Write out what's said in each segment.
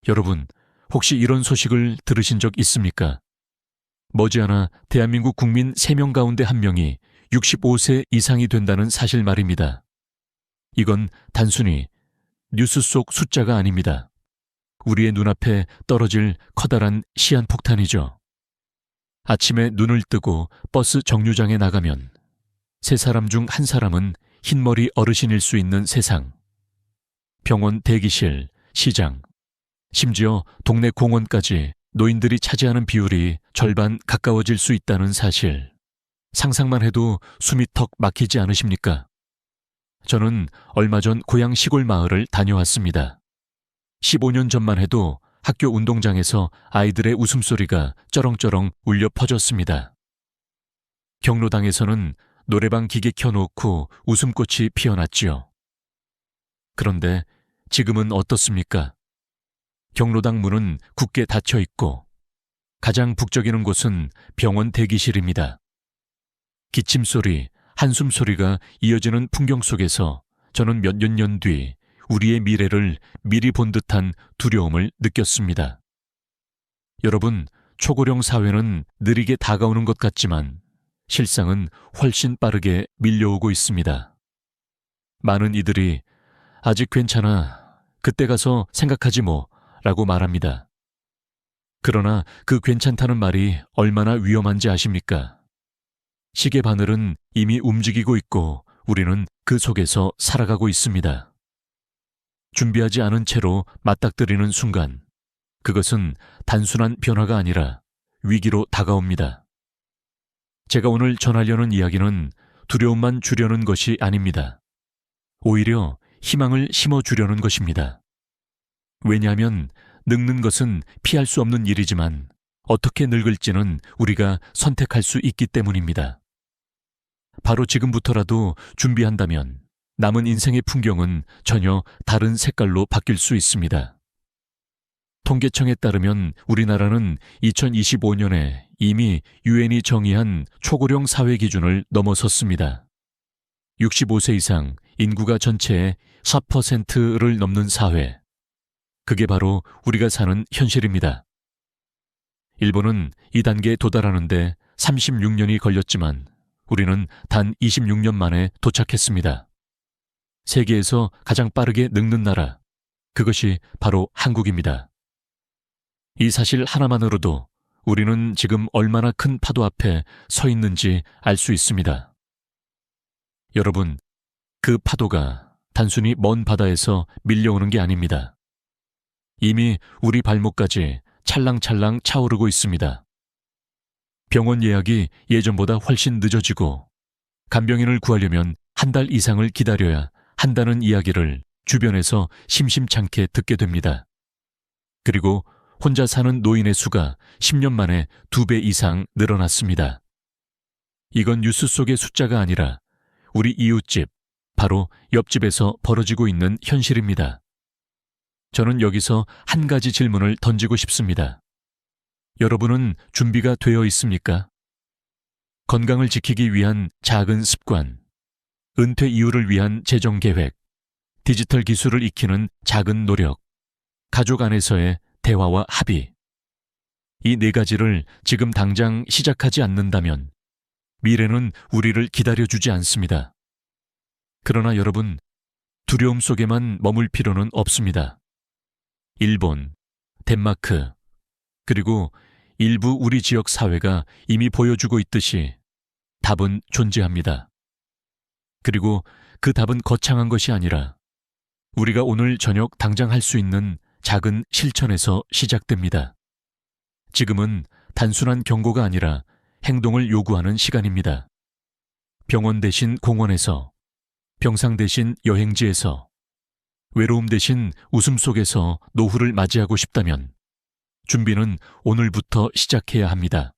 여러분, 혹시 이런 소식을 들으신 적 있습니까? 머지않아 대한민국 국민 3명 가운데 1명이 65세 이상이 된다는 사실 말입니다. 이건 단순히 뉴스 속 숫자가 아닙니다. 우리의 눈앞에 떨어질 커다란 시한폭탄이죠. 아침에 눈을 뜨고 버스 정류장에 나가면 3사람 중 1사람은 흰머리 어르신일 수 있는 세상. 병원 대기실, 시장, 심지어 동네 공원까지 노인들이 차지하는 비율이 절반 가까워질 수 있다는 사실. 상상만 해도 숨이 턱 막히지 않으십니까? 저는 얼마 전 고향 시골 마을을 다녀왔습니다. 15년 전만 해도 학교 운동장에서 아이들의 웃음소리가 쩌렁쩌렁 울려 퍼졌습니다. 경로당에서는 노래방 기계 켜놓고 웃음꽃이 피어났지요. 그런데 지금은 어떻습니까? 경로당 문은 굳게 닫혀 있고 가장 북적이는 곳은 병원 대기실입니다. 기침소리, 한숨소리가 이어지는 풍경 속에서 저는 몇 년 뒤 우리의 미래를 미리 본 듯한 두려움을 느꼈습니다. 여러분, 초고령 사회는 느리게 다가오는 것 같지만 실상은 훨씬 빠르게 밀려오고 있습니다. 많은 이들이 아직 괜찮아, 그때 가서 생각하지 뭐 라고 말합니다. 그러나 그 괜찮다는 말이 얼마나 위험한지 아십니까? 시계 바늘은 이미 움직이고 있고 우리는 그 속에서 살아가고 있습니다. 준비하지 않은 채로 맞닥뜨리는 순간, 그것은 단순한 변화가 아니라 위기로 다가옵니다. 제가 오늘 전하려는 이야기는 두려움만 주려는 것이 아닙니다. 오히려 희망을 심어주려는 것입니다. 왜냐하면 늙는 것은 피할 수 없는 일이지만 어떻게 늙을지는 우리가 선택할 수 있기 때문입니다. 바로 지금부터라도 준비한다면 남은 인생의 풍경은 전혀 다른 색깔로 바뀔 수 있습니다. 통계청에 따르면 우리나라는 2025년에 이미 유엔이 정의한 초고령 사회 기준을 넘어섰습니다. 65세 이상 인구가 전체의 4%를 넘는 사회. 그게 바로 우리가 사는 현실입니다. 일본은 이 단계에 도달하는데 36년이 걸렸지만 우리는 단 26년 만에 도착했습니다. 세계에서 가장 빠르게 늙는 나라, 그것이 바로 한국입니다. 이 사실 하나만으로도 우리는 지금 얼마나 큰 파도 앞에 서 있는지 알 수 있습니다. 여러분, 그 파도가 단순히 먼 바다에서 밀려오는 게 아닙니다. 이미 우리 발목까지 찰랑찰랑 차오르고 있습니다. 병원 예약이 예전보다 훨씬 늦어지고 간병인을 구하려면 1달 이상을 기다려야 한다는 이야기를 주변에서 심심찮게 듣게 됩니다. 그리고 혼자 사는 노인의 수가 10년 만에 2배 이상 늘어났습니다. 이건 뉴스 속의 숫자가 아니라 우리 이웃집, 바로 옆집에서 벌어지고 있는 현실입니다. 저는 여기서 한 가지 질문을 던지고 싶습니다. 여러분은 준비가 되어 있습니까? 건강을 지키기 위한 작은 습관, 은퇴 이후를 위한 재정 계획, 디지털 기술을 익히는 작은 노력, 가족 안에서의 대화와 합의. 이 4가지를 지금 당장 시작하지 않는다면 미래는 우리를 기다려주지 않습니다. 그러나 여러분, 두려움 속에만 머물 필요는 없습니다. 일본, 덴마크, 그리고 일부 우리 지역 사회가 이미 보여주고 있듯이 답은 존재합니다. 그리고 그 답은 거창한 것이 아니라 우리가 오늘 저녁 당장 할 수 있는 작은 실천에서 시작됩니다. 지금은 단순한 경고가 아니라 행동을 요구하는 시간입니다. 병원 대신 공원에서, 병상 대신 여행지에서, 외로움 대신 웃음 속에서 노후를 맞이하고 싶다면 준비는 오늘부터 시작해야 합니다.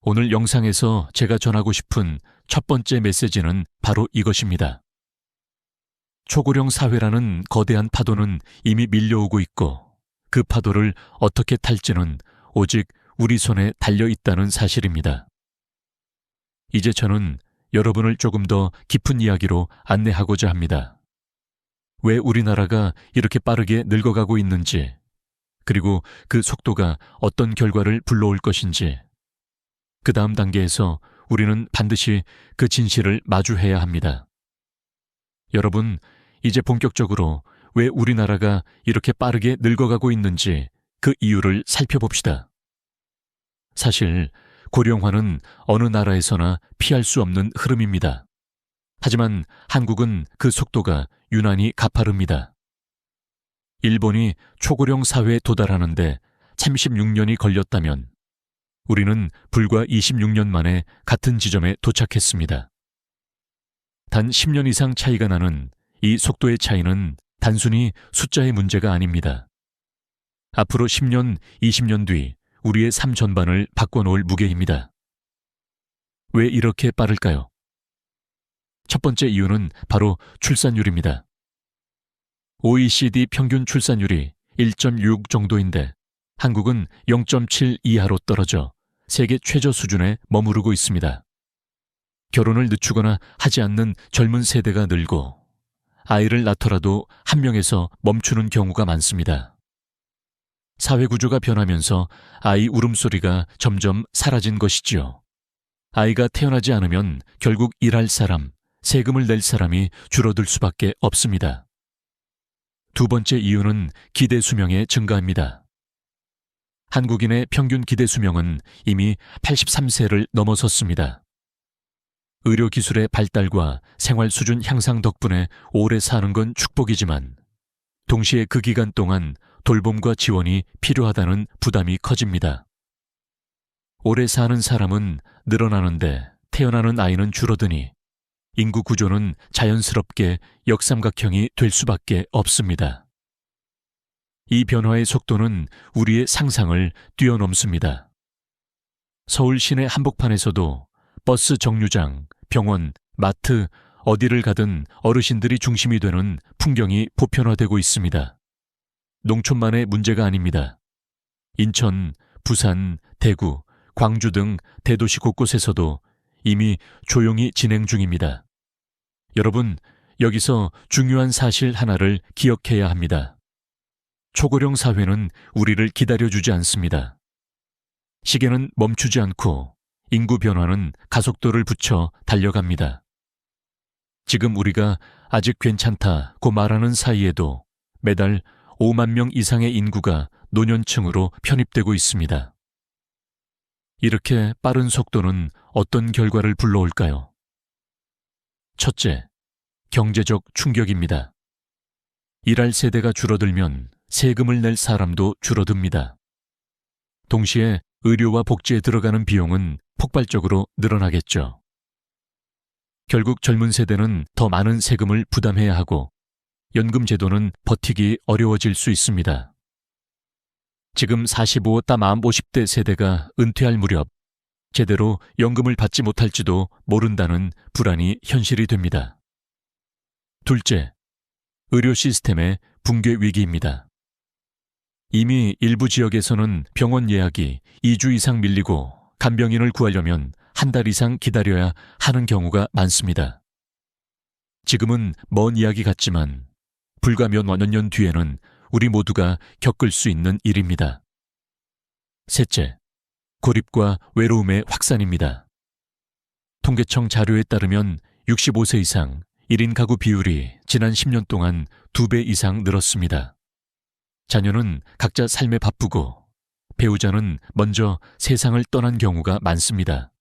오늘 영상에서 제가 전하고 싶은 첫 번째 메시지는 바로 이것입니다. 초고령 사회라는 거대한 파도는 이미 밀려오고 있고 그 파도를 어떻게 탈지는 오직 우리 손에 달려 있다는 사실입니다. 이제 저는 여러분을 조금 더 깊은 이야기로 안내하고자 합니다. 왜 우리나라가 이렇게 빠르게 늙어가고 있는지, 그리고 그 속도가 어떤 결과를 불러올 것인지, 그 다음 단계에서 우리는 반드시 그 진실을 마주해야 합니다. 여러분, 이제 본격적으로 왜 우리나라가 이렇게 빠르게 늙어가고 있는지 그 이유를 살펴봅시다. 사실 고령화는 어느 나라에서나 피할 수 없는 흐름입니다. 하지만 한국은 그 속도가 유난히 가파릅니다. 일본이 초고령 사회에 도달하는데 36년이 걸렸다면 우리는 불과 26년 만에 같은 지점에 도착했습니다. 단 10년 이상 차이가 나는 이 속도의 차이는 단순히 숫자의 문제가 아닙니다. 앞으로 10년, 20년 뒤 우리의 삶 전반을 바꿔놓을 무게입니다. 왜 이렇게 빠를까요? 첫 번째 이유는 바로 출산율입니다. OECD 평균 출산율이 1.6 정도인데 한국은 0.7 이하로 떨어져 세계 최저 수준에 머무르고 있습니다. 결혼을 늦추거나 하지 않는 젊은 세대가 늘고 아이를 낳더라도 한 명에서 멈추는 경우가 많습니다. 사회 구조가 변하면서 아이 울음소리가 점점 사라진 것이지요. 아이가 태어나지 않으면 결국 일할 사람, 세금을 낼 사람이 줄어들 수밖에 없습니다. 두 번째 이유는 기대 수명의 증가입니다. 한국인의 평균 기대 수명은 이미 83세를 넘어섰습니다. 의료기술의 발달과 생활 수준 향상 덕분에 오래 사는 건 축복이지만 동시에 그 기간 동안 돌봄과 지원이 필요하다는 부담이 커집니다. 오래 사는 사람은 늘어나는데 태어나는 아이는 줄어드니 인구 구조는 자연스럽게 역삼각형이 될 수밖에 없습니다. 이 변화의 속도는 우리의 상상을 뛰어넘습니다. 서울 시내 한복판에서도 버스 정류장, 병원, 마트, 어디를 가든 어르신들이 중심이 되는 풍경이 보편화되고 있습니다. 농촌만의 문제가 아닙니다. 인천, 부산, 대구, 광주 등 대도시 곳곳에서도 이미 조용히 진행 중입니다. 여러분, 여기서 중요한 사실 하나를 기억해야 합니다. 초고령 사회는 우리를 기다려주지 않습니다. 시계는 멈추지 않고 인구 변화는 가속도를 붙여 달려갑니다. 지금 우리가 아직 괜찮다고 말하는 사이에도 매달 5만 명 이상의 인구가 노년층으로 편입되고 있습니다. 이렇게 빠른 속도는 어떤 결과를 불러올까요? 첫째, 경제적 충격입니다. 일할 세대가 줄어들면 세금을 낼 사람도 줄어듭니다. 동시에 의료와 복지에 들어가는 비용은 폭발적으로 늘어나겠죠. 결국 젊은 세대는 더 많은 세금을 부담해야 하고 연금 제도는 버티기 어려워질 수 있습니다. 지금 45-50대 세대가 은퇴할 무렵 제대로 연금을 받지 못할지도 모른다는 불안이 현실이 됩니다. 둘째, 의료 시스템의 붕괴 위기입니다. 이미 일부 지역에서는 병원 예약이 2주 이상 밀리고 간병인을 구하려면 한 달 이상 기다려야 하는 경우가 많습니다. 지금은 먼 이야기 같지만 불과 몇 년 뒤에는 우리 모두가 겪을 수 있는 일입니다. 셋째, 고립과 외로움의 확산입니다. 통계청 자료에 따르면 65세 이상 1인 가구 비율이 지난 10년 동안 2배 이상 늘었습니다. 자녀는 각자 삶에 바쁘고 배우자는 먼저 세상을 떠난 경우가 많습니다.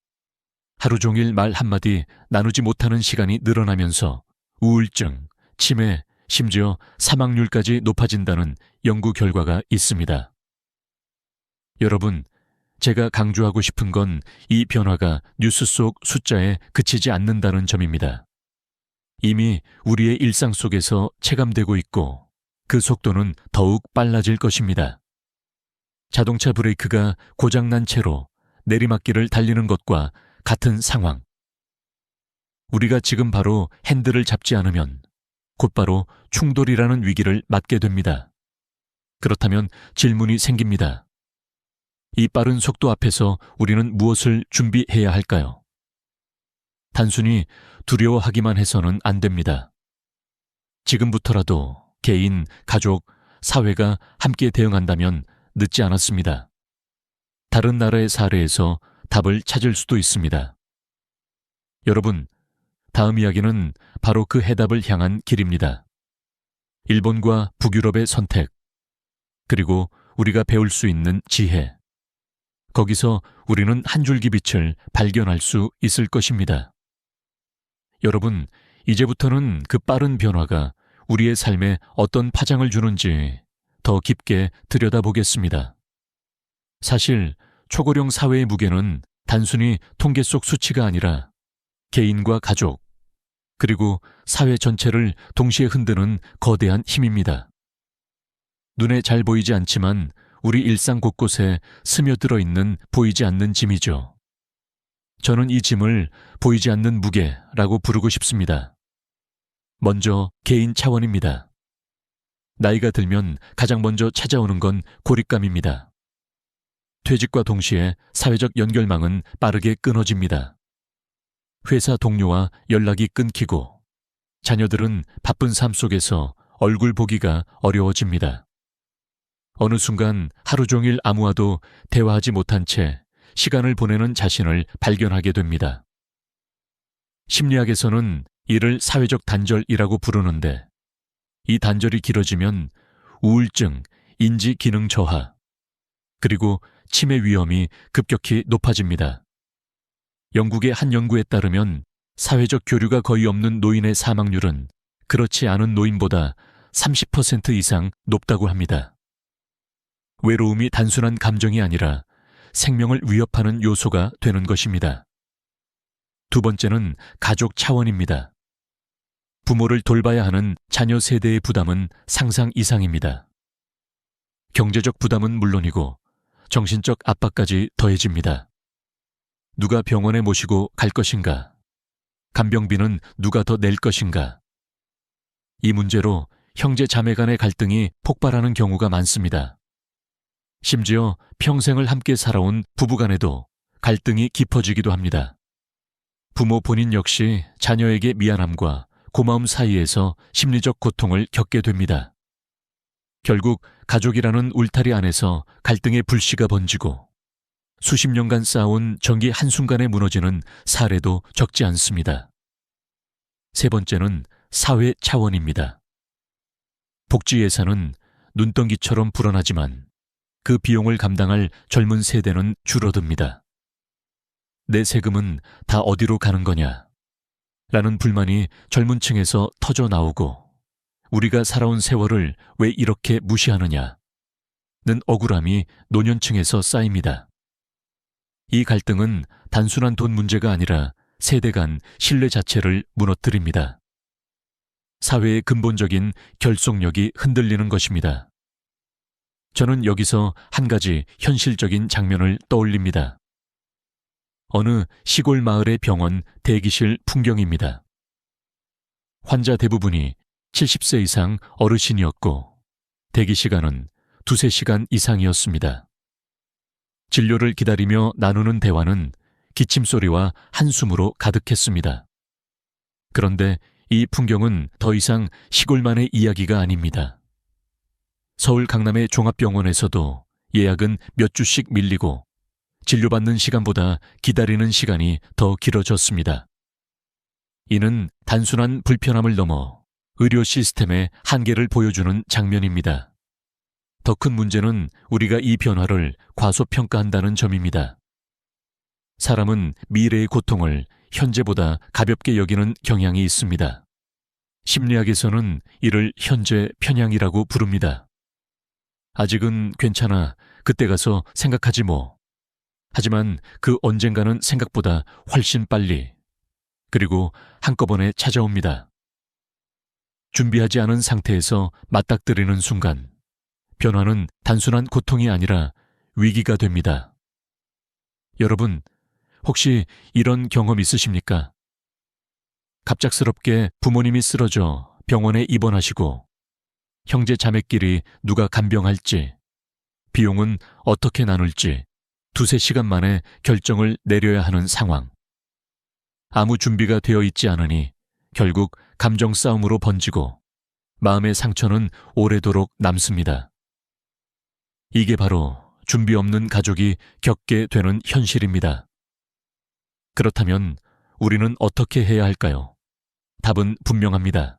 하루 종일 말 한마디 나누지 못하는 시간이 늘어나면서 우울증, 치매, 심지어 사망률까지 높아진다는 연구 결과가 있습니다. 여러분, 제가 강조하고 싶은 건 이 변화가 뉴스 속 숫자에 그치지 않는다는 점입니다. 이미 우리의 일상 속에서 체감되고 있고 그 속도는 더욱 빨라질 것입니다. 자동차 브레이크가 고장난 채로 내리막길을 달리는 것과 같은 상황. 우리가 지금 바로 핸들을 잡지 않으면 곧바로 충돌이라는 위기를 맞게 됩니다. 그렇다면 질문이 생깁니다. 이 빠른 속도 앞에서 우리는 무엇을 준비해야 할까요? 단순히 두려워하기만 해서는 안 됩니다. 지금부터라도 개인, 가족, 사회가 함께 대응한다면 늦지 않았습니다. 다른 나라의 사례에서 답을 찾을 수도 있습니다. 여러분, 다음 이야기는 바로 그 해답을 향한 길입니다. 일본과 북유럽의 선택, 그리고 우리가 배울 수 있는 지혜. 거기서 우리는 한 줄기 빛을 발견할 수 있을 것입니다. 여러분, 이제부터는 그 빠른 변화가 우리의 삶에 어떤 파장을 주는지 더 깊게 들여다보겠습니다. 사실 초고령 사회의 무게는 단순히 통계 속 수치가 아니라 개인과 가족, 그리고 사회 전체를 동시에 흔드는 거대한 힘입니다. 눈에 잘 보이지 않지만 우리 일상 곳곳에 스며들어 있는 보이지 않는 짐이죠. 저는 이 짐을 보이지 않는 무게라고 부르고 싶습니다. 먼저 개인 차원입니다. 나이가 들면 가장 먼저 찾아오는 건 고립감입니다. 퇴직과 동시에 사회적 연결망은 빠르게 끊어집니다. 회사 동료와 연락이 끊기고 자녀들은 바쁜 삶 속에서 얼굴 보기가 어려워집니다. 어느 순간 하루 종일 아무와도 대화하지 못한 채 시간을 보내는 자신을 발견하게 됩니다. 심리학에서는 이를 사회적 단절이라고 부르는데 이 단절이 길어지면 우울증, 인지 기능 저하, 그리고 치매 위험이 급격히 높아집니다. 영국의 한 연구에 따르면 사회적 교류가 거의 없는 노인의 사망률은 그렇지 않은 노인보다 30% 이상 높다고 합니다. 외로움이 단순한 감정이 아니라 생명을 위협하는 요소가 되는 것입니다. 두 번째는 가족 차원입니다. 부모를 돌봐야 하는 자녀 세대의 부담은 상상 이상입니다. 경제적 부담은 물론이고 정신적 압박까지 더해집니다. 누가 병원에 모시고 갈 것인가? 간병비는 누가 더 낼 것인가? 이 문제로 형제 자매 간의 갈등이 폭발하는 경우가 많습니다. 심지어 평생을 함께 살아온 부부 간에도 갈등이 깊어지기도 합니다. 부모 본인 역시 자녀에게 미안함과 고마움 사이에서 심리적 고통을 겪게 됩니다. 결국 가족이라는 울타리 안에서 갈등의 불씨가 번지고 수십 년간 쌓아온 정이 한순간에 무너지는 사례도 적지 않습니다. 세 번째는 사회 차원입니다. 복지 예산은 눈덩이처럼 불어나지만 그 비용을 감당할 젊은 세대는 줄어듭니다. 내 세금은 다 어디로 가는 거냐? 라는 불만이 젊은 층에서 터져 나오고 우리가 살아온 세월을 왜 이렇게 무시하느냐? 는 억울함이 노년층에서 쌓입니다. 이 갈등은 단순한 돈 문제가 아니라 세대 간 신뢰 자체를 무너뜨립니다. 사회의 근본적인 결속력이 흔들리는 것입니다. 저는 여기서 한 가지 현실적인 장면을 떠올립니다. 어느 시골 마을의 병원 대기실 풍경입니다. 환자 대부분이 70세 이상 어르신이었고 대기 시간은 2~3시간 이상이었습니다. 진료를 기다리며 나누는 대화는 기침소리와 한숨으로 가득했습니다. 그런데 이 풍경은 더 이상 시골만의 이야기가 아닙니다. 서울 강남의 종합병원에서도 예약은 몇 주씩 밀리고 진료받는 시간보다 기다리는 시간이 더 길어졌습니다. 이는 단순한 불편함을 넘어 의료 시스템의 한계를 보여주는 장면입니다. 더 큰 문제는 우리가 이 변화를 과소평가한다는 점입니다. 사람은 미래의 고통을 현재보다 가볍게 여기는 경향이 있습니다. 심리학에서는 이를 현재 편향이라고 부릅니다. 아직은 괜찮아, 그때 가서 생각하지 뭐. 하지만 그 언젠가는 생각보다 훨씬 빨리, 그리고 한꺼번에 찾아옵니다. 준비하지 않은 상태에서 맞닥뜨리는 순간, 변화는 단순한 고통이 아니라 위기가 됩니다. 여러분, 혹시 이런 경험 있으십니까? 갑작스럽게 부모님이 쓰러져 병원에 입원하시고 형제 자매끼리 누가 간병할지, 비용은 어떻게 나눌지 2~3시간 만에 결정을 내려야 하는 상황. 아무 준비가 되어 있지 않으니 결국 감정 싸움으로 번지고 마음의 상처는 오래도록 남습니다. 이게 바로 준비 없는 가족이 겪게 되는 현실입니다. 그렇다면 우리는 어떻게 해야 할까요? 답은 분명합니다.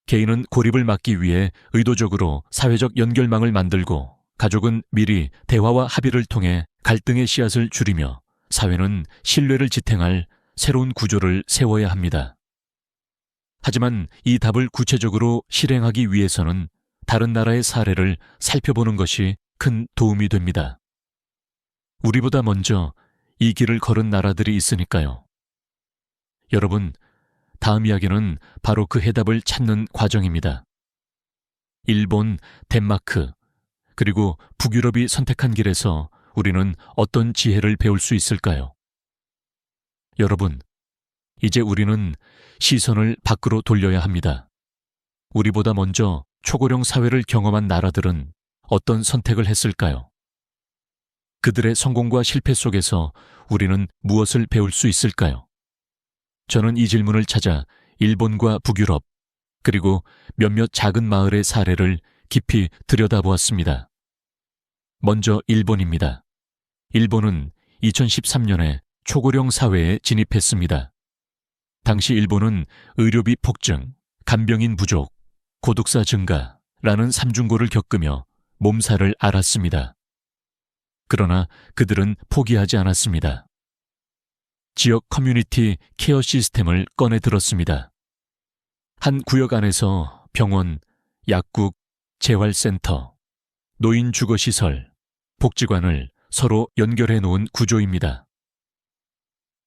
개인은 고립을 막기 위해 의도적으로 사회적 연결망을 만들고, 가족은 미리 대화와 합의를 통해 갈등의 씨앗을 줄이며, 사회는 신뢰를 지탱할 새로운 구조를 세워야 합니다. 하지만 이 답을 구체적으로 실행하기 위해서는 다른 나라의 사례를 살펴보는 것이 큰 도움이 됩니다. 우리보다 먼저 이 길을 걸은 나라들이 있으니까요. 여러분, 다음 이야기는 바로 그 해답을 찾는 과정입니다. 일본, 덴마크, 그리고 북유럽이 선택한 길에서 우리는 어떤 지혜를 배울 수 있을까요? 여러분, 이제 우리는 시선을 밖으로 돌려야 합니다. 우리보다 먼저 초고령 사회를 경험한 나라들은 어떤 선택을 했을까요? 그들의 성공과 실패 속에서 우리는 무엇을 배울 수 있을까요? 저는 이 질문을 찾아 일본과 북유럽, 그리고 몇몇 작은 마을의 사례를 깊이 들여다보았습니다. 먼저 일본입니다. 일본은 2013년에 초고령 사회에 진입했습니다. 당시 일본은 의료비 폭증, 간병인 부족, 고독사 증가라는 삼중고를 겪으며 몸살을 앓았습니다. 그러나 그들은 포기하지 않았습니다. 지역 커뮤니티 케어 시스템을 꺼내 들었습니다. 한 구역 안에서 병원, 약국, 재활센터, 노인 주거시설, 복지관을 서로 연결해 놓은 구조입니다.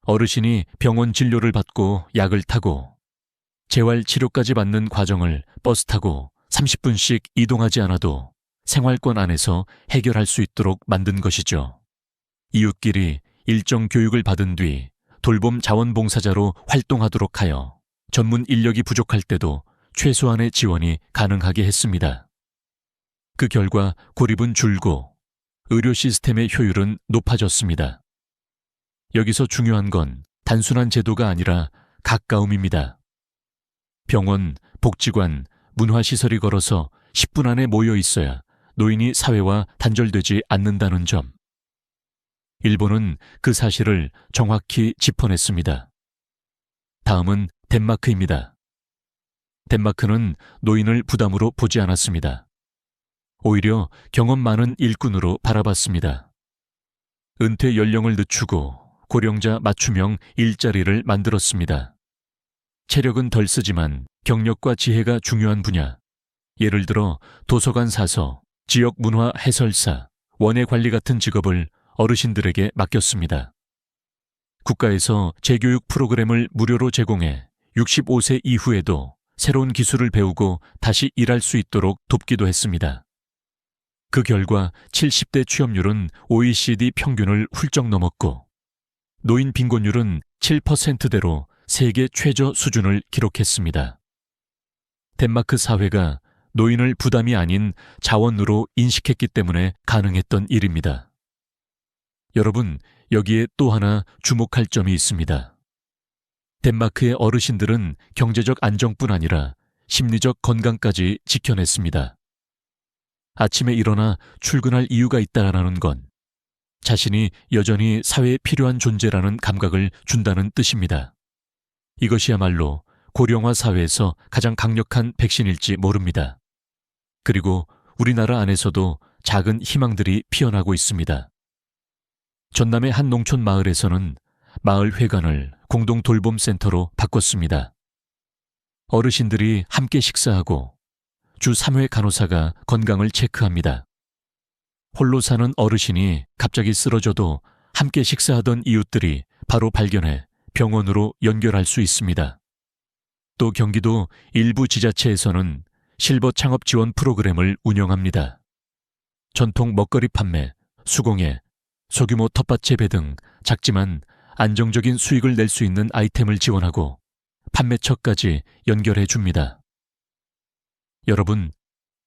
어르신이 병원 진료를 받고 약을 타고 재활치료까지 받는 과정을 버스 타고 30분씩 이동하지 않아도 생활권 안에서 해결할 수 있도록 만든 것이죠. 이웃끼리 일정 교육을 받은 뒤 돌봄 자원봉사자로 활동하도록 하여 전문 인력이 부족할 때도 최소한의 지원이 가능하게 했습니다. 그 결과 고립은 줄고 의료 시스템의 효율은 높아졌습니다. 여기서 중요한 건 단순한 제도가 아니라 가까움입니다. 병원, 복지관, 문화시설이 걸어서 10분 안에 모여 있어야 노인이 사회와 단절되지 않는다는 점. 일본은 그 사실을 정확히 짚어냈습니다. 다음은 덴마크입니다. 덴마크는 노인을 부담으로 보지 않았습니다. 오히려 경험 많은 일꾼으로 바라봤습니다. 은퇴 연령을 늦추고 고령자 맞춤형 일자리를 만들었습니다. 체력은 덜 쓰지만 경력과 지혜가 중요한 분야, 예를 들어 도서관 사서, 지역 문화 해설사, 원예 관리 같은 직업을 어르신들에게 맡겼습니다. 국가에서 재교육 프로그램을 무료로 제공해 65세 이후에도 새로운 기술을 배우고 다시 일할 수 있도록 돕기도 했습니다. 그 결과 70대 취업률은 OECD 평균을 훌쩍 넘었고, 노인 빈곤율은 7%대로 세계 최저 수준을 기록했습니다. 덴마크 사회가 노인을 부담이 아닌 자원으로 인식했기 때문에 가능했던 일입니다. 여러분, 여기에 또 하나 주목할 점이 있습니다. 덴마크의 어르신들은 경제적 안정뿐 아니라 심리적 건강까지 지켜냈습니다. 아침에 일어나 출근할 이유가 있다라는 건 자신이 여전히 사회에 필요한 존재라는 감각을 준다는 뜻입니다. 이것이야말로 고령화 사회에서 가장 강력한 백신일지 모릅니다. 그리고 우리나라 안에서도 작은 희망들이 피어나고 있습니다. 전남의 한 농촌 마을에서는 마을 회관을 공동 돌봄센터로 바꿨습니다. 어르신들이 함께 식사하고 주 3회 간호사가 건강을 체크합니다. 홀로 사는 어르신이 갑자기 쓰러져도 함께 식사하던 이웃들이 바로 발견해 병원으로 연결할 수 있습니다. 또 경기도 일부 지자체에서는 실버 창업 지원 프로그램을 운영합니다. 전통 먹거리 판매, 수공예, 소규모 텃밭 재배 등 작지만 안정적인 수익을 낼 수 있는 아이템을 지원하고 판매처까지 연결해 줍니다. 여러분,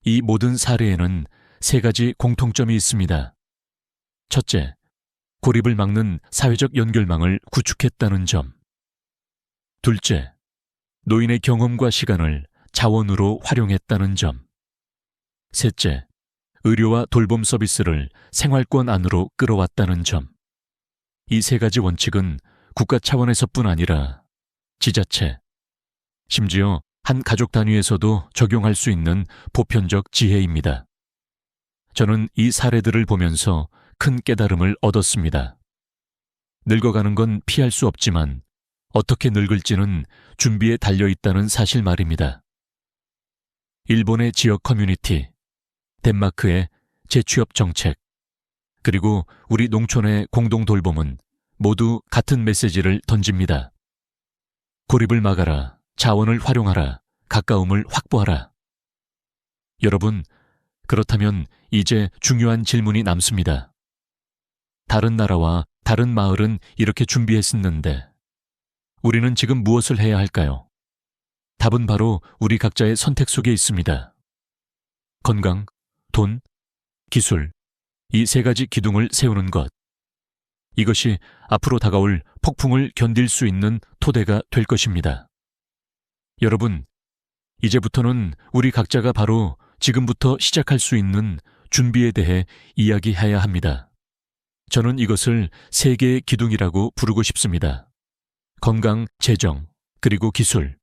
이 모든 사례에는 3가지 공통점이 있습니다. 첫째, 고립을 막는 사회적 연결망을 구축했다는 점. 둘째, 노인의 경험과 시간을 자원으로 활용했다는 점. 셋째, 의료와 돌봄 서비스를 생활권 안으로 끌어왔다는 점. 이 세 가지 원칙은 국가 차원에서뿐 아니라 지자체, 심지어 한 가족 단위에서도 적용할 수 있는 보편적 지혜입니다. 저는 이 사례들을 보면서 큰 깨달음을 얻었습니다. 늙어가는 건 피할 수 없지만 어떻게 늙을지는 준비에 달려있다는 사실 말입니다. 일본의 지역 커뮤니티, 덴마크의 재취업 정책, 그리고 우리 농촌의 공동 돌봄은 모두 같은 메시지를 던집니다. 고립을 막아라, 자원을 활용하라, 가까움을 확보하라. 여러분, 그렇다면 이제 중요한 질문이 남습니다. 다른 나라와 다른 마을은 이렇게 준비했었는데 우리는 지금 무엇을 해야 할까요? 답은 바로 우리 각자의 선택 속에 있습니다. 건강, 돈, 기술, 이 세 가지 기둥을 세우는 것. 이것이 앞으로 다가올 폭풍을 견딜 수 있는 토대가 될 것입니다. 여러분, 이제부터는 우리 각자가 바로 지금부터 시작할 수 있는 준비에 대해 이야기해야 합니다. 저는 이것을 세 개의 기둥이라고 부르고 싶습니다. 건강, 재정, 그리고 기술.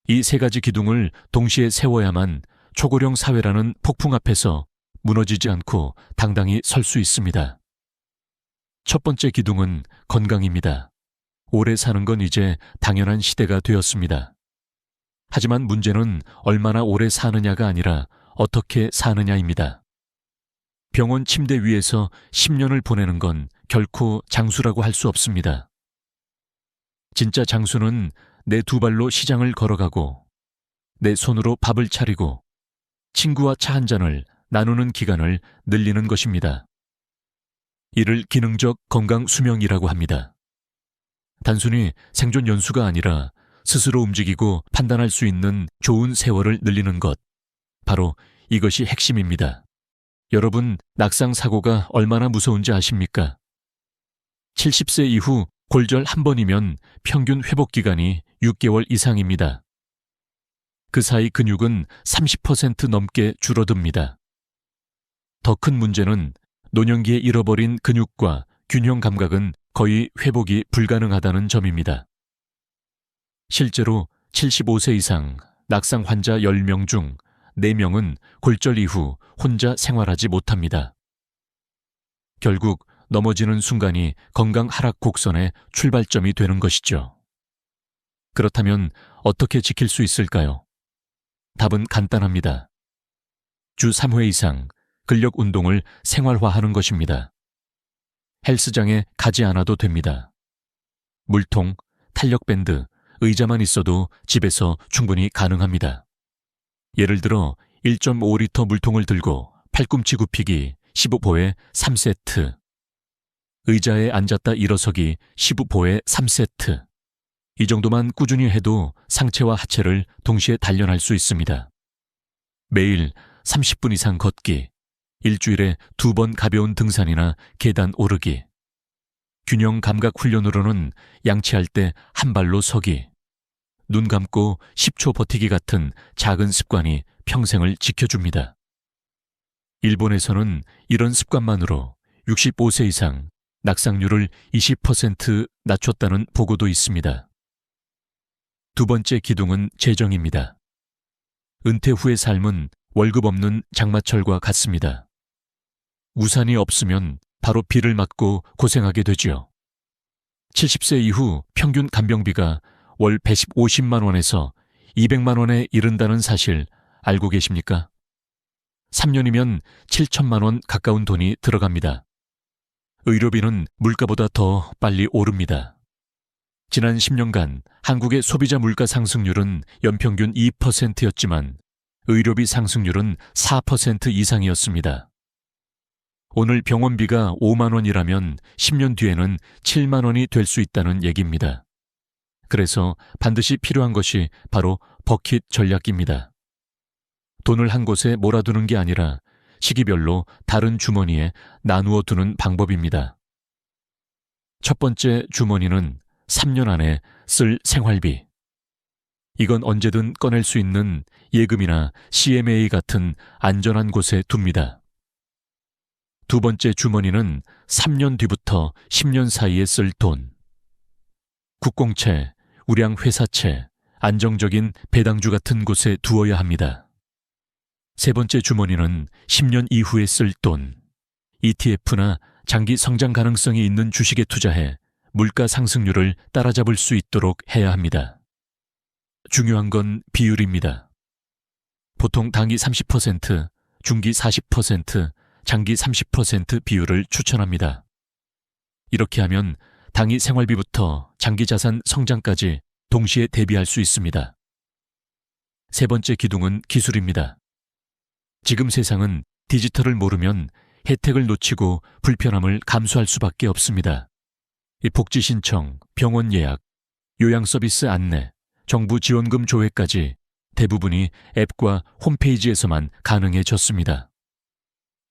이 세 가지 기둥을 동시에 세워야만 초고령 사회라는 폭풍 앞에서 무너지지 않고 당당히 설 수 있습니다. 첫 번째 기둥은 건강입니다. 오래 사는 건 이제 당연한 시대가 되었습니다. 하지만 문제는 얼마나 오래 사느냐가 아니라 어떻게 사느냐입니다. 병원 침대 위에서 10년을 보내는 건 결코 장수라고 할 수 없습니다. 진짜 장수는 내 두 발로 시장을 걸어가고 내 손으로 밥을 차리고 친구와 차 한 잔을 나누는 기간을 늘리는 것입니다. 이를 기능적 건강 수명이라고 합니다. 단순히 생존 연수가 아니라 스스로 움직이고 판단할 수 있는 좋은 세월을 늘리는 것. 바로 이것이 핵심입니다. 여러분, 낙상 사고가 얼마나 무서운지 아십니까? 70세 이후 골절 한 번이면 평균 회복 기간이 6개월 이상입니다. 그 사이 근육은 30% 넘게 줄어듭니다. 더 큰 문제는 노년기에 잃어버린 근육과 균형 감각은 거의 회복이 불가능하다는 점입니다. 실제로 75세 이상 낙상 환자 10명 중 4명은 골절 이후 혼자 생활하지 못합니다. 결국 넘어지는 순간이 건강 하락 곡선의 출발점이 되는 것이죠. 그렇다면 어떻게 지킬 수 있을까요? 답은 간단합니다. 주 3회 이상 근력 운동을 생활화하는 것입니다. 헬스장에 가지 않아도 됩니다. 물통, 탄력밴드, 의자만 있어도 집에서 충분히 가능합니다. 예를 들어 1.5리터 물통을 들고 팔꿈치 굽히기 15보에 3세트, 의자에 앉았다 일어서기 15보에 3세트. 이 정도만 꾸준히 해도 상체와 하체를 동시에 단련할 수 있습니다. 매일 30분 이상 걷기, 일주일에 2번 가벼운 등산이나 계단 오르기, 균형 감각 훈련으로는 양치할 때 한 발로 서기, 눈 감고 10초 버티기 같은 작은 습관이 평생을 지켜줍니다. 일본에서는 이런 습관만으로 65세 이상 낙상률을 20% 낮췄다는 보고도 있습니다. 두 번째 기둥은 재정입니다. 은퇴 후의 삶은 월급 없는 장마철과 같습니다. 우산이 없으면 바로 비를 맞고 고생하게 되지요. 70세 이후 평균 간병비가 월 150만 원에서 200만 원에 이른다는 사실 알고 계십니까? 3년이면 7천만 원 가까운 돈이 들어갑니다. 의료비는 물가보다 더 빨리 오릅니다. 지난 10년간 한국의 소비자 물가 상승률은 연평균 2%였지만 의료비 상승률은 4% 이상이었습니다. 오늘 병원비가 5만 원이라면 10년 뒤에는 7만 원이 될 수 있다는 얘기입니다. 그래서 반드시 필요한 것이 바로 버킷 전략입니다. 돈을 한 곳에 몰아두는 게 아니라 시기별로 다른 주머니에 나누어 두는 방법입니다. 첫 번째 주머니는 3년 안에 쓸 생활비. 이건 언제든 꺼낼 수 있는 예금이나 CMA 같은 안전한 곳에 둡니다. 두 번째 주머니는 3년 뒤부터 10년 사이에 쓸 돈. 국공채, 우량 회사채, 안정적인 배당주 같은 곳에 두어야 합니다. 세 번째 주머니는 10년 이후에 쓸 돈. ETF나 장기 성장 가능성이 있는 주식에 투자해 물가 상승률을 따라잡을 수 있도록 해야 합니다. 중요한 건 비율입니다. 보통 단기 30%, 중기 40%, 장기 30% 비율을 추천합니다. 이렇게 하면 단기 생활비부터 장기 자산 성장까지 동시에 대비할 수 있습니다. 세 번째 기둥은 기술입니다. 지금 세상은 디지털을 모르면 혜택을 놓치고 불편함을 감수할 수밖에 없습니다. 복지 신청, 병원 예약, 요양 서비스 안내, 정부 지원금 조회까지 대부분이 앱과 홈페이지에서만 가능해졌습니다.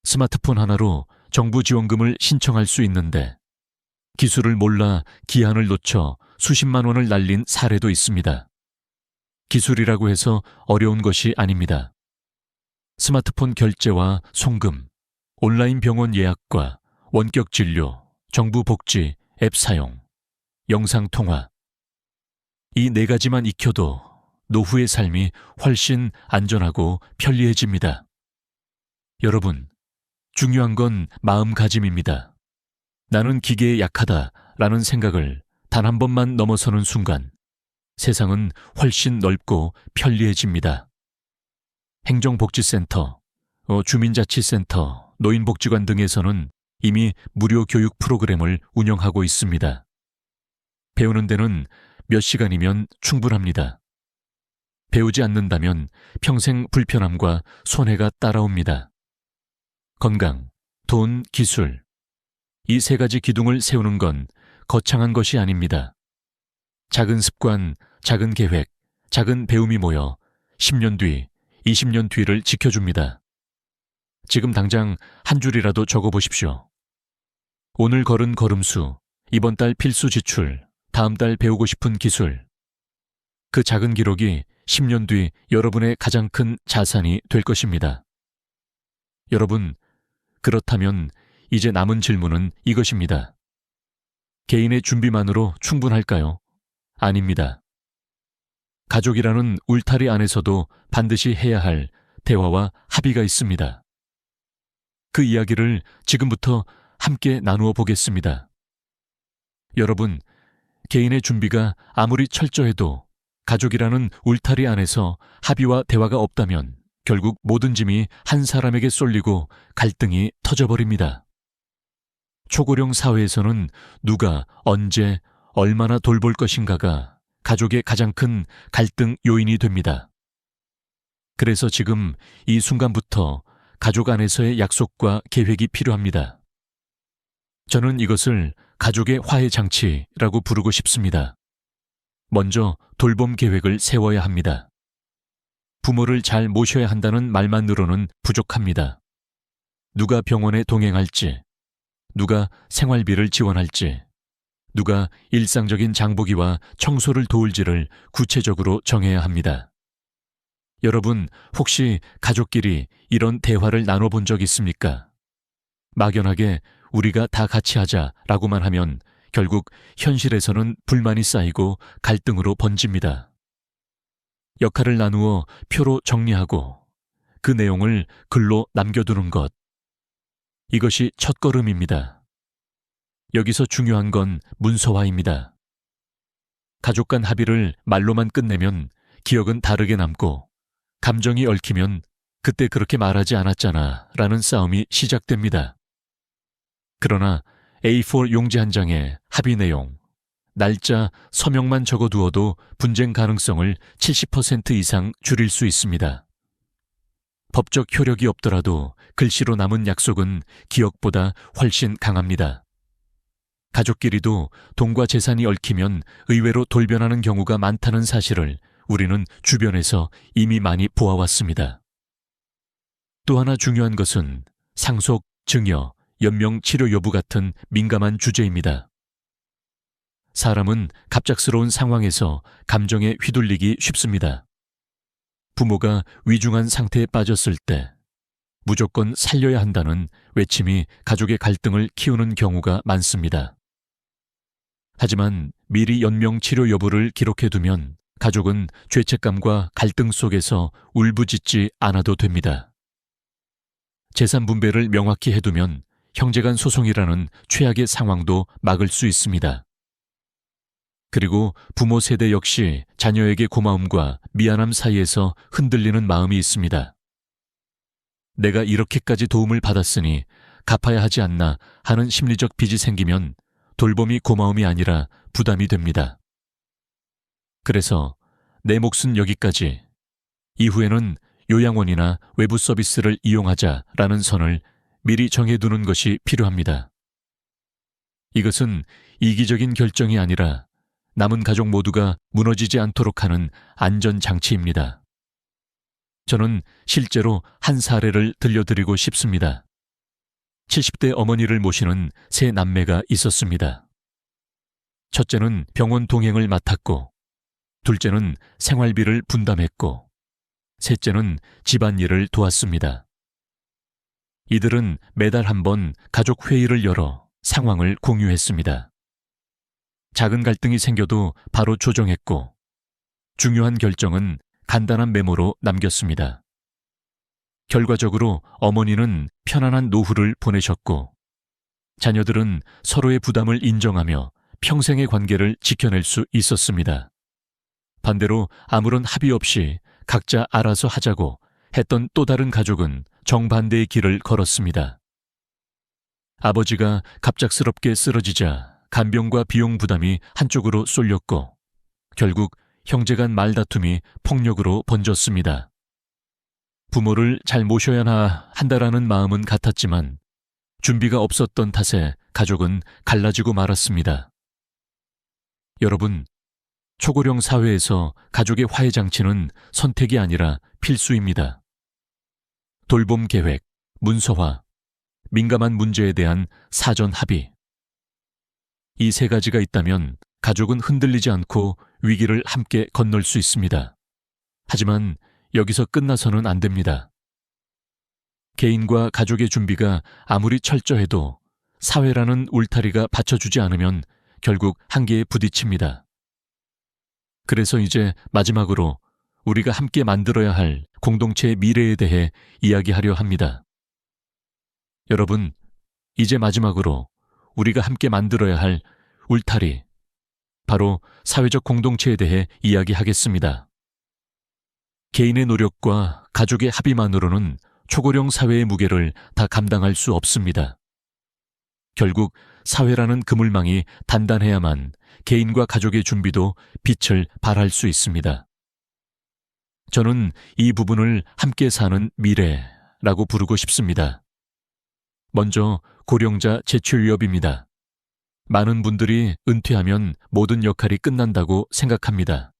스마트폰 하나로 정부 지원금을 신청할 수 있는데 기술을 몰라 기한을 놓쳐 수십만 원을 날린 사례도 있습니다. 기술이라고 해서 어려운 것이 아닙니다. 스마트폰 결제와 송금, 온라인 병원 예약과 원격 진료, 정부 복지, 앱 사용, 영상 통화. 이 네 가지만 익혀도 노후의 삶이 훨씬 안전하고 편리해집니다. 여러분, 중요한 건 마음가짐입니다. 나는 기계에 약하다라는 생각을 단 한 번만 넘어서는 순간 세상은 훨씬 넓고 편리해집니다. 행정복지센터, 주민자치센터, 노인복지관 등에서는 이미 무료 교육 프로그램을 운영하고 있습니다. 배우는 데는 몇 시간이면 충분합니다. 배우지 않는다면 평생 불편함과 손해가 따라옵니다. 건강, 돈, 기술. 이 세 가지 기둥을 세우는 건 거창한 것이 아닙니다. 작은 습관, 작은 계획, 작은 배움이 모여 10년 뒤, 20년 뒤를 지켜줍니다. 지금 당장 한 줄이라도 적어보십시오. 오늘 걸은 걸음수, 이번 달 필수 지출, 다음 달 배우고 싶은 기술. 그 작은 기록이 10년 뒤 여러분의 가장 큰 자산이 될 것입니다. 여러분, 그렇다면 이제 남은 질문은 이것입니다. 개인의 준비만으로 충분할까요? 아닙니다. 가족이라는 울타리 안에서도 반드시 해야 할 대화와 합의가 있습니다. 그 이야기를 지금부터 함께 나누어 보겠습니다. 여러분, 개인의 준비가 아무리 철저해도 가족이라는 울타리 안에서 합의와 대화가 없다면 결국 모든 짐이 한 사람에게 쏠리고 갈등이 터져버립니다. 초고령 사회에서는 누가 언제 얼마나 돌볼 것인가가 가족의 가장 큰 갈등 요인이 됩니다. 그래서 지금 이 순간부터 가족 안에서의 약속과 계획이 필요합니다. 저는 이것을 가족의 화해 장치라고 부르고 싶습니다. 먼저 돌봄 계획을 세워야 합니다. 부모를 잘 모셔야 한다는 말만으로는 부족합니다. 누가 병원에 동행할지, 누가 생활비를 지원할지, 누가 일상적인 장보기와 청소를 도울지를 구체적으로 정해야 합니다. 여러분, 혹시 가족끼리 이런 대화를 나눠본 적 있습니까? 막연하게 우리가 다 같이 하자라고만 하면 결국 현실에서는 불만이 쌓이고 갈등으로 번집니다. 역할을 나누어 표로 정리하고 그 내용을 글로 남겨두는 것. 이것이 첫걸음입니다. 여기서 중요한 건 문서화입니다. 가족 간 합의를 말로만 끝내면 기억은 다르게 남고 감정이 얽히면 그때 그렇게 말하지 않았잖아 라는 싸움이 시작됩니다. 그러나 A4 용지 한 장에 합의 내용, 날짜, 서명만 적어두어도 분쟁 가능성을 70% 이상 줄일 수 있습니다. 법적 효력이 없더라도 글씨로 남은 약속은 기억보다 훨씬 강합니다. 가족끼리도 돈과 재산이 얽히면 의외로 돌변하는 경우가 많다는 사실을 우리는 주변에서 이미 많이 보아왔습니다. 또 하나 중요한 것은 상속, 증여, 연명 치료 여부 같은 민감한 주제입니다. 사람은 갑작스러운 상황에서 감정에 휘둘리기 쉽습니다. 부모가 위중한 상태에 빠졌을 때, 무조건 살려야 한다는 외침이 가족의 갈등을 키우는 경우가 많습니다. 하지만 미리 연명 치료 여부를 기록해두면 가족은 죄책감과 갈등 속에서 울부짖지 않아도 됩니다. 재산 분배를 명확히 해두면 형제간 소송이라는 최악의 상황도 막을 수 있습니다. 그리고 부모 세대 역시 자녀에게 고마움과 미안함 사이에서 흔들리는 마음이 있습니다. 내가 이렇게까지 도움을 받았으니 갚아야 하지 않나 하는 심리적 빚이 생기면 돌봄이 고마움이 아니라 부담이 됩니다. 그래서 내 몫은 여기까지, 이후에는 요양원이나 외부 서비스를 이용하자라는 선을 미리 정해두는 것이 필요합니다. 이것은 이기적인 결정이 아니라 남은 가족 모두가 무너지지 않도록 하는 안전장치입니다. 저는 실제로 한 사례를 들려드리고 싶습니다. 70대 어머니를 모시는 세 남매가 있었습니다. 첫째는 병원 동행을 맡았고, 둘째는 생활비를 분담했고, 셋째는 집안일을 도왔습니다. 이들은 매달 한 번 가족 회의를 열어 상황을 공유했습니다. 작은 갈등이 생겨도 바로 조정했고, 중요한 결정은 간단한 메모로 남겼습니다. 결과적으로 어머니는 편안한 노후를 보내셨고, 자녀들은 서로의 부담을 인정하며 평생의 관계를 지켜낼 수 있었습니다. 반대로 아무런 합의 없이 각자 알아서 하자고 했던 또 다른 가족은 정반대의 길을 걸었습니다. 아버지가 갑작스럽게 쓰러지자 간병과 비용 부담이 한쪽으로 쏠렸고, 결국 형제간 말다툼이 폭력으로 번졌습니다. 부모를 잘 모셔야 한다라는 마음은 같았지만 준비가 없었던 탓에 가족은 갈라지고 말았습니다. 여러분, 초고령 사회에서 가족의 화해 장치는 선택이 아니라 필수입니다. 돌봄 계획, 문서화, 민감한 문제에 대한 사전 합의. 이 세 가지가 있다면 가족은 흔들리지 않고 위기를 함께 건널 수 있습니다. 하지만 여기서 끝나서는 안 됩니다. 개인과 가족의 준비가 아무리 철저해도 사회라는 울타리가 받쳐주지 않으면 결국 한계에 부딪힙니다. 그래서 이제 마지막으로 우리가 함께 만들어야 할 공동체의 미래에 대해 이야기하려 합니다. 여러분, 이제 마지막으로 우리가 함께 만들어야 할 울타리, 바로 사회적 공동체에 대해 이야기하겠습니다. 개인의 노력과 가족의 합의만으로는 초고령 사회의 무게를 다 감당할 수 없습니다. 결국 사회라는 그물망이 단단해야만 개인과 가족의 준비도 빛을 발할 수 있습니다. 저는 이 부분을 함께 사는 미래라고 부르고 싶습니다. 먼저 고령자 재취 위협입니다. 많은 분들이 은퇴하면 모든 역할이 끝난다고 생각합니다.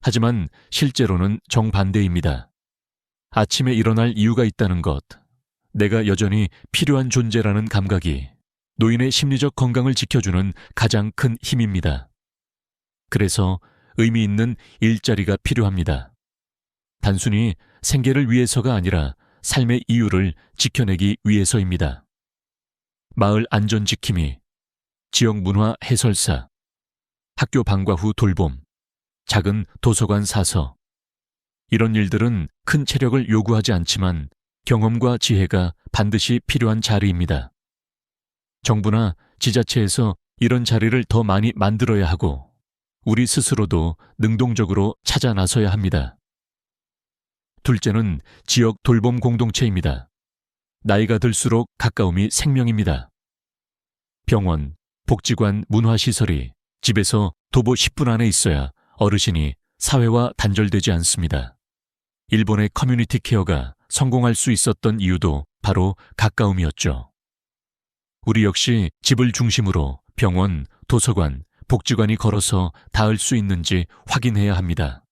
하지만 실제로는 정반대입니다. 아침에 일어날 이유가 있다는 것, 내가 여전히 필요한 존재라는 감각이 노인의 심리적 건강을 지켜주는 가장 큰 힘입니다. 그래서 의미 있는 일자리가 필요합니다. 단순히 생계를 위해서가 아니라 삶의 이유를 지켜내기 위해서입니다. 마을 안전지킴이, 지역 문화 해설사, 학교 방과 후 돌봄, 작은 도서관 사서. 이런 일들은 큰 체력을 요구하지 않지만 경험과 지혜가 반드시 필요한 자리입니다. 정부나 지자체에서 이런 자리를 더 많이 만들어야 하고 우리 스스로도 능동적으로 찾아 나서야 합니다. 둘째는 지역 돌봄 공동체입니다. 나이가 들수록 가까움이 생명입니다. 병원, 복지관, 문화시설이 집에서 도보 10분 안에 있어야 어르신이 사회와 단절되지 않습니다. 일본의 커뮤니티 케어가 성공할 수 있었던 이유도 바로 가까움이었죠. 우리 역시 집을 중심으로 병원, 도서관, 복지관이 걸어서 닿을 수 있는지 확인해야 합니다.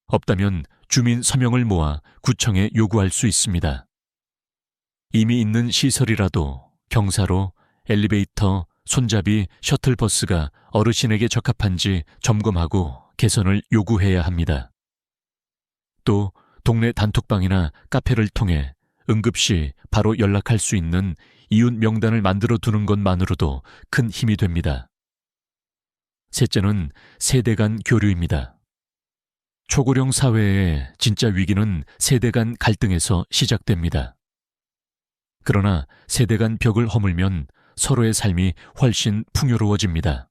없다면 주민 서명을 모아 구청에 요구할 수 있습니다. 이미 있는 시설이라도 경사로, 엘리베이터, 손잡이, 셔틀버스가 어르신에게 적합한지 점검하고 개선을 요구해야 합니다. 또 동네 단톡방이나 카페를 통해 응급시 바로 연락할 수 있는 이웃 명단을 만들어 두는 것만으로도 큰 힘이 됩니다. 셋째는 세대 간 교류입니다. 초고령 사회의 진짜 위기는 세대 간 갈등에서 시작됩니다. 그러나 세대 간 벽을 허물면 서로의 삶이 훨씬 풍요로워집니다.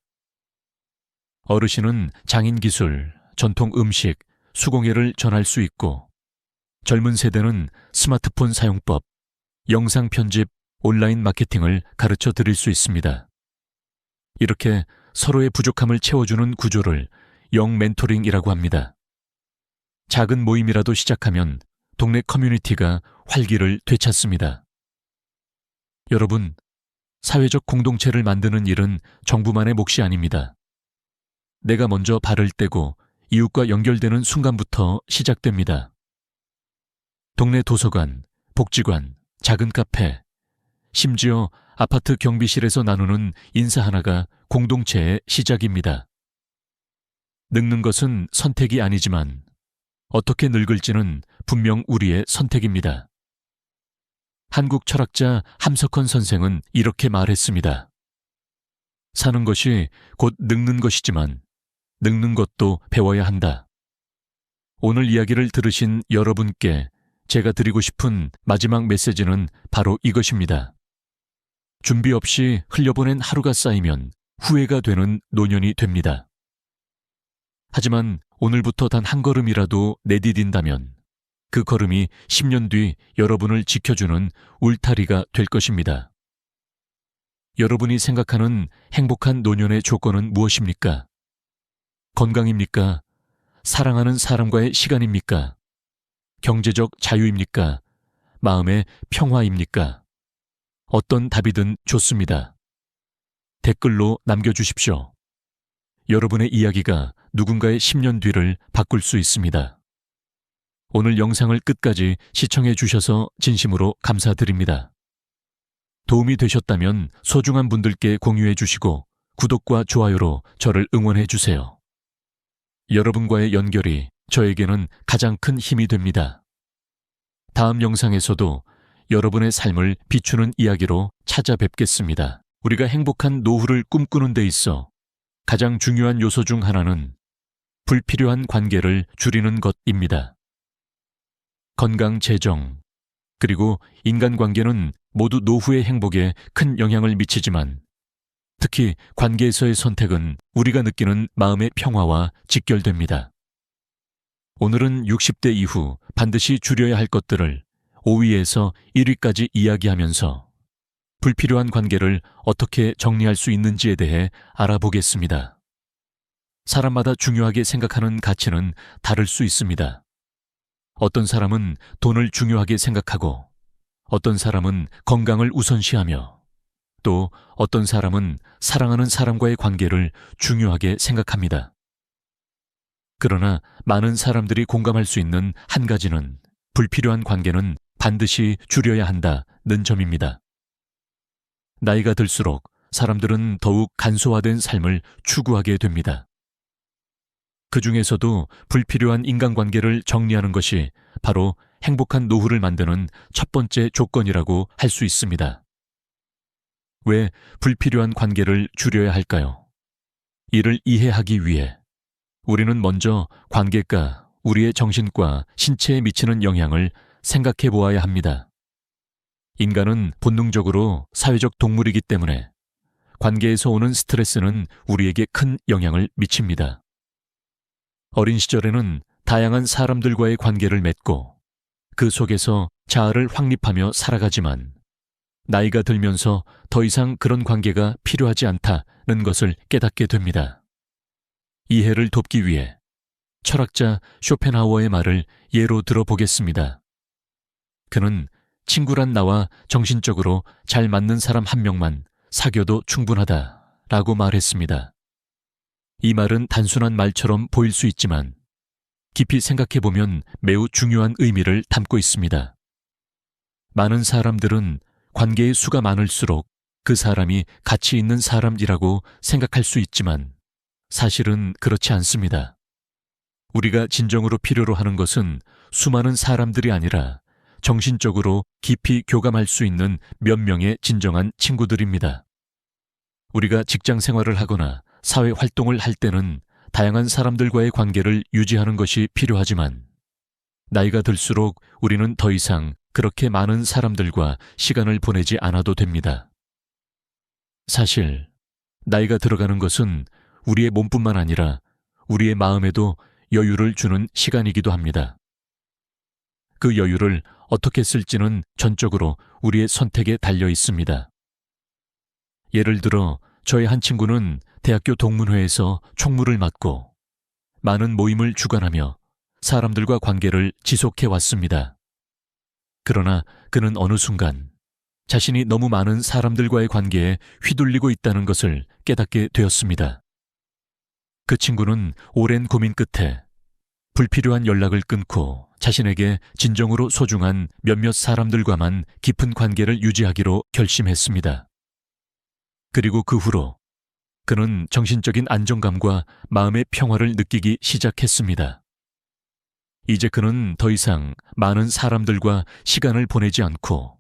어르신은 장인 기술, 전통 음식, 수공예를 전할 수 있고, 젊은 세대는 스마트폰 사용법, 영상 편집, 온라인 마케팅을 가르쳐 드릴 수 있습니다. 이렇게 서로의 부족함을 채워주는 구조를 영 멘토링이라고 합니다. 작은 모임이라도 시작하면 동네 커뮤니티가 활기를 되찾습니다. 여러분, 사회적 공동체를 만드는 일은 정부만의 몫이 아닙니다. 내가 먼저 발을 떼고 이웃과 연결되는 순간부터 시작됩니다. 동네 도서관, 복지관, 작은 카페, 심지어 아파트 경비실에서 나누는 인사 하나가 공동체의 시작입니다. 늙는 것은 선택이 아니지만 어떻게 늙을지는 분명 우리의 선택입니다. 한국 철학자 함석헌 선생은 이렇게 말했습니다. 사는 것이 곧 늙는 것이지만 늙는 것도 배워야 한다. 오늘 이야기를 들으신 여러분께 제가 드리고 싶은 마지막 메시지는 바로 이것입니다. 준비 없이 흘려보낸 하루가 쌓이면 후회가 되는 노년이 됩니다. 하지만 오늘부터 단 한 걸음이라도 내디딘다면 그 걸음이 10년 뒤 여러분을 지켜주는 울타리가 될 것입니다. 여러분이 생각하는 행복한 노년의 조건은 무엇입니까? 건강입니까? 사랑하는 사람과의 시간입니까? 경제적 자유입니까? 마음의 평화입니까? 어떤 답이든 좋습니다. 댓글로 남겨주십시오. 여러분의 이야기가 누군가의 10년 뒤를 바꿀 수 있습니다. 오늘 영상을 끝까지 시청해 주셔서 진심으로 감사드립니다. 도움이 되셨다면 소중한 분들께 공유해 주시고 구독과 좋아요로 저를 응원해 주세요. 여러분과의 연결이 저에게는 가장 큰 힘이 됩니다. 다음 영상에서도 여러분의 삶을 비추는 이야기로 찾아뵙겠습니다. 우리가 행복한 노후를 꿈꾸는 데 있어 가장 중요한 요소 중 하나는 불필요한 관계를 줄이는 것입니다. 건강, 재정, 그리고 인간관계는 모두 노후의 행복에 큰 영향을 미치지만 특히 관계에서의 선택은 우리가 느끼는 마음의 평화와 직결됩니다. 오늘은 60대 이후 반드시 줄여야 할 것들을 5위에서 1위까지 이야기하면서 불필요한 관계를 어떻게 정리할 수 있는지에 대해 알아보겠습니다. 사람마다 중요하게 생각하는 가치는 다를 수 있습니다. 어떤 사람은 돈을 중요하게 생각하고 어떤 사람은 건강을 우선시하며 또 어떤 사람은 사랑하는 사람과의 관계를 중요하게 생각합니다. 그러나 많은 사람들이 공감할 수 있는 한 가지는 불필요한 관계는 반드시 줄여야 한다는 점입니다. 나이가 들수록 사람들은 더욱 간소화된 삶을 추구하게 됩니다. 그 중에서도 불필요한 인간관계를 정리하는 것이 바로 행복한 노후를 만드는 첫 번째 조건이라고 할 수 있습니다. 왜 불필요한 관계를 줄여야 할까요? 이를 이해하기 위해 우리는 먼저 관계가 우리의 정신과 신체에 미치는 영향을 생각해 보아야 합니다. 인간은 본능적으로 사회적 동물이기 때문에 관계에서 오는 스트레스는 우리에게 큰 영향을 미칩니다. 어린 시절에는 다양한 사람들과의 관계를 맺고 그 속에서 자아를 확립하며 살아가지만 나이가 들면서 더 이상 그런 관계가 필요하지 않다는 것을 깨닫게 됩니다. 이해를 돕기 위해 철학자 쇼펜하우어의 말을 예로 들어보겠습니다. 그는 친구란 나와 정신적으로 잘 맞는 사람 한 명만 사귀어도 충분하다라고 말했습니다. 이 말은 단순한 말처럼 보일 수 있지만 깊이 생각해보면 매우 중요한 의미를 담고 있습니다. 많은 사람들은 관계의 수가 많을수록 그 사람이 가치 있는 사람이라고 생각할 수 있지만 사실은 그렇지 않습니다. 우리가 진정으로 필요로 하는 것은 수많은 사람들이 아니라 정신적으로 깊이 교감할 수 있는 몇 명의 진정한 친구들입니다. 우리가 직장 생활을 하거나 사회 활동을 할 때는 다양한 사람들과의 관계를 유지하는 것이 필요하지만 나이가 들수록 우리는 더 이상 그렇게 많은 사람들과 시간을 보내지 않아도 됩니다. 사실 나이가 들어가는 것은 우리의 몸뿐만 아니라 우리의 마음에도 여유를 주는 시간이기도 합니다. 그 여유를 어떻게 쓸지는 전적으로 우리의 선택에 달려 있습니다. 예를 들어 저의 한 친구는 대학교 동문회에서 총무를 맡고 많은 모임을 주관하며 사람들과 관계를 지속해 왔습니다. 그러나 그는 어느 순간 자신이 너무 많은 사람들과의 관계에 휘둘리고 있다는 것을 깨닫게 되었습니다. 그 친구는 오랜 고민 끝에 불필요한 연락을 끊고 자신에게 진정으로 소중한 몇몇 사람들과만 깊은 관계를 유지하기로 결심했습니다. 그리고 그 후로 그는 정신적인 안정감과 마음의 평화를 느끼기 시작했습니다. 이제 그는 더 이상 많은 사람들과 시간을 보내지 않고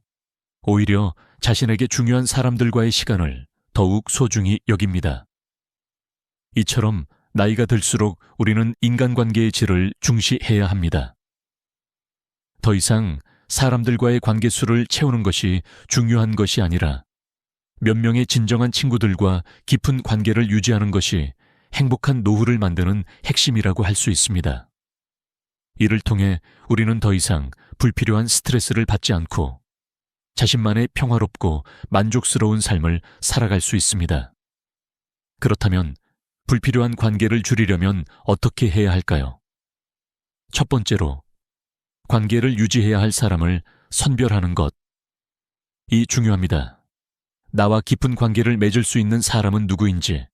오히려 자신에게 중요한 사람들과의 시간을 더욱 소중히 여깁니다. 이처럼 나이가 들수록 우리는 인간관계의 질을 중시해야 합니다. 더 이상 사람들과의 관계수를 채우는 것이 중요한 것이 아니라 몇 명의 진정한 친구들과 깊은 관계를 유지하는 것이 행복한 노후를 만드는 핵심이라고 할 수 있습니다. 이를 통해 우리는 더 이상 불필요한 스트레스를 받지 않고 자신만의 평화롭고 만족스러운 삶을 살아갈 수 있습니다. 그렇다면 불필요한 관계를 줄이려면 어떻게 해야 할까요? 첫 번째로, 관계를 유지해야 할 사람을 선별하는 것. 이 중요합니다. 나와 깊은 관계를 맺을 수 있는 사람은 누구인지,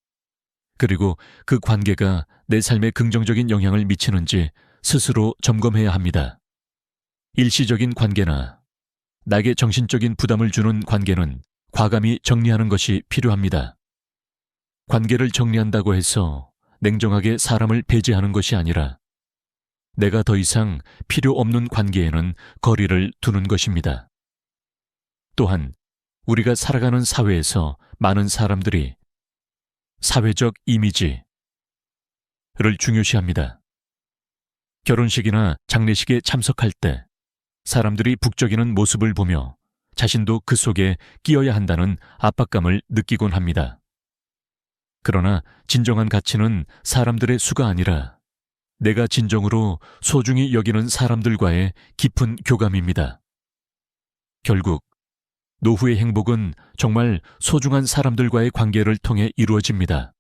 그리고 그 관계가 내 삶에 긍정적인 영향을 미치는지 스스로 점검해야 합니다. 일시적인 관계나 나에게 정신적인 부담을 주는 관계는 과감히 정리하는 것이 필요합니다. 관계를 정리한다고 해서 냉정하게 사람을 배제하는 것이 아니라 내가 더 이상 필요 없는 관계에는 거리를 두는 것입니다. 또한 우리가 살아가는 사회에서 많은 사람들이 사회적 이미지를 중요시합니다. 결혼식이나 장례식에 참석할 때 사람들이 북적이는 모습을 보며 자신도 그 속에 끼어야 한다는 압박감을 느끼곤 합니다. 그러나 진정한 가치는 사람들의 수가 아니라 내가 진정으로 소중히 여기는 사람들과의 깊은 교감입니다. 결국 노후의 행복은 정말 소중한 사람들과의 관계를 통해 이루어집니다.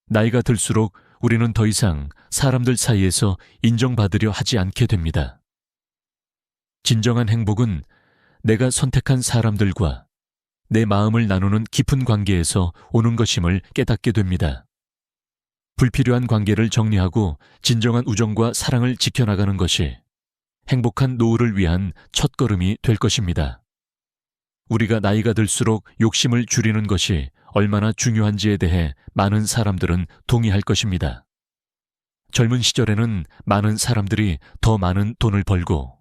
나이가 들수록 우리는 더 이상 사람들 사이에서 인정받으려 하지 않게 됩니다. 진정한 행복은 내가 선택한 사람들과 내 마음을 나누는 깊은 관계에서 오는 것임을 깨닫게 됩니다. 불필요한 관계를 정리하고 진정한 우정과 사랑을 지켜나가는 것이 행복한 노후를 위한 첫걸음이 될 것입니다. 우리가 나이가 들수록 욕심을 줄이는 것이 얼마나 중요한지에 대해 많은 사람들은 동의할 것입니다. 젊은 시절에는 많은 사람들이 더 많은 돈을 벌고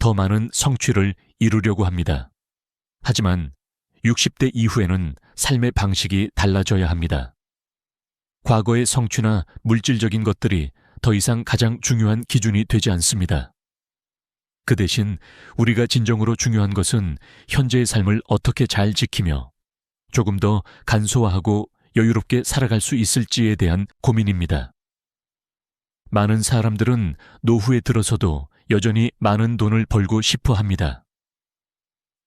더 많은 성취를 이루려고 합니다. 하지만 60대 이후에는 삶의 방식이 달라져야 합니다. 과거의 성취나 물질적인 것들이 더 이상 가장 중요한 기준이 되지 않습니다. 그 대신 우리가 진정으로 중요한 것은 현재의 삶을 어떻게 잘 지키며 조금 더 간소화하고 여유롭게 살아갈 수 있을지에 대한 고민입니다. 많은 사람들은 노후에 들어서도 여전히 많은 돈을 벌고 싶어 합니다.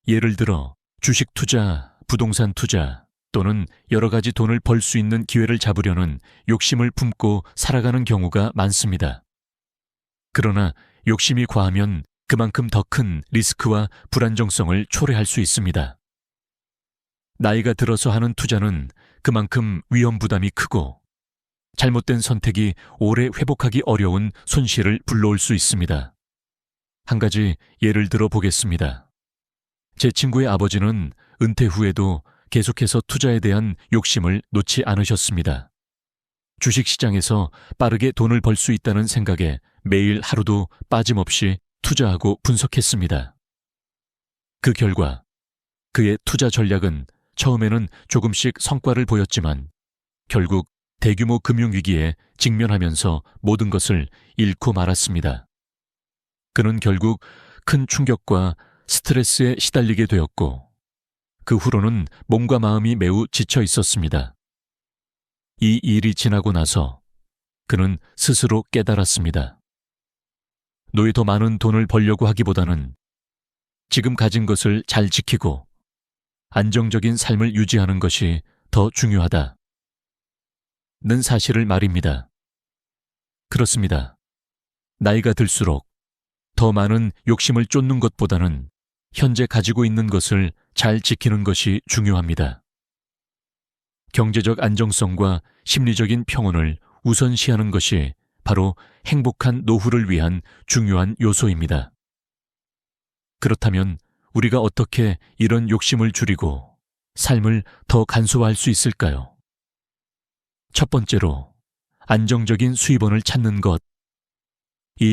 예를 들어 주식 투자, 부동산 투자 또는 여러 가지 돈을 벌 수 있는 기회를 잡으려는 욕심을 품고 살아가는 경우가 많습니다. 그러나 욕심이 과하면 그만큼 더 큰 리스크와 불안정성을 초래할 수 있습니다. 나이가 들어서 하는 투자는 그만큼 위험 부담이 크고 잘못된 선택이 오래 회복하기 어려운 손실을 불러올 수 있습니다. 한 가지 예를 들어 보겠습니다. 제 친구의 아버지는 은퇴 후에도 계속해서 투자에 대한 욕심을 놓지 않으셨습니다. 주식시장에서 빠르게 돈을 벌 수 있다는 생각에 매일 하루도 빠짐없이 투자하고 분석했습니다. 그 결과 그의 투자 전략은 처음에는 조금씩 성과를 보였지만 결국 대규모 금융위기에 직면하면서 모든 것을 잃고 말았습니다. 그는 결국 큰 충격과 스트레스에 시달리게 되었고 그 후로는 몸과 마음이 매우 지쳐 있었습니다. 이 일이 지나고 나서 그는 스스로 깨달았습니다. 노에 더 많은 돈을 벌려고 하기보다는 지금 가진 것을 잘 지키고 안정적인 삶을 유지하는 것이 더 중요하다. 는 사실을 말입니다. 그렇습니다. 나이가 들수록 더 많은 욕심을 쫓는 것보다는 현재 가지고 있는 것을 잘 지키는 것이 중요합니다. 경제적 안정성과 심리적인 평온을 우선시하는 것이 바로 행복한 노후를 위한 중요한 요소입니다. 그렇다면 우리가 어떻게 이런 욕심을 줄이고 삶을 더 간소화할 수 있을까요? 첫 번째로 안정적인 수입원을 찾는 것이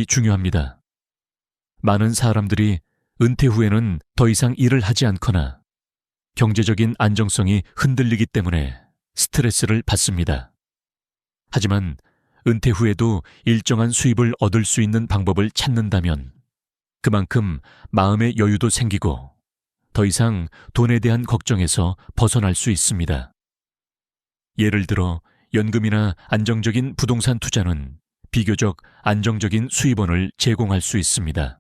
중요합니다. 많은 사람들이 은퇴 후에는 더 이상 일을 하지 않거나 경제적인 안정성이 흔들리기 때문에 스트레스를 받습니다. 하지만 은퇴 후에도 일정한 수입을 얻을 수 있는 방법을 찾는다면 그만큼 마음의 여유도 생기고 더 이상 돈에 대한 걱정에서 벗어날 수 있습니다. 예를 들어 연금이나 안정적인 부동산 투자는 비교적 안정적인 수입원을 제공할 수 있습니다.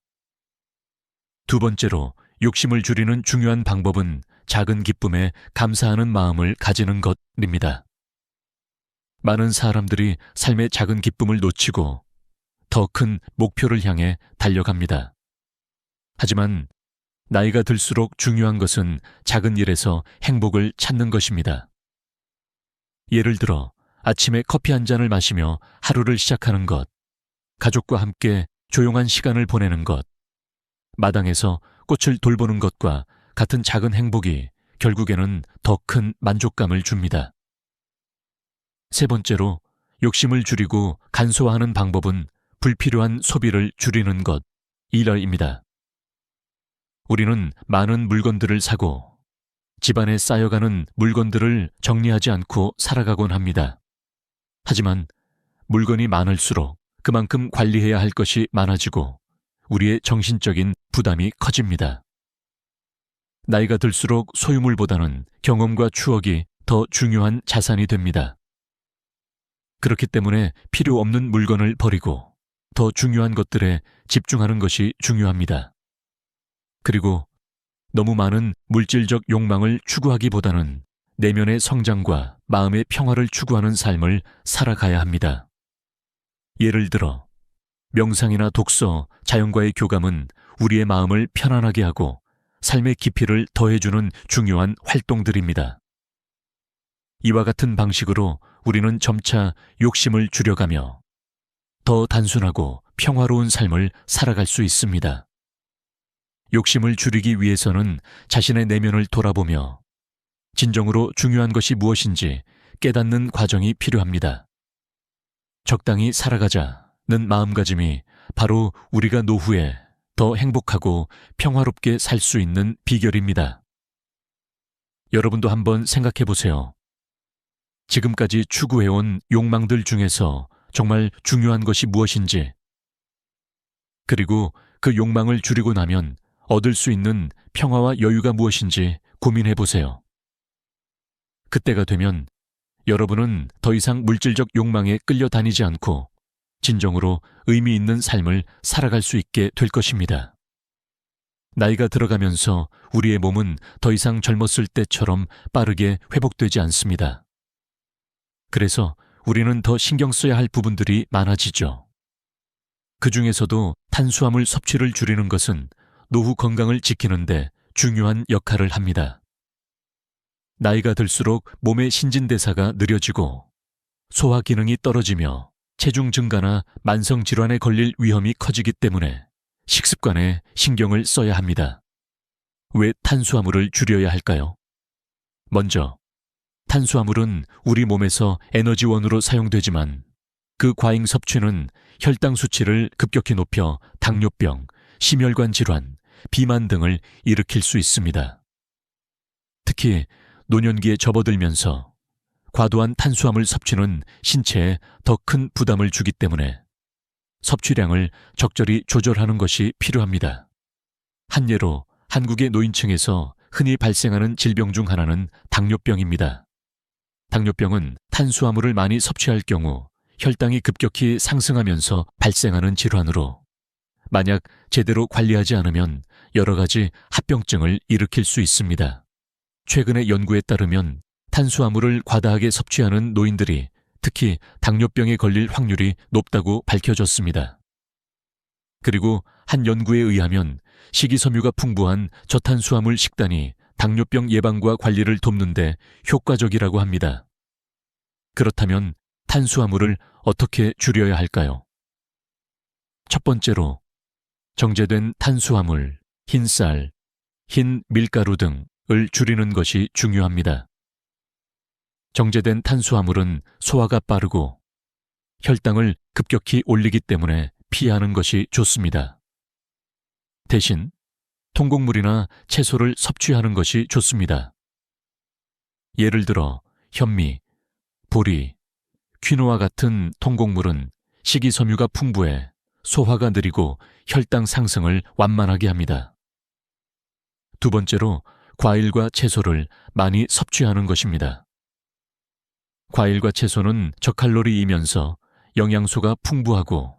두 번째로 욕심을 줄이는 중요한 방법은 작은 기쁨에 감사하는 마음을 가지는 것입니다. 많은 사람들이 삶의 작은 기쁨을 놓치고 더 큰 목표를 향해 달려갑니다. 하지만 나이가 들수록 중요한 것은 작은 일에서 행복을 찾는 것입니다. 예를 들어 아침에 커피 한 잔을 마시며 하루를 시작하는 것, 가족과 함께 조용한 시간을 보내는 것, 마당에서 꽃을 돌보는 것과 같은 작은 행복이 결국에는 더 큰 만족감을 줍니다. 세 번째로 욕심을 줄이고 간소화하는 방법은 불필요한 소비를 줄이는 것입니다. 우리는 많은 물건들을 사고 집안에 쌓여가는 물건들을 정리하지 않고 살아가곤 합니다. 하지만 물건이 많을수록 그만큼 관리해야 할 것이 많아지고 우리의 정신적인 부담이 커집니다. 나이가 들수록 소유물보다는 경험과 추억이 더 중요한 자산이 됩니다. 그렇기 때문에 필요 없는 물건을 버리고 더 중요한 것들에 집중하는 것이 중요합니다. 그리고 너무 많은 물질적 욕망을 추구하기보다는 내면의 성장과 마음의 평화를 추구하는 삶을 살아가야 합니다. 예를 들어 명상이나 독서, 자연과의 교감은 우리의 마음을 편안하게 하고 삶의 깊이를 더해주는 중요한 활동들입니다. 이와 같은 방식으로 우리는 점차 욕심을 줄여가며 더 단순하고 평화로운 삶을 살아갈 수 있습니다. 욕심을 줄이기 위해서는 자신의 내면을 돌아보며 진정으로 중요한 것이 무엇인지 깨닫는 과정이 필요합니다. 적당히 살아가자는 마음가짐이 바로 우리가 노후에 더 행복하고 평화롭게 살 수 있는 비결입니다. 여러분도 한번 생각해 보세요. 지금까지 추구해온 욕망들 중에서 정말 중요한 것이 무엇인지, 그리고 그 욕망을 줄이고 나면 얻을 수 있는 평화와 여유가 무엇인지 고민해 보세요. 그때가 되면 여러분은 더 이상 물질적 욕망에 끌려다니지 않고 진정으로 의미 있는 삶을 살아갈 수 있게 될 것입니다. 나이가 들어가면서 우리의 몸은 더 이상 젊었을 때처럼 빠르게 회복되지 않습니다. 그래서 우리는 더 신경 써야 할 부분들이 많아지죠. 그 중에서도 탄수화물 섭취를 줄이는 것은 노후 건강을 지키는데 중요한 역할을 합니다. 나이가 들수록 몸의 신진대사가 느려지고 소화 기능이 떨어지며 체중 증가나 만성 질환에 걸릴 위험이 커지기 때문에 식습관에 신경을 써야 합니다. 왜 탄수화물을 줄여야 할까요? 먼저, 탄수화물은 우리 몸에서 에너지원으로 사용되지만 그 과잉 섭취는 혈당 수치를 급격히 높여 당뇨병, 심혈관 질환, 비만 등을 일으킬 수 있습니다. 특히 노년기에 접어들면서 과도한 탄수화물 섭취는 신체에 더 큰 부담을 주기 때문에 섭취량을 적절히 조절하는 것이 필요합니다. 한 예로 한국의 노인층에서 흔히 발생하는 질병 중 하나는 당뇨병입니다. 당뇨병은 탄수화물을 많이 섭취할 경우 혈당이 급격히 상승하면서 발생하는 질환으로 만약 제대로 관리하지 않으면 여러 가지 합병증을 일으킬 수 있습니다. 최근의 연구에 따르면 탄수화물을 과다하게 섭취하는 노인들이 특히 당뇨병에 걸릴 확률이 높다고 밝혀졌습니다. 그리고 한 연구에 의하면 식이섬유가 풍부한 저탄수화물 식단이 당뇨병 예방과 관리를 돕는 데 효과적이라고 합니다. 그렇다면 탄수화물을 어떻게 줄여야 할까요? 첫 번째로 정제된 탄수화물, 흰쌀, 흰 밀가루 등을 줄이는 것이 중요합니다. 정제된 탄수화물은 소화가 빠르고 혈당을 급격히 올리기 때문에 피하는 것이 좋습니다. 대신 통곡물이나 채소를 섭취하는 것이 좋습니다. 예를 들어 현미, 보리, 퀴노아 같은 통곡물은 식이섬유가 풍부해 소화가 느리고 혈당 상승을 완만하게 합니다. 두 번째로 과일과 채소를 많이 섭취하는 것입니다. 과일과 채소는 저칼로리이면서 영양소가 풍부하고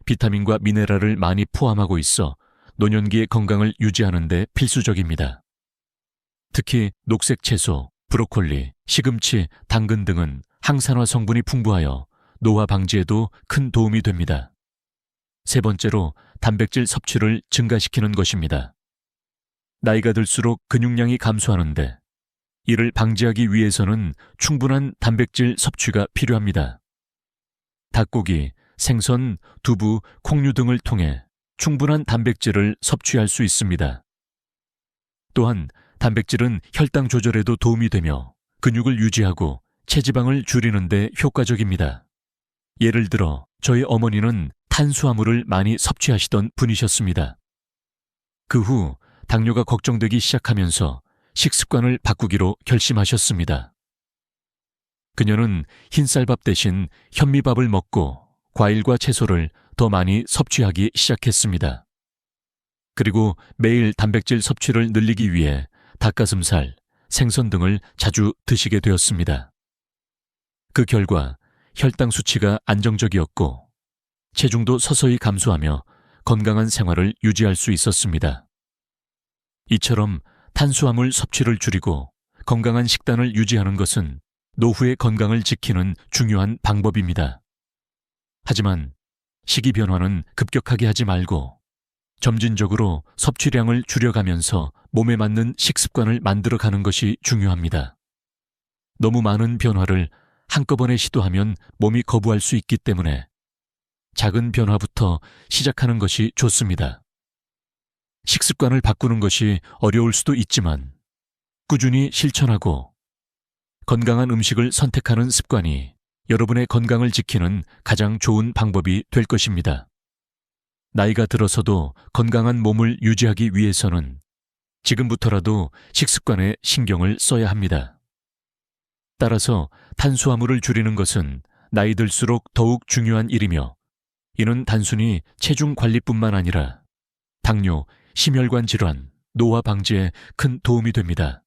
비타민과 미네랄을 많이 포함하고 있어 노년기의 건강을 유지하는 데 필수적입니다. 특히 녹색 채소, 브로콜리, 시금치, 당근 등은 항산화 성분이 풍부하여 노화 방지에도 큰 도움이 됩니다. 세 번째로 단백질 섭취를 증가시키는 것입니다. 나이가 들수록 근육량이 감소하는데 이를 방지하기 위해서는 충분한 단백질 섭취가 필요합니다. 닭고기, 생선, 두부, 콩류 등을 통해 충분한 단백질을 섭취할 수 있습니다. 또한 단백질은 혈당 조절에도 도움이 되며 근육을 유지하고 체지방을 줄이는 데 효과적입니다. 예를 들어 저희 어머니는 탄수화물을 많이 섭취하시던 분이셨습니다. 그 후 당뇨가 걱정되기 시작하면서 식습관을 바꾸기로 결심하셨습니다. 그녀는 흰쌀밥 대신 현미밥을 먹고 과일과 채소를 더 많이 섭취하기 시작했습니다. 그리고 매일 단백질 섭취를 늘리기 위해 닭가슴살, 생선 등을 자주 드시게 되었습니다. 그 결과 혈당 수치가 안정적이었고 체중도 서서히 감소하며 건강한 생활을 유지할 수 있었습니다. 이처럼 탄수화물 섭취를 줄이고 건강한 식단을 유지하는 것은 노후의 건강을 지키는 중요한 방법입니다. 하지만 시기 변화는 급격하게 하지 말고 점진적으로 섭취량을 줄여가면서 몸에 맞는 식습관을 만들어가는 것이 중요합니다. 너무 많은 변화를 한꺼번에 시도하면 몸이 거부할 수 있기 때문에 작은 변화부터 시작하는 것이 좋습니다. 식습관을 바꾸는 것이 어려울 수도 있지만 꾸준히 실천하고 건강한 음식을 선택하는 습관이 여러분의 건강을 지키는 가장 좋은 방법이 될 것입니다. 나이가 들어서도 건강한 몸을 유지하기 위해서는 지금부터라도 식습관에 신경을 써야 합니다. 따라서 탄수화물을 줄이는 것은 나이 들수록 더욱 중요한 일이며 이는 단순히 체중 관리뿐만 아니라 당뇨, 심혈관 질환, 노화 방지에 큰 도움이 됩니다.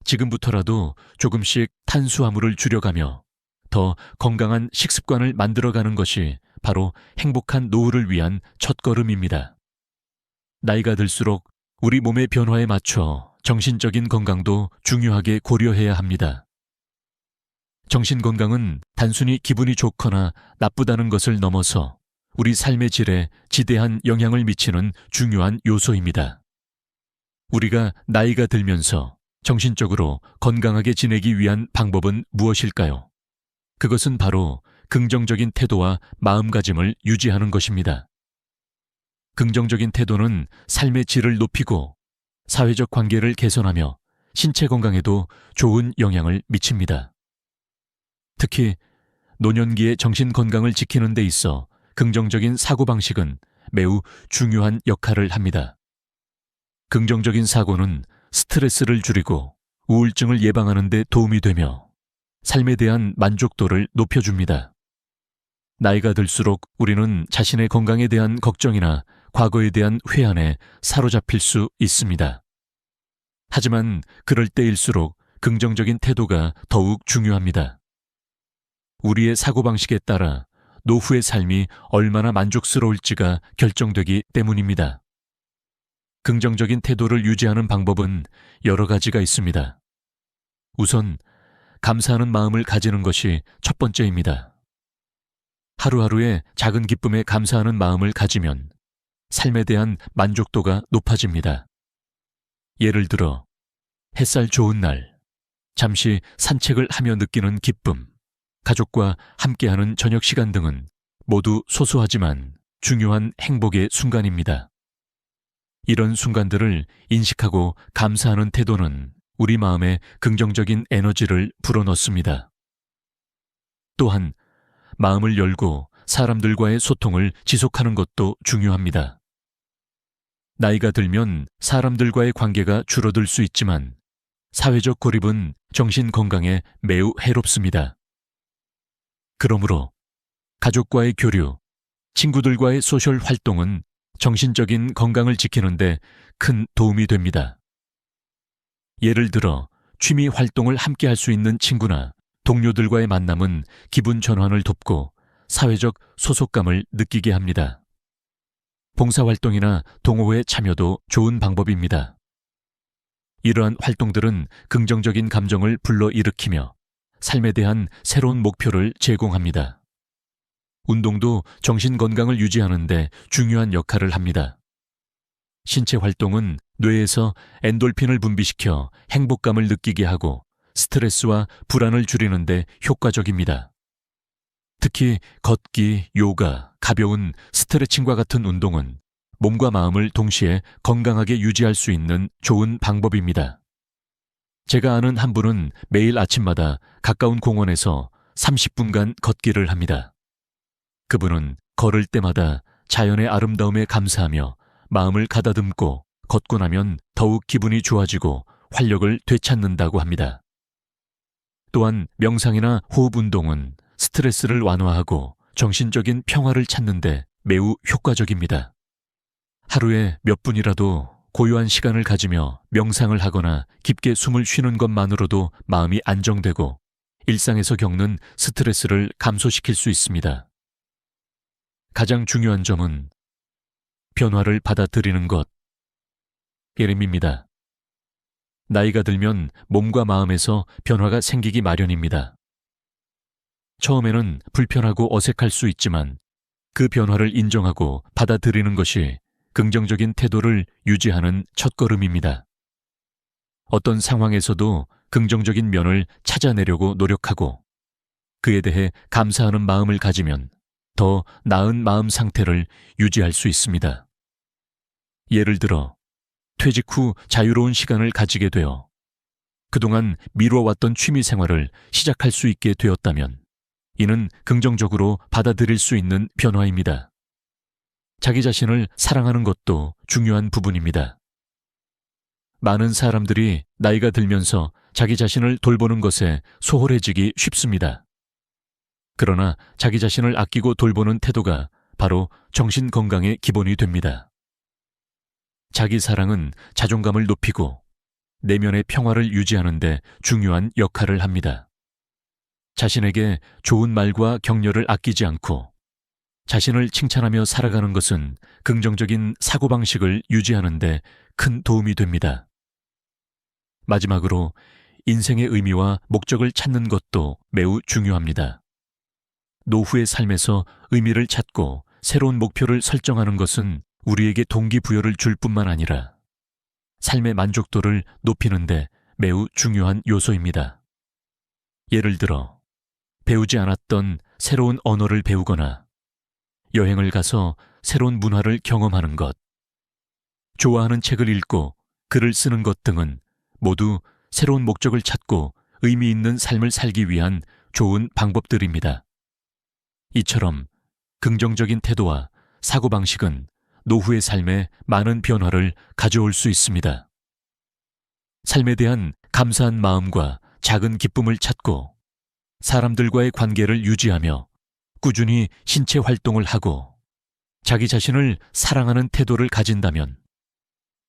지금부터라도 조금씩 탄수화물을 줄여가며 더 건강한 식습관을 만들어가는 것이 바로 행복한 노후를 위한 첫걸음입니다. 나이가 들수록 우리 몸의 변화에 맞춰 정신적인 건강도 중요하게 고려해야 합니다. 정신 건강은 단순히 기분이 좋거나 나쁘다는 것을 넘어서 우리 삶의 질에 지대한 영향을 미치는 중요한 요소입니다. 우리가 나이가 들면서 정신적으로 건강하게 지내기 위한 방법은 무엇일까요? 그것은 바로 긍정적인 태도와 마음가짐을 유지하는 것입니다. 긍정적인 태도는 삶의 질을 높이고 사회적 관계를 개선하며 신체 건강에도 좋은 영향을 미칩니다. 특히 노년기의 정신 건강을 지키는 데 있어 긍정적인 사고방식은 매우 중요한 역할을 합니다. 긍정적인 사고는 스트레스를 줄이고 우울증을 예방하는 데 도움이 되며 삶에 대한 만족도를 높여줍니다. 나이가 들수록 우리는 자신의 건강에 대한 걱정이나 과거에 대한 회한에 사로잡힐 수 있습니다. 하지만 그럴 때일수록 긍정적인 태도가 더욱 중요합니다. 우리의 사고방식에 따라 노후의 삶이 얼마나 만족스러울지가 결정되기 때문입니다. 긍정적인 태도를 유지하는 방법은 여러 가지가 있습니다. 우선 감사하는 마음을 가지는 것이 첫 번째입니다. 하루하루의 작은 기쁨에 감사하는 마음을 가지면 삶에 대한 만족도가 높아집니다. 예를 들어 햇살 좋은 날, 잠시 산책을 하며 느끼는 기쁨, 가족과 함께하는 저녁 시간 등은 모두 소소하지만 중요한 행복의 순간입니다. 이런 순간들을 인식하고 감사하는 태도는 우리 마음에 긍정적인 에너지를 불어넣습니다. 또한 마음을 열고 사람들과의 소통을 지속하는 것도 중요합니다. 나이가 들면 사람들과의 관계가 줄어들 수 있지만 사회적 고립은 정신 건강에 매우 해롭습니다. 그러므로 가족과의 교류, 친구들과의 소셜 활동은 정신적인 건강을 지키는 데 큰 도움이 됩니다. 예를 들어 취미 활동을 함께 할 수 있는 친구나 동료들과의 만남은 기분 전환을 돕고 사회적 소속감을 느끼게 합니다. 봉사활동이나 동호회 참여도 좋은 방법입니다. 이러한 활동들은 긍정적인 감정을 불러일으키며 삶에 대한 새로운 목표를 제공합니다. 운동도 정신 건강을 유지하는 데 중요한 역할을 합니다. 신체 활동은 뇌에서 엔돌핀을 분비시켜 행복감을 느끼게 하고 스트레스와 불안을 줄이는 데 효과적입니다. 특히 걷기, 요가, 가벼운 스트레칭과 같은 운동은 몸과 마음을 동시에 건강하게 유지할 수 있는 좋은 방법입니다. 제가 아는 한 분은 매일 아침마다 가까운 공원에서 30분간 걷기를 합니다. 그분은 걸을 때마다 자연의 아름다움에 감사하며 마음을 가다듬고 걷고 나면 더욱 기분이 좋아지고 활력을 되찾는다고 합니다. 또한 명상이나 호흡 운동은 스트레스를 완화하고 정신적인 평화를 찾는 데 매우 효과적입니다. 하루에 몇 분이라도 고요한 시간을 가지며 명상을 하거나 깊게 숨을 쉬는 것만으로도 마음이 안정되고 일상에서 겪는 스트레스를 감소시킬 수 있습니다. 가장 중요한 점은 변화를 받아들이는 것, 예림입니다. 나이가 들면 몸과 마음에서 변화가 생기기 마련입니다. 처음에는 불편하고 어색할 수 있지만 그 변화를 인정하고 받아들이는 것이 긍정적인 태도를 유지하는 첫걸음입니다. 어떤 상황에서도 긍정적인 면을 찾아내려고 노력하고 그에 대해 감사하는 마음을 가지면 더 나은 마음 상태를 유지할 수 있습니다. 예를 들어 퇴직 후 자유로운 시간을 가지게 되어 그동안 미뤄왔던 취미 생활을 시작할 수 있게 되었다면 이는 긍정적으로 받아들일 수 있는 변화입니다. 자기 자신을 사랑하는 것도 중요한 부분입니다. 많은 사람들이 나이가 들면서 자기 자신을 돌보는 것에 소홀해지기 쉽습니다. 그러나 자기 자신을 아끼고 돌보는 태도가 바로 정신 건강의 기본이 됩니다. 자기 사랑은 자존감을 높이고 내면의 평화를 유지하는 데 중요한 역할을 합니다. 자신에게 좋은 말과 격려를 아끼지 않고 자신을 칭찬하며 살아가는 것은 긍정적인 사고방식을 유지하는 데 큰 도움이 됩니다. 마지막으로 인생의 의미와 목적을 찾는 것도 매우 중요합니다. 노후의 삶에서 의미를 찾고 새로운 목표를 설정하는 것은 우리에게 동기부여를 줄 뿐만 아니라 삶의 만족도를 높이는 데 매우 중요한 요소입니다. 예를 들어 배우지 않았던 새로운 언어를 배우거나 여행을 가서 새로운 문화를 경험하는 것, 좋아하는 책을 읽고 글을 쓰는 것 등은 모두 새로운 목적을 찾고 의미 있는 삶을 살기 위한 좋은 방법들입니다. 이처럼 긍정적인 태도와 사고방식은 노후의 삶에 많은 변화를 가져올 수 있습니다. 삶에 대한 감사한 마음과 작은 기쁨을 찾고 사람들과의 관계를 유지하며 꾸준히 신체 활동을 하고 자기 자신을 사랑하는 태도를 가진다면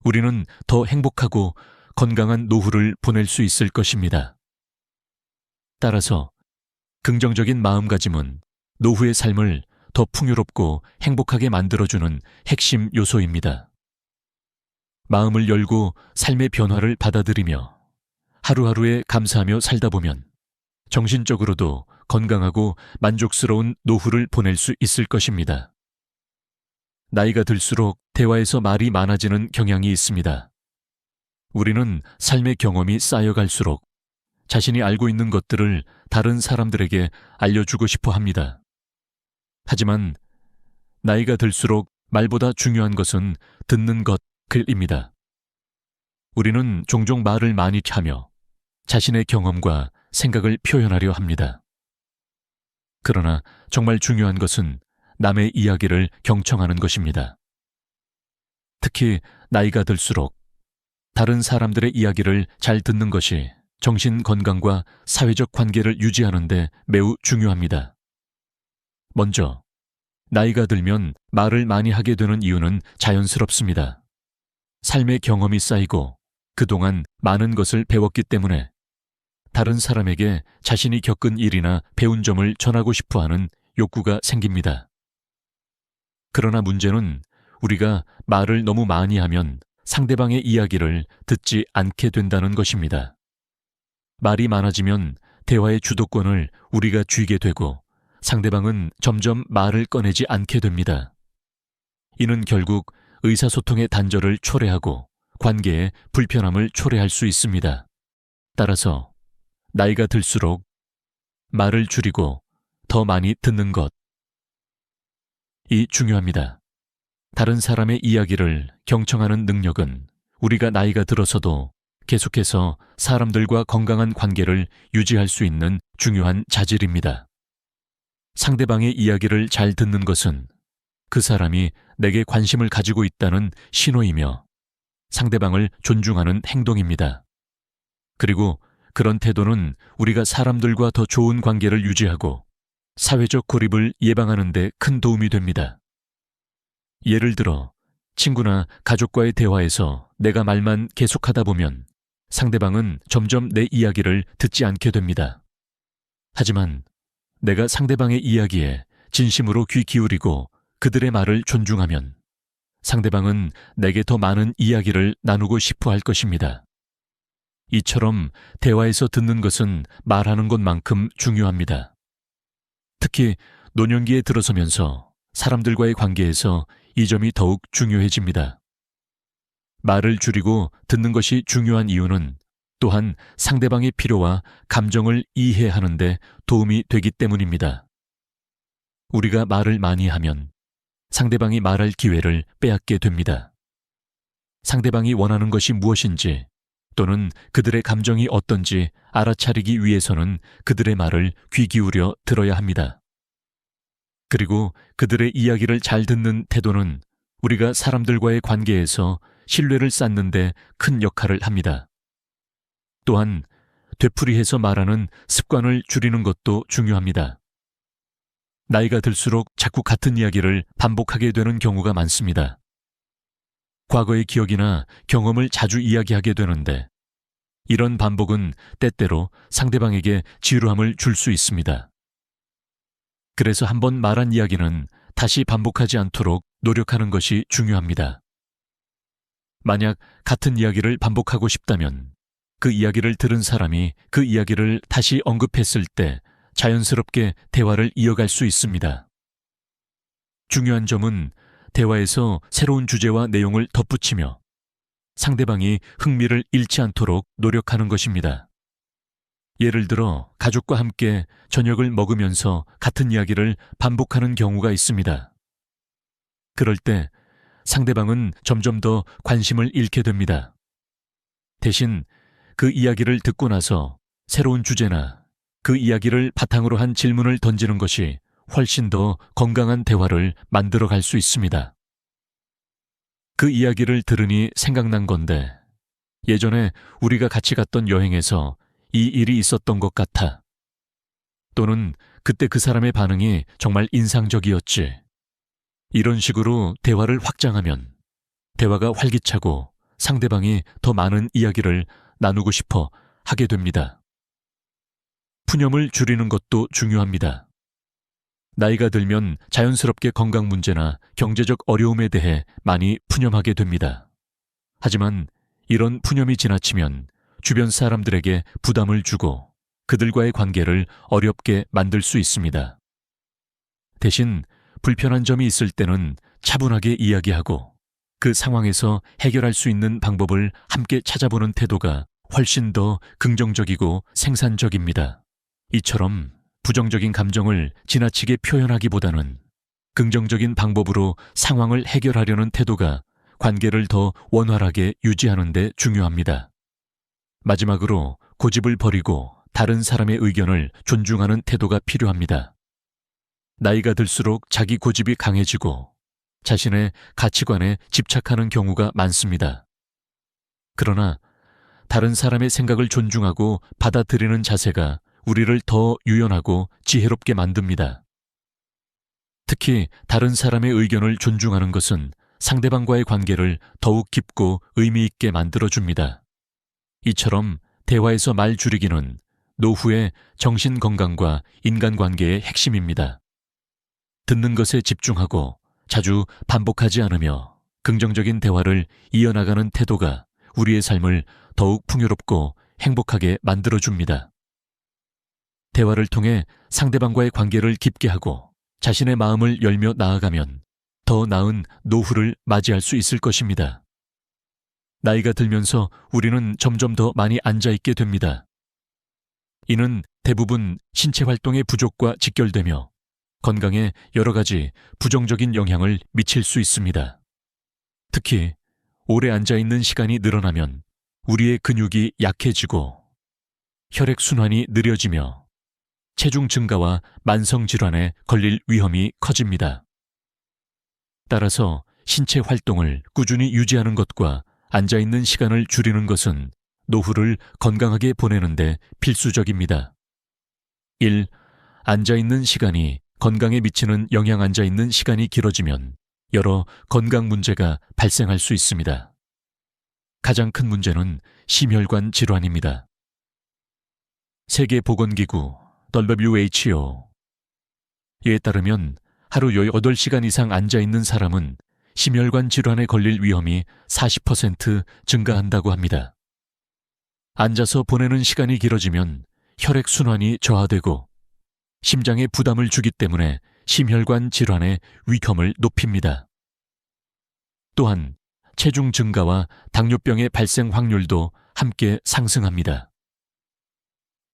우리는 더 행복하고 건강한 노후를 보낼 수 있을 것입니다. 따라서 긍정적인 마음가짐은 노후의 삶을 더 풍요롭고 행복하게 만들어주는 핵심 요소입니다. 마음을 열고 삶의 변화를 받아들이며 하루하루에 감사하며 살다 보면 정신적으로도 건강하고 만족스러운 노후를 보낼 수 있을 것입니다. 나이가 들수록 대화에서 말이 많아지는 경향이 있습니다. 우리는 삶의 경험이 쌓여갈수록 자신이 알고 있는 것들을 다른 사람들에게 알려주고 싶어 합니다. 하지만 나이가 들수록 말보다 중요한 것은 듣는 것입니다. 우리는 종종 말을 많이 하며 자신의 경험과 생각을 표현하려 합니다. 그러나 정말 중요한 것은 남의 이야기를 경청하는 것입니다. 특히 나이가 들수록 다른 사람들의 이야기를 잘 듣는 것이 정신 건강과 사회적 관계를 유지하는 데 매우 중요합니다. 먼저, 나이가 들면 말을 많이 하게 되는 이유는 자연스럽습니다. 삶의 경험이 쌓이고 그동안 많은 것을 배웠기 때문에 다른 사람에게 자신이 겪은 일이나 배운 점을 전하고 싶어 하는 욕구가 생깁니다. 그러나 문제는 우리가 말을 너무 많이 하면 상대방의 이야기를 듣지 않게 된다는 것입니다. 말이 많아지면 대화의 주도권을 우리가 쥐게 되고 상대방은 점점 말을 꺼내지 않게 됩니다. 이는 결국 의사소통의 단절을 초래하고 관계의 불편함을 초래할 수 있습니다. 따라서 나이가 들수록 말을 줄이고 더 많이 듣는 것이 중요합니다. 다른 사람의 이야기를 경청하는 능력은 우리가 나이가 들어서도 계속해서 사람들과 건강한 관계를 유지할 수 있는 중요한 자질입니다. 상대방의 이야기를 잘 듣는 것은 그 사람이 내게 관심을 가지고 있다는 신호이며 상대방을 존중하는 행동입니다. 그리고 그런 태도는 우리가 사람들과 더 좋은 관계를 유지하고 사회적 고립을 예방하는 데 큰 도움이 됩니다. 예를 들어 친구나 가족과의 대화에서 내가 말만 계속하다 보면 상대방은 점점 내 이야기를 듣지 않게 됩니다. 하지만 내가 상대방의 이야기에 진심으로 귀 기울이고 그들의 말을 존중하면 상대방은 내게 더 많은 이야기를 나누고 싶어 할 것입니다. 이처럼 대화에서 듣는 것은 말하는 것만큼 중요합니다. 특히 노년기에 들어서면서 사람들과의 관계에서 이 점이 더욱 중요해집니다. 말을 줄이고 듣는 것이 중요한 이유는 또한 상대방의 필요와 감정을 이해하는 데 도움이 되기 때문입니다. 우리가 말을 많이 하면 상대방이 말할 기회를 빼앗게 됩니다. 상대방이 원하는 것이 무엇인지 또는 그들의 감정이 어떤지 알아차리기 위해서는 그들의 말을 귀 기울여 들어야 합니다. 그리고 그들의 이야기를 잘 듣는 태도는 우리가 사람들과의 관계에서 신뢰를 쌓는 데 큰 역할을 합니다. 또한 되풀이해서 말하는 습관을 줄이는 것도 중요합니다. 나이가 들수록 자꾸 같은 이야기를 반복하게 되는 경우가 많습니다. 과거의 기억이나 경험을 자주 이야기하게 되는데 이런 반복은 때때로 상대방에게 지루함을 줄 수 있습니다. 그래서 한번 말한 이야기는 다시 반복하지 않도록 노력하는 것이 중요합니다. 만약 같은 이야기를 반복하고 싶다면 그 이야기를 들은 사람이 그 이야기를 다시 언급했을 때 자연스럽게 대화를 이어갈 수 있습니다. 중요한 점은 대화에서 새로운 주제와 내용을 덧붙이며 상대방이 흥미를 잃지 않도록 노력하는 것입니다. 예를 들어 가족과 함께 저녁을 먹으면서 같은 이야기를 반복하는 경우가 있습니다. 그럴 때 상대방은 점점 더 관심을 잃게 됩니다. 대신 그 이야기를 듣고 나서 새로운 주제나 그 이야기를 바탕으로 한 질문을 던지는 것이 훨씬 더 건강한 대화를 만들어 갈 수 있습니다. 그 이야기를 들으니 생각난 건데 예전에 우리가 같이 갔던 여행에서 이 일이 있었던 것 같아. 또는 그때 그 사람의 반응이 정말 인상적이었지. 이런 식으로 대화를 확장하면 대화가 활기차고 상대방이 더 많은 이야기를 나누고 싶어 하게 됩니다. 푸념을 줄이는 것도 중요합니다. 나이가 들면 자연스럽게 건강 문제나 경제적 어려움에 대해 많이 푸념하게 됩니다. 하지만 이런 푸념이 지나치면 주변 사람들에게 부담을 주고 그들과의 관계를 어렵게 만들 수 있습니다. 대신 불편한 점이 있을 때는 차분하게 이야기하고 그 상황에서 해결할 수 있는 방법을 함께 찾아보는 태도가 훨씬 더 긍정적이고 생산적입니다. 이처럼 부정적인 감정을 지나치게 표현하기보다는 긍정적인 방법으로 상황을 해결하려는 태도가 관계를 더 원활하게 유지하는 데 중요합니다. 마지막으로 고집을 버리고 다른 사람의 의견을 존중하는 태도가 필요합니다. 나이가 들수록 자기 고집이 강해지고 자신의 가치관에 집착하는 경우가 많습니다. 그러나 다른 사람의 생각을 존중하고 받아들이는 자세가 우리를 더 유연하고 지혜롭게 만듭니다. 특히 다른 사람의 의견을 존중하는 것은 상대방과의 관계를 더욱 깊고 의미 있게 만들어줍니다. 이처럼 대화에서 말 줄이기는 노후의 정신 건강과 인간관계의 핵심입니다. 듣는 것에 집중하고 자주 반복하지 않으며 긍정적인 대화를 이어나가는 태도가 우리의 삶을 더욱 풍요롭고 행복하게 만들어줍니다. 대화를 통해 상대방과의 관계를 깊게 하고 자신의 마음을 열며 나아가면 더 나은 노후를 맞이할 수 있을 것입니다. 나이가 들면서 우리는 점점 더 많이 앉아있게 됩니다. 이는 대부분 신체 활동의 부족과 직결되며 건강에 여러 가지 부정적인 영향을 미칠 수 있습니다. 특히 오래 앉아있는 시간이 늘어나면 우리의 근육이 약해지고 혈액순환이 느려지며 체중 증가와 만성질환에 걸릴 위험이 커집니다. 따라서 신체 활동을 꾸준히 유지하는 것과 앉아있는 시간을 줄이는 것은 노후를 건강하게 보내는데 필수적입니다. 1. 앉아있는 시간이 건강에 미치는 영향. 앉아있는 시간이 길어지면 여러 건강 문제가 발생할 수 있습니다. 가장 큰 문제는 심혈관 질환입니다. 세계보건기구 WHO에 따르면 하루 18시간 이상 앉아있는 사람은 심혈관 질환에 걸릴 위험이 40% 증가한다고 합니다. 앉아서 보내는 시간이 길어지면 혈액순환이 저하되고 심장에 부담을 주기 때문에 심혈관 질환의 위험을 높입니다. 또한 체중 증가와 당뇨병의 발생 확률도 함께 상승합니다.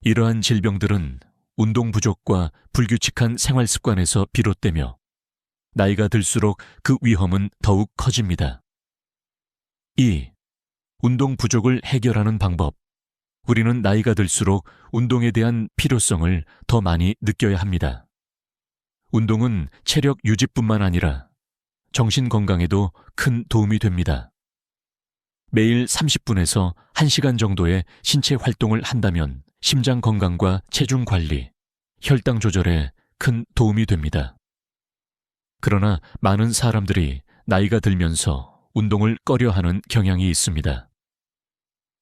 이러한 질병들은 운동 부족과 불규칙한 생활 습관에서 비롯되며 나이가 들수록 그 위험은 더욱 커집니다. 2. 운동 부족을 해결하는 방법. 우리는 나이가 들수록 운동에 대한 필요성을 더 많이 느껴야 합니다. 운동은 체력 유지뿐만 아니라 정신 건강에도 큰 도움이 됩니다. 매일 30분에서 1시간 정도의 신체 활동을 한다면 심장 건강과 체중 관리, 혈당 조절에 큰 도움이 됩니다. 그러나 많은 사람들이 나이가 들면서 운동을 꺼려하는 경향이 있습니다.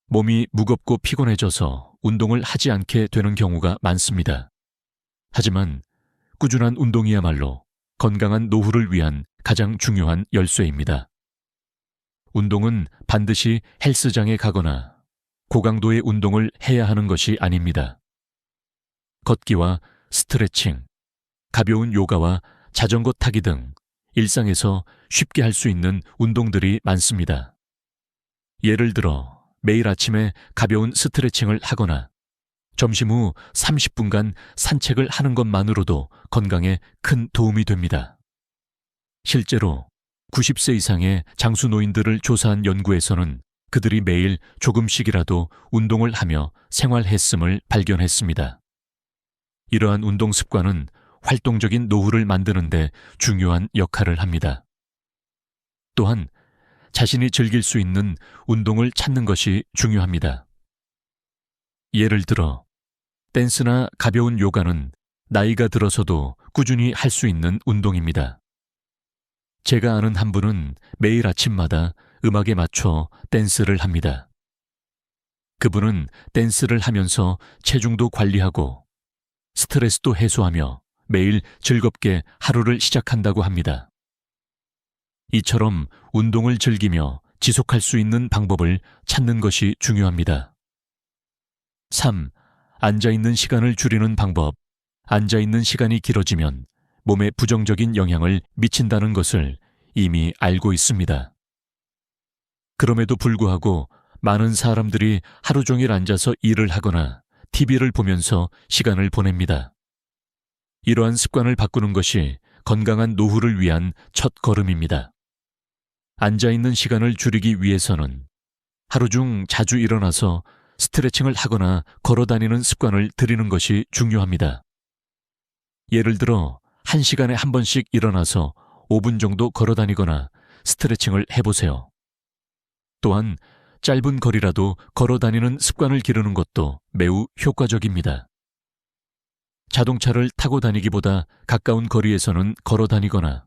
몸이 무겁고 피곤해져서 운동을 하지 않게 되는 경우가 많습니다. 하지만 꾸준한 운동이야말로 건강한 노후를 위한 가장 중요한 열쇠입니다. 운동은 반드시 헬스장에 가거나 고강도의 운동을 해야 하는 것이 아닙니다. 걷기와 스트레칭, 가벼운 요가와 자전거 타기 등 일상에서 쉽게 할 수 있는 운동들이 많습니다. 예를 들어 매일 아침에 가벼운 스트레칭을 하거나 점심 후 30분간 산책을 하는 것만으로도 건강에 큰 도움이 됩니다. 실제로 90세 이상의 장수 노인들을 조사한 연구에서는 그들이 매일 조금씩이라도 운동을 하며 생활했음을 발견했습니다. 이러한 운동 습관은 활동적인 노후를 만드는 데 중요한 역할을 합니다. 또한 자신이 즐길 수 있는 운동을 찾는 것이 중요합니다. 예를 들어, 댄스나 가벼운 요가는 나이가 들어서도 꾸준히 할 수 있는 운동입니다. 제가 아는 한 분은 매일 아침마다 음악에 맞춰 댄스를 합니다. 그분은 댄스를 하면서 체중도 관리하고 스트레스도 해소하며 매일 즐겁게 하루를 시작한다고 합니다. 이처럼 운동을 즐기며 지속할 수 있는 방법을 찾는 것이 중요합니다. 3. 앉아있는 시간을 줄이는 방법. 앉아있는 시간이 길어지면 몸에 부정적인 영향을 미친다는 것을 이미 알고 있습니다. 그럼에도 불구하고 많은 사람들이 하루 종일 앉아서 일을 하거나 TV를 보면서 시간을 보냅니다. 이러한 습관을 바꾸는 것이 건강한 노후를 위한 첫 걸음입니다. 앉아있는 시간을 줄이기 위해서는 하루 중 자주 일어나서 스트레칭을 하거나 걸어 다니는 습관을 들이는 것이 중요합니다. 예를 들어 1시간에 한 번씩 일어나서 5분 정도 걸어 다니거나 스트레칭을 해보세요. 또한 짧은 거리라도 걸어 다니는 습관을 기르는 것도 매우 효과적입니다. 자동차를 타고 다니기보다 가까운 거리에서는 걸어 다니거나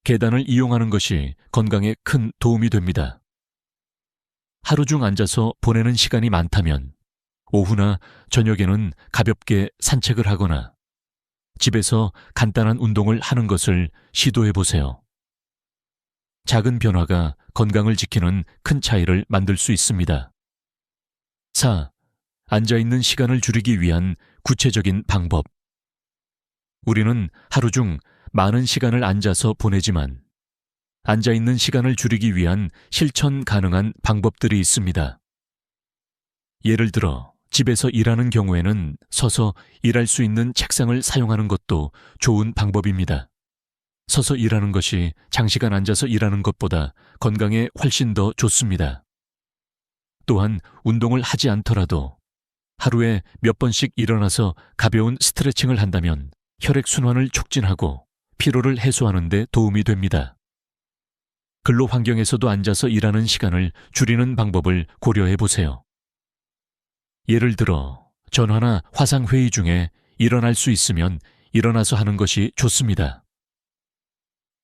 계단을 이용하는 것이 건강에 큰 도움이 됩니다. 하루 중 앉아서 보내는 시간이 많다면 오후나 저녁에는 가볍게 산책을 하거나 집에서 간단한 운동을 하는 것을 시도해 보세요. 작은 변화가 건강을 지키는 큰 차이를 만들 수 있습니다. 4. 앉아있는 시간을 줄이기 위한 구체적인 방법. 우리는 하루 중 많은 시간을 앉아서 보내지만 앉아있는 시간을 줄이기 위한 실천 가능한 방법들이 있습니다. 예를 들어 집에서 일하는 경우에는 서서 일할 수 있는 책상을 사용하는 것도 좋은 방법입니다. 서서 일하는 것이 장시간 앉아서 일하는 것보다 건강에 훨씬 더 좋습니다. 또한 운동을 하지 않더라도 하루에 몇 번씩 일어나서 가벼운 스트레칭을 한다면 혈액순환을 촉진하고 피로를 해소하는 데 도움이 됩니다. 근로 환경에서도 앉아서 일하는 시간을 줄이는 방법을 고려해 보세요. 예를 들어 전화나 화상회의 중에 일어날 수 있으면 일어나서 하는 것이 좋습니다.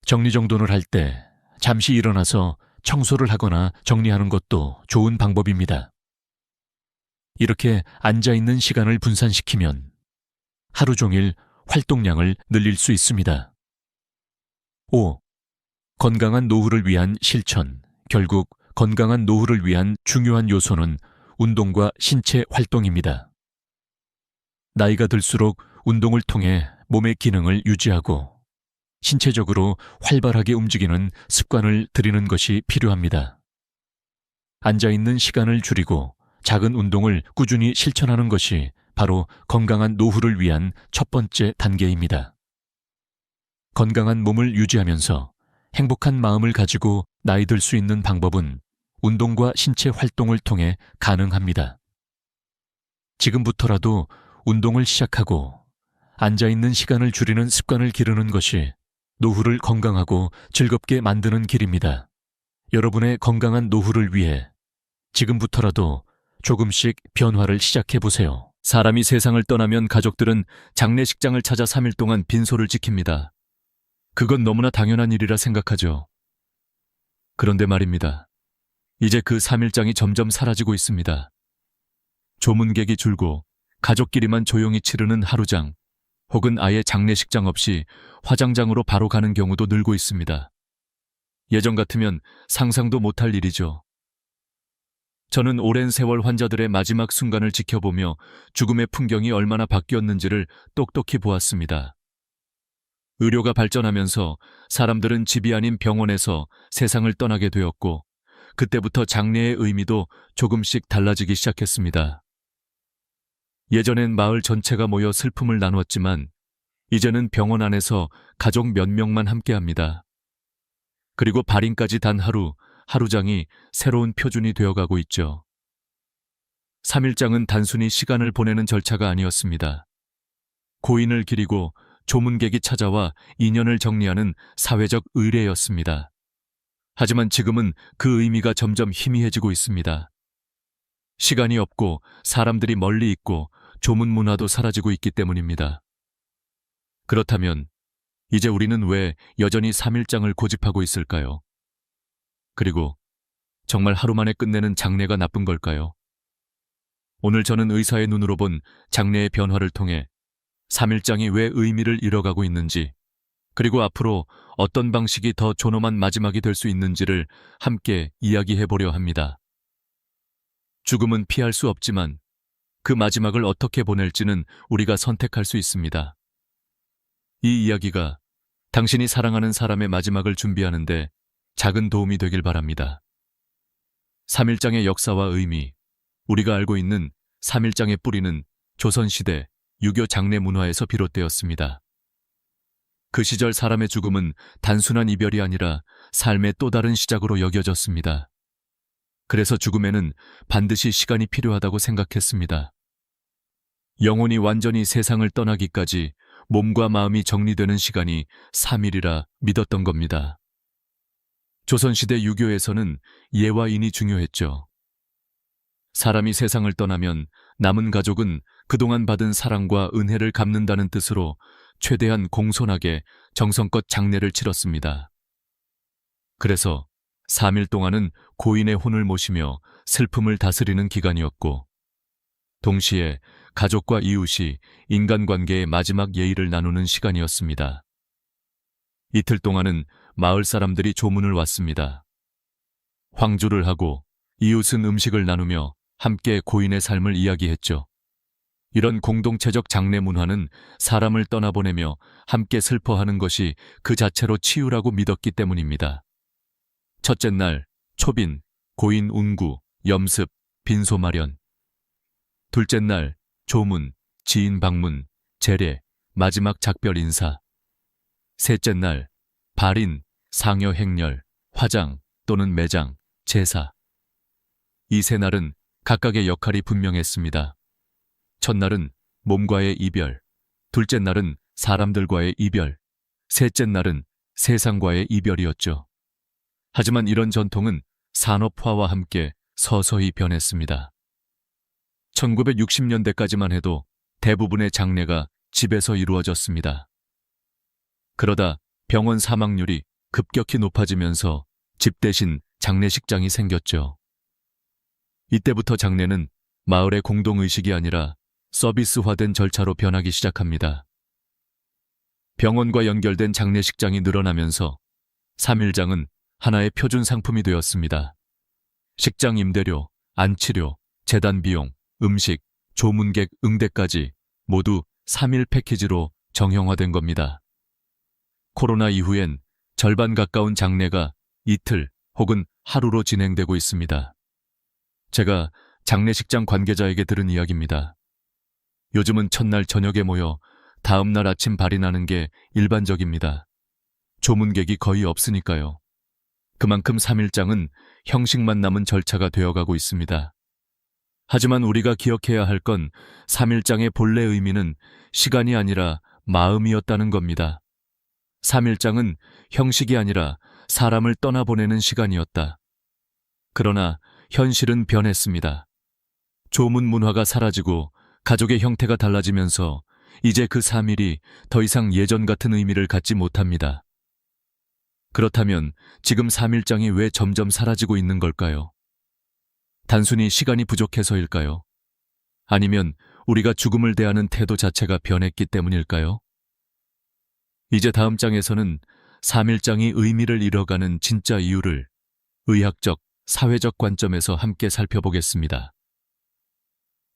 정리정돈을 할 때 잠시 일어나서 청소를 하거나 정리하는 것도 좋은 방법입니다. 이렇게 앉아있는 시간을 분산시키면 하루 종일 활동량을 늘릴 수 있습니다. 5. 건강한 노후를 위한 실천. 결국 건강한 노후를 위한 중요한 요소는 운동과 신체 활동입니다. 나이가 들수록 운동을 통해 몸의 기능을 유지하고 신체적으로 활발하게 움직이는 습관을 들이는 것이 필요합니다. 앉아있는 시간을 줄이고 작은 운동을 꾸준히 실천하는 것이 바로 건강한 노후를 위한 첫 번째 단계입니다. 건강한 몸을 유지하면서 행복한 마음을 가지고 나이 들 수 있는 방법은 운동과 신체 활동을 통해 가능합니다. 지금부터라도 운동을 시작하고 앉아있는 시간을 줄이는 습관을 기르는 것이 노후를 건강하고 즐겁게 만드는 길입니다. 여러분의 건강한 노후를 위해 지금부터라도 조금씩 변화를 시작해보세요. 사람이 세상을 떠나면 가족들은 장례식장을 찾아 3일 동안 빈소를 지킵니다. 그건 너무나 당연한 일이라 생각하죠. 그런데 말입니다. 이제 그 3일장이 점점 사라지고 있습니다. 조문객이 줄고 가족끼리만 조용히 치르는 하루장, 혹은 아예 장례식장 없이 화장장으로 바로 가는 경우도 늘고 있습니다. 예전 같으면 상상도 못할 일이죠. 저는 오랜 세월 환자들의 마지막 순간을 지켜보며 죽음의 풍경이 얼마나 바뀌었는지를 똑똑히 보았습니다. 의료가 발전하면서 사람들은 집이 아닌 병원에서 세상을 떠나게 되었고, 그때부터 장례의 의미도 조금씩 달라지기 시작했습니다. 예전엔 마을 전체가 모여 슬픔을 나누었지만 이제는 병원 안에서 가족 몇 명만 함께합니다. 그리고 발인까지 단 하루장이 새로운 표준이 되어가고 있죠. 3일장은 단순히 시간을 보내는 절차가 아니었습니다. 고인을 기리고 조문객이 찾아와 인연을 정리하는 사회적 의례였습니다. 하지만 지금은 그 의미가 점점 희미해지고 있습니다. 시간이 없고 사람들이 멀리 있고 조문 문화도 사라지고 있기 때문입니다. 그렇다면 이제 우리는 왜 여전히 3일장을 고집하고 있을까요? 그리고 정말 하루 만에 끝내는 장례가 나쁜 걸까요? 오늘 저는 의사의 눈으로 본 장례의 변화를 통해 3일장이 왜 의미를 잃어가고 있는지, 그리고 앞으로 어떤 방식이 더 존엄한 마지막이 될 수 있는지를 함께 이야기해 보려 합니다. 죽음은 피할 수 없지만 그 마지막을 어떻게 보낼지는 우리가 선택할 수 있습니다. 이 이야기가 당신이 사랑하는 사람의 마지막을 준비하는데 작은 도움이 되길 바랍니다. 3일장의 역사와 의미, 우리가 알고 있는 3일장의 뿌리는 조선시대 유교 장례 문화에서 비롯되었습니다. 그 시절 사람의 죽음은 단순한 이별이 아니라 삶의 또 다른 시작으로 여겨졌습니다. 그래서 죽음에는 반드시 시간이 필요하다고 생각했습니다. 영혼이 완전히 세상을 떠나기까지 몸과 마음이 정리되는 시간이 3일이라 믿었던 겁니다. 조선시대 유교에서는 예와 인이 중요했죠. 사람이 세상을 떠나면 남은 가족은 그동안 받은 사랑과 은혜를 갚는다는 뜻으로 최대한 공손하게 정성껏 장례를 치렀습니다. 그래서 3일 동안은 고인의 혼을 모시며 슬픔을 다스리는 기간이었고, 동시에 가족과 이웃이 인간관계의 마지막 예의를 나누는 시간이었습니다. 이틀 동안은 마을 사람들이 조문을 왔습니다. 황주를 하고 이웃은 음식을 나누며 함께 고인의 삶을 이야기했죠. 이런 공동체적 장례 문화는 사람을 떠나보내며 함께 슬퍼하는 것이 그 자체로 치유라고 믿었기 때문입니다. 첫째 날, 초빈, 고인 운구, 염습, 빈소 마련. 둘째 날, 조문, 지인 방문, 제례, 마지막 작별 인사. 셋째 날, 발인, 상여 행렬, 화장 또는 매장, 제사. 이 세 날은 각각의 역할이 분명했습니다. 첫날은 몸과의 이별, 둘째 날은 사람들과의 이별, 셋째 날은 세상과의 이별이었죠. 하지만 이런 전통은 산업화와 함께 서서히 변했습니다. 1960년대까지만 해도 대부분의 장례가 집에서 이루어졌습니다. 그러다 병원 사망률이 급격히 높아지면서 집 대신 장례식장이 생겼죠. 이때부터 장례는 마을의 공동의식이 아니라 서비스화된 절차로 변하기 시작합니다. 병원과 연결된 장례식장이 늘어나면서 3일장은 하나의 표준 상품이 되었습니다. 식장 임대료, 안치료, 재단 비용, 음식, 조문객 응대까지 모두 3일 패키지로 정형화된 겁니다. 코로나 이후엔 절반 가까운 장례가 이틀 혹은 하루로 진행되고 있습니다. 제가 장례식장 관계자에게 들은 이야기입니다. 요즘은 첫날 저녁에 모여 다음날 아침 발인하는 게 일반적입니다. 조문객이 거의 없으니까요. 그만큼 3일장은 형식만 남은 절차가 되어가고 있습니다. 하지만 우리가 기억해야 할 건 3일장의 본래 의미는 시간이 아니라 마음이었다는 겁니다. 3일장은 형식이 아니라 사람을 떠나보내는 시간이었다. 그러나 현실은 변했습니다. 조문 문화가 사라지고 가족의 형태가 달라지면서 이제 그 3일이 더 이상 예전 같은 의미를 갖지 못합니다. 그렇다면 지금 3일장이 왜 점점 사라지고 있는 걸까요? 단순히 시간이 부족해서일까요? 아니면 우리가 죽음을 대하는 태도 자체가 변했기 때문일까요? 이제 다음 장에서는 3일장이 의미를 잃어가는 진짜 이유를 의학적, 사회적 관점에서 함께 살펴보겠습니다.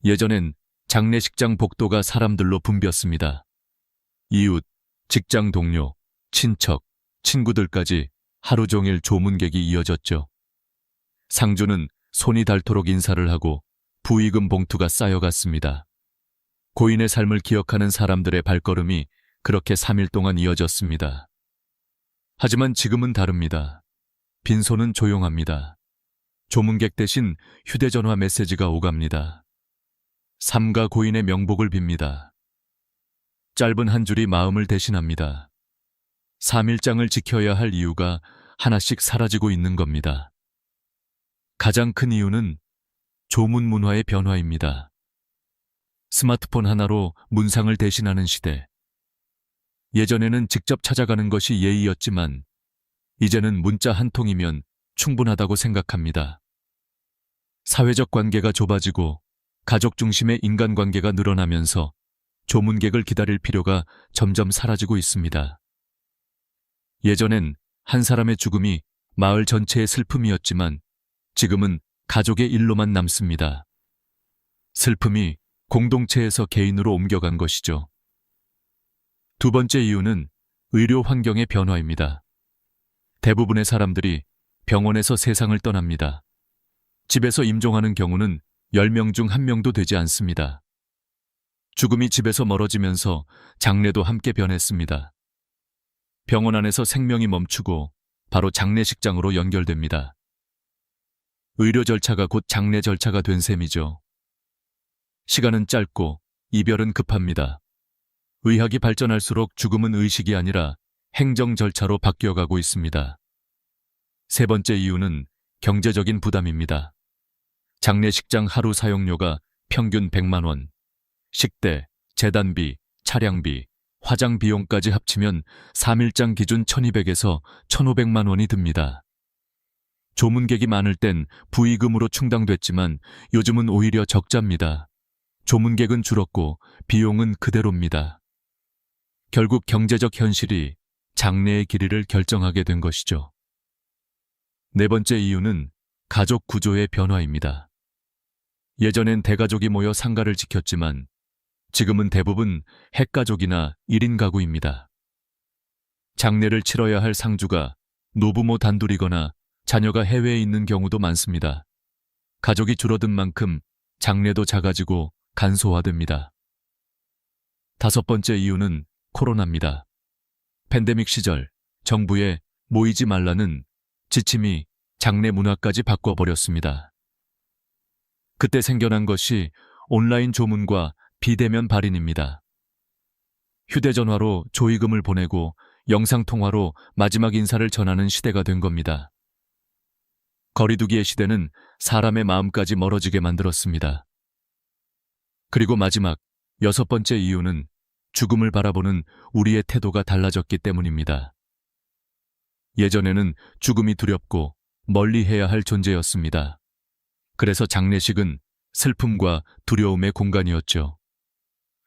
예전엔 장례식장 복도가 사람들로 붐볐습니다. 이웃, 직장 동료, 친척, 친구들까지 하루 종일 조문객이 이어졌죠. 상주는 손이 닳도록 인사를 하고 부의금 봉투가 쌓여갔습니다. 고인의 삶을 기억하는 사람들의 발걸음이 그렇게 3일 동안 이어졌습니다. 하지만 지금은 다릅니다. 빈소는 조용합니다. 조문객 대신 휴대전화 메시지가 오갑니다. 삼가 고인의 명복을 빕니다. 짧은 한 줄이 마음을 대신합니다. 3일장을 지켜야 할 이유가 하나씩 사라지고 있는 겁니다. 가장 큰 이유는 조문 문화의 변화입니다. 스마트폰 하나로 문상을 대신하는 시대. 예전에는 직접 찾아가는 것이 예의였지만 이제는 문자 한 통이면 충분하다고 생각합니다. 사회적 관계가 좁아지고 가족 중심의 인간관계가 늘어나면서 조문객을 기다릴 필요가 점점 사라지고 있습니다. 예전엔 한 사람의 죽음이 마을 전체의 슬픔이었지만 지금은 가족의 일로만 남습니다. 슬픔이 공동체에서 개인으로 옮겨간 것이죠. 두 번째 이유는 의료 환경의 변화입니다. 대부분의 사람들이 병원에서 세상을 떠납니다. 집에서 임종하는 경우는 10명 중 1명도 되지 않습니다. 죽음이 집에서 멀어지면서 장례도 함께 변했습니다. 병원 안에서 생명이 멈추고 바로 장례식장으로 연결됩니다. 의료 절차가 곧 장례 절차가 된 셈이죠. 시간은 짧고 이별은 급합니다. 의학이 발전할수록 죽음은 의식이 아니라 행정 절차로 바뀌어가고 있습니다. 세 번째 이유는 경제적인 부담입니다. 장례식장 하루 사용료가 평균 100만 원, 식대, 재단비, 차량비, 화장 비용까지 합치면 3일장 기준 1200에서 1500만 원이 듭니다. 조문객이 많을 땐 부의금으로 충당됐지만 요즘은 오히려 적자입니다. 조문객은 줄었고 비용은 그대로입니다. 결국 경제적 현실이 장례의 길이를 결정하게 된 것이죠. 네 번째 이유는 가족 구조의 변화입니다. 예전엔 대가족이 모여 상가를 지켰지만 지금은 대부분 핵가족이나 1인 가구입니다. 장례를 치러야 할 상주가 노부모 단둘이거나 자녀가 해외에 있는 경우도 많습니다. 가족이 줄어든 만큼 장례도 작아지고 간소화됩니다. 다섯 번째 이유는 코로나입니다. 팬데믹 시절 정부의 모이지 말라는 지침이 장례 문화까지 바꿔버렸습니다. 그때 생겨난 것이 온라인 조문과 비대면 발인입니다. 휴대전화로 조의금을 보내고 영상통화로 마지막 인사를 전하는 시대가 된 겁니다. 거리두기의 시대는 사람의 마음까지 멀어지게 만들었습니다. 그리고 마지막 여섯 번째 이유는 죽음을 바라보는 우리의 태도가 달라졌기 때문입니다. 예전에는 죽음이 두렵고 멀리 해야 할 존재였습니다. 그래서 장례식은 슬픔과 두려움의 공간이었죠.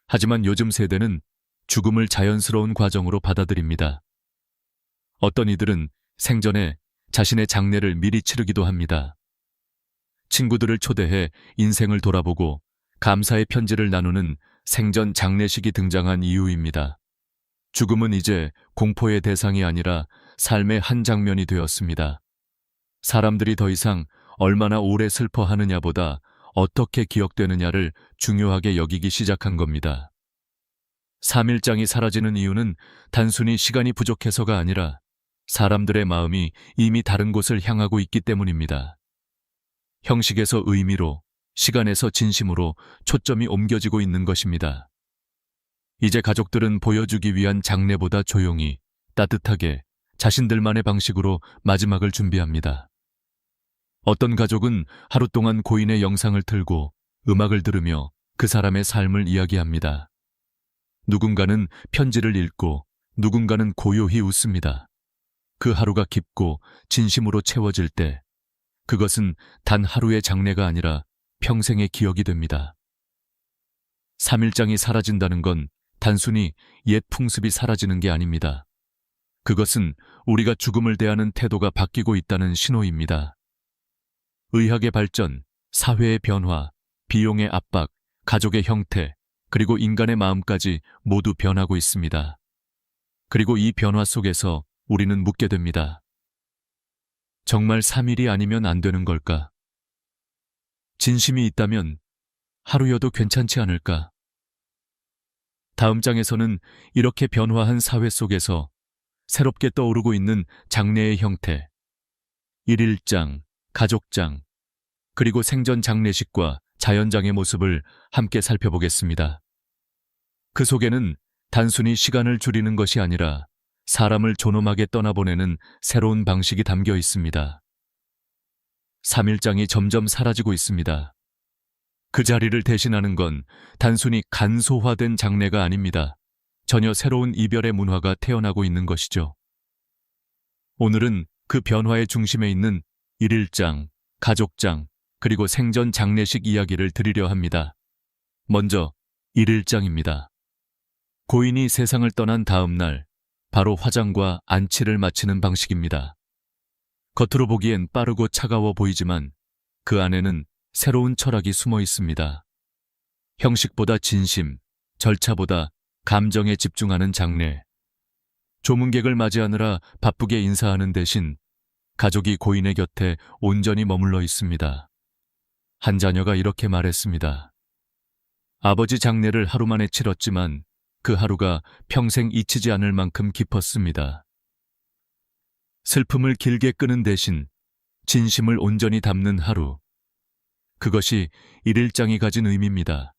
하지만 요즘 세대는 죽음을 자연스러운 과정으로 받아들입니다. 어떤 이들은 생전에 자신의 장례를 미리 치르기도 합니다. 친구들을 초대해 인생을 돌아보고 감사의 편지를 나누는 생전 장례식이 등장한 이유입니다. 죽음은 이제 공포의 대상이 아니라 삶의 한 장면이 되었습니다. 사람들이 더 이상 얼마나 오래 슬퍼하느냐보다 어떻게 기억되느냐를 중요하게 여기기 시작한 겁니다. 3일장이 사라지는 이유는 단순히 시간이 부족해서가 아니라 사람들의 마음이 이미 다른 곳을 향하고 있기 때문입니다. 형식에서 의미로, 시간에서 진심으로 초점이 옮겨지고 있는 것입니다. 이제 가족들은 보여주기 위한 장례보다 조용히, 따뜻하게, 자신들만의 방식으로 마지막을 준비합니다. 어떤 가족은 하루 동안 고인의 영상을 틀고 음악을 들으며 그 사람의 삶을 이야기합니다. 누군가는 편지를 읽고 누군가는 고요히 웃습니다. 그 하루가 깊고 진심으로 채워질 때 그것은 단 하루의 장례가 아니라 평생의 기억이 됩니다. 3일장이 사라진다는 건 단순히 옛 풍습이 사라지는 게 아닙니다. 그것은 우리가 죽음을 대하는 태도가 바뀌고 있다는 신호입니다. 의학의 발전, 사회의 변화, 비용의 압박, 가족의 형태, 그리고 인간의 마음까지 모두 변하고 있습니다. 그리고 이 변화 속에서 우리는 묻게 됩니다. 정말 3일이 아니면 안 되는 걸까? 진심이 있다면 하루여도 괜찮지 않을까? 다음 장에서는 이렇게 변화한 사회 속에서 새롭게 떠오르고 있는 장례의 형태, 일일장, 가족장, 그리고 생전 장례식과 자연장의 모습을 함께 살펴보겠습니다. 그 속에는 단순히 시간을 줄이는 것이 아니라 사람을 존엄하게 떠나보내는 새로운 방식이 담겨 있습니다. 3일장이 점점 사라지고 있습니다. 그 자리를 대신하는 건 단순히 간소화된 장례가 아닙니다. 전혀 새로운 이별의 문화가 태어나고 있는 것이죠. 오늘은 그 변화의 중심에 있는 일일장, 가족장, 그리고 생전 장례식 이야기를 드리려 합니다. 먼저 일일장입니다. 고인이 세상을 떠난 다음 날, 바로 화장과 안치를 마치는 방식입니다. 겉으로 보기엔 빠르고 차가워 보이지만 그 안에는 새로운 철학이 숨어 있습니다. 형식보다 진심, 절차보다 감정에 집중하는 장례. 조문객을 맞이하느라 바쁘게 인사하는 대신 가족이 고인의 곁에 온전히 머물러 있습니다. 한 자녀가 이렇게 말했습니다. 아버지 장례를 하루 만에 치렀지만 그 하루가 평생 잊히지 않을 만큼 깊었습니다. 슬픔을 길게 끄는 대신 진심을 온전히 담는 하루. 그것이 일일장이 가진 의미입니다.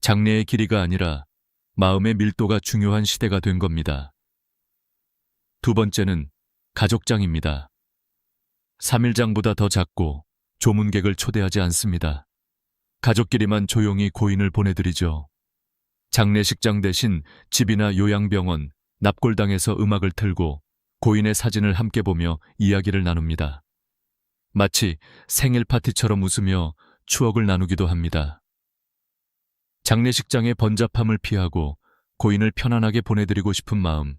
장례의 길이가 아니라 마음의 밀도가 중요한 시대가 된 겁니다. 두 번째는 가족장입니다. 3일장보다 더 작고 조문객을 초대하지 않습니다. 가족끼리만 조용히 고인을 보내드리죠. 장례식장 대신 집이나 요양병원, 납골당에서 음악을 틀고 고인의 사진을 함께 보며 이야기를 나눕니다. 마치 생일 파티처럼 웃으며 추억을 나누기도 합니다. 장례식장의 번잡함을 피하고 고인을 편안하게 보내드리고 싶은 마음.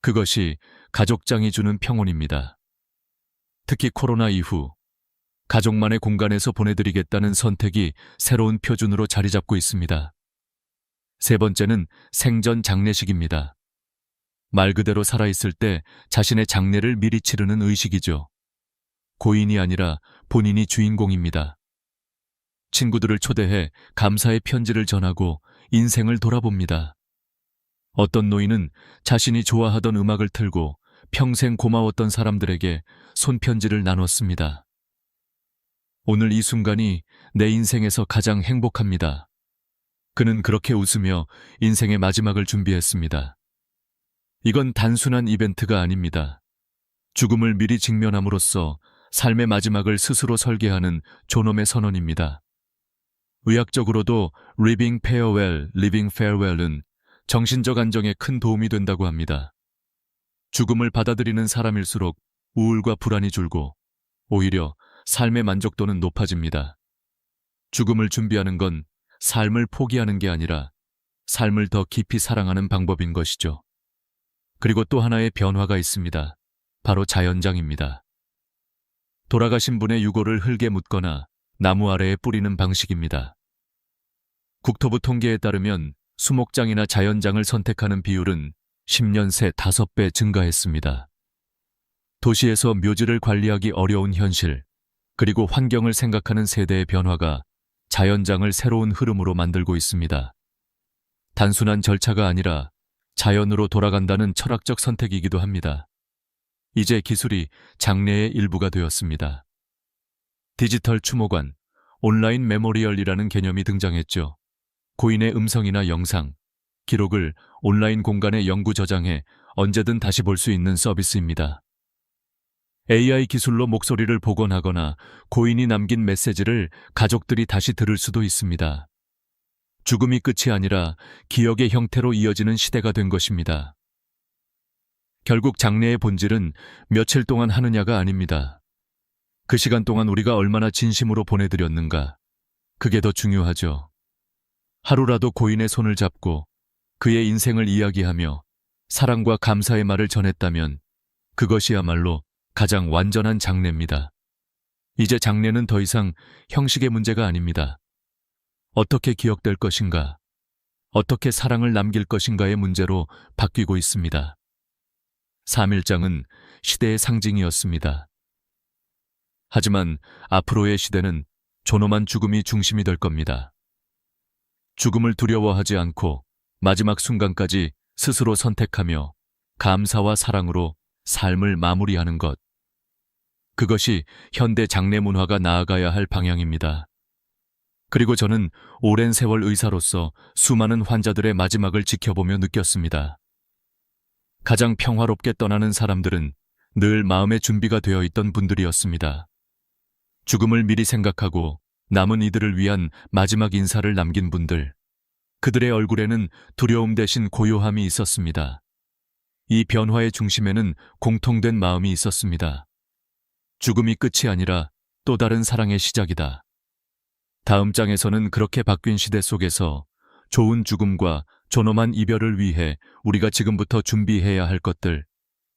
그것이 가족장이 주는 평온입니다. 특히 코로나 이후 가족만의 공간에서 보내드리겠다는 선택이 새로운 표준으로 자리 잡고 있습니다. 세 번째는 생전 장례식입니다. 말 그대로 살아있을 때 자신의 장례를 미리 치르는 의식이죠. 고인이 아니라 본인이 주인공입니다. 친구들을 초대해 감사의 편지를 전하고 인생을 돌아봅니다. 어떤 노인은 자신이 좋아하던 음악을 틀고 평생 고마웠던 사람들에게 손편지를 나눴습니다. 오늘 이 순간이 내 인생에서 가장 행복합니다. 그는 그렇게 웃으며 인생의 마지막을 준비했습니다. 이건 단순한 이벤트가 아닙니다. 죽음을 미리 직면함으로써 삶의 마지막을 스스로 설계하는 존엄의 선언입니다. 의학적으로도 Living Farewell, Living Farewell은 정신적 안정에 큰 도움이 된다고 합니다. 죽음을 받아들이는 사람일수록 우울과 불안이 줄고 오히려 삶의 만족도는 높아집니다. 죽음을 준비하는 건 삶을 포기하는 게 아니라 삶을 더 깊이 사랑하는 방법인 것이죠. 그리고 또 하나의 변화가 있습니다. 바로 자연장입니다. 돌아가신 분의 유골을 흙에 묻거나 나무 아래에 뿌리는 방식입니다. 국토부 통계에 따르면 수목장이나 자연장을 선택하는 비율은 10년 새 5배 증가했습니다. 도시에서 묘지를 관리하기 어려운 현실, 그리고 환경을 생각하는 세대의 변화가 자연장을 새로운 흐름으로 만들고 있습니다. 단순한 절차가 아니라 자연으로 돌아간다는 철학적 선택이기도 합니다. 이제 기술이 장례의 일부가 되었습니다. 디지털 추모관, 온라인 메모리얼이라는 개념이 등장했죠. 고인의 음성이나 영상, 기록을 온라인 공간에 영구 저장해 언제든 다시 볼 수 있는 서비스입니다. AI 기술로 목소리를 복원하거나 고인이 남긴 메시지를 가족들이 다시 들을 수도 있습니다. 죽음이 끝이 아니라 기억의 형태로 이어지는 시대가 된 것입니다. 결국 장례의 본질은 며칠 동안 하느냐가 아닙니다. 그 시간 동안 우리가 얼마나 진심으로 보내드렸는가, 그게 더 중요하죠. 하루라도 고인의 손을 잡고 그의 인생을 이야기하며 사랑과 감사의 말을 전했다면 그것이야말로 가장 완전한 장례입니다. 이제 장례는 더 이상 형식의 문제가 아닙니다. 어떻게 기억될 것인가, 어떻게 사랑을 남길 것인가의 문제로 바뀌고 있습니다. 3일장은 시대의 상징이었습니다. 하지만 앞으로의 시대는 존엄한 죽음이 중심이 될 겁니다. 죽음을 두려워하지 않고 마지막 순간까지 스스로 선택하며 감사와 사랑으로 삶을 마무리하는 것. 그것이 현대 장례 문화가 나아가야 할 방향입니다. 그리고 저는 오랜 세월 의사로서 수많은 환자들의 마지막을 지켜보며 느꼈습니다. 가장 평화롭게 떠나는 사람들은 늘 마음의 준비가 되어 있던 분들이었습니다. 죽음을 미리 생각하고 남은 이들을 위한 마지막 인사를 남긴 분들. 그들의 얼굴에는 두려움 대신 고요함이 있었습니다. 이 변화의 중심에는 공통된 마음이 있었습니다. 죽음이 끝이 아니라 또 다른 사랑의 시작이다. 다음 장에서는 그렇게 바뀐 시대 속에서 좋은 죽음과 존엄한 이별을 위해 우리가 지금부터 준비해야 할 것들,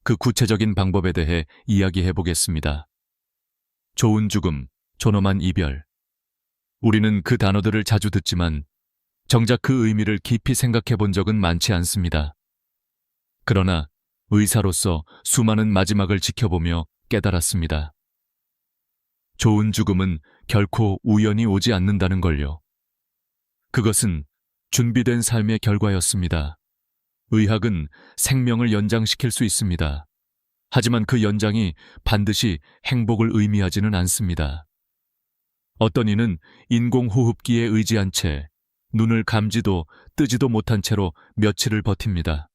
그 구체적인 방법에 대해 이야기해 보겠습니다. 좋은 죽음, 존엄한 이별. 우리는 그 단어들을 자주 듣지만 정작 그 의미를 깊이 생각해 본 적은 많지 않습니다. 그러나 의사로서 수많은 마지막을 지켜보며 깨달았습니다. 좋은 죽음은 결코 우연히 오지 않는다는 걸요. 그것은 준비된 삶의 결과였습니다. 의학은 생명을 연장시킬 수 있습니다. 하지만 그 연장이 반드시 행복을 의미하지는 않습니다. 어떤 이는 인공호흡기에 의지한 채 눈을 감지도 뜨지도 못한 채로 며칠을 버팁니다.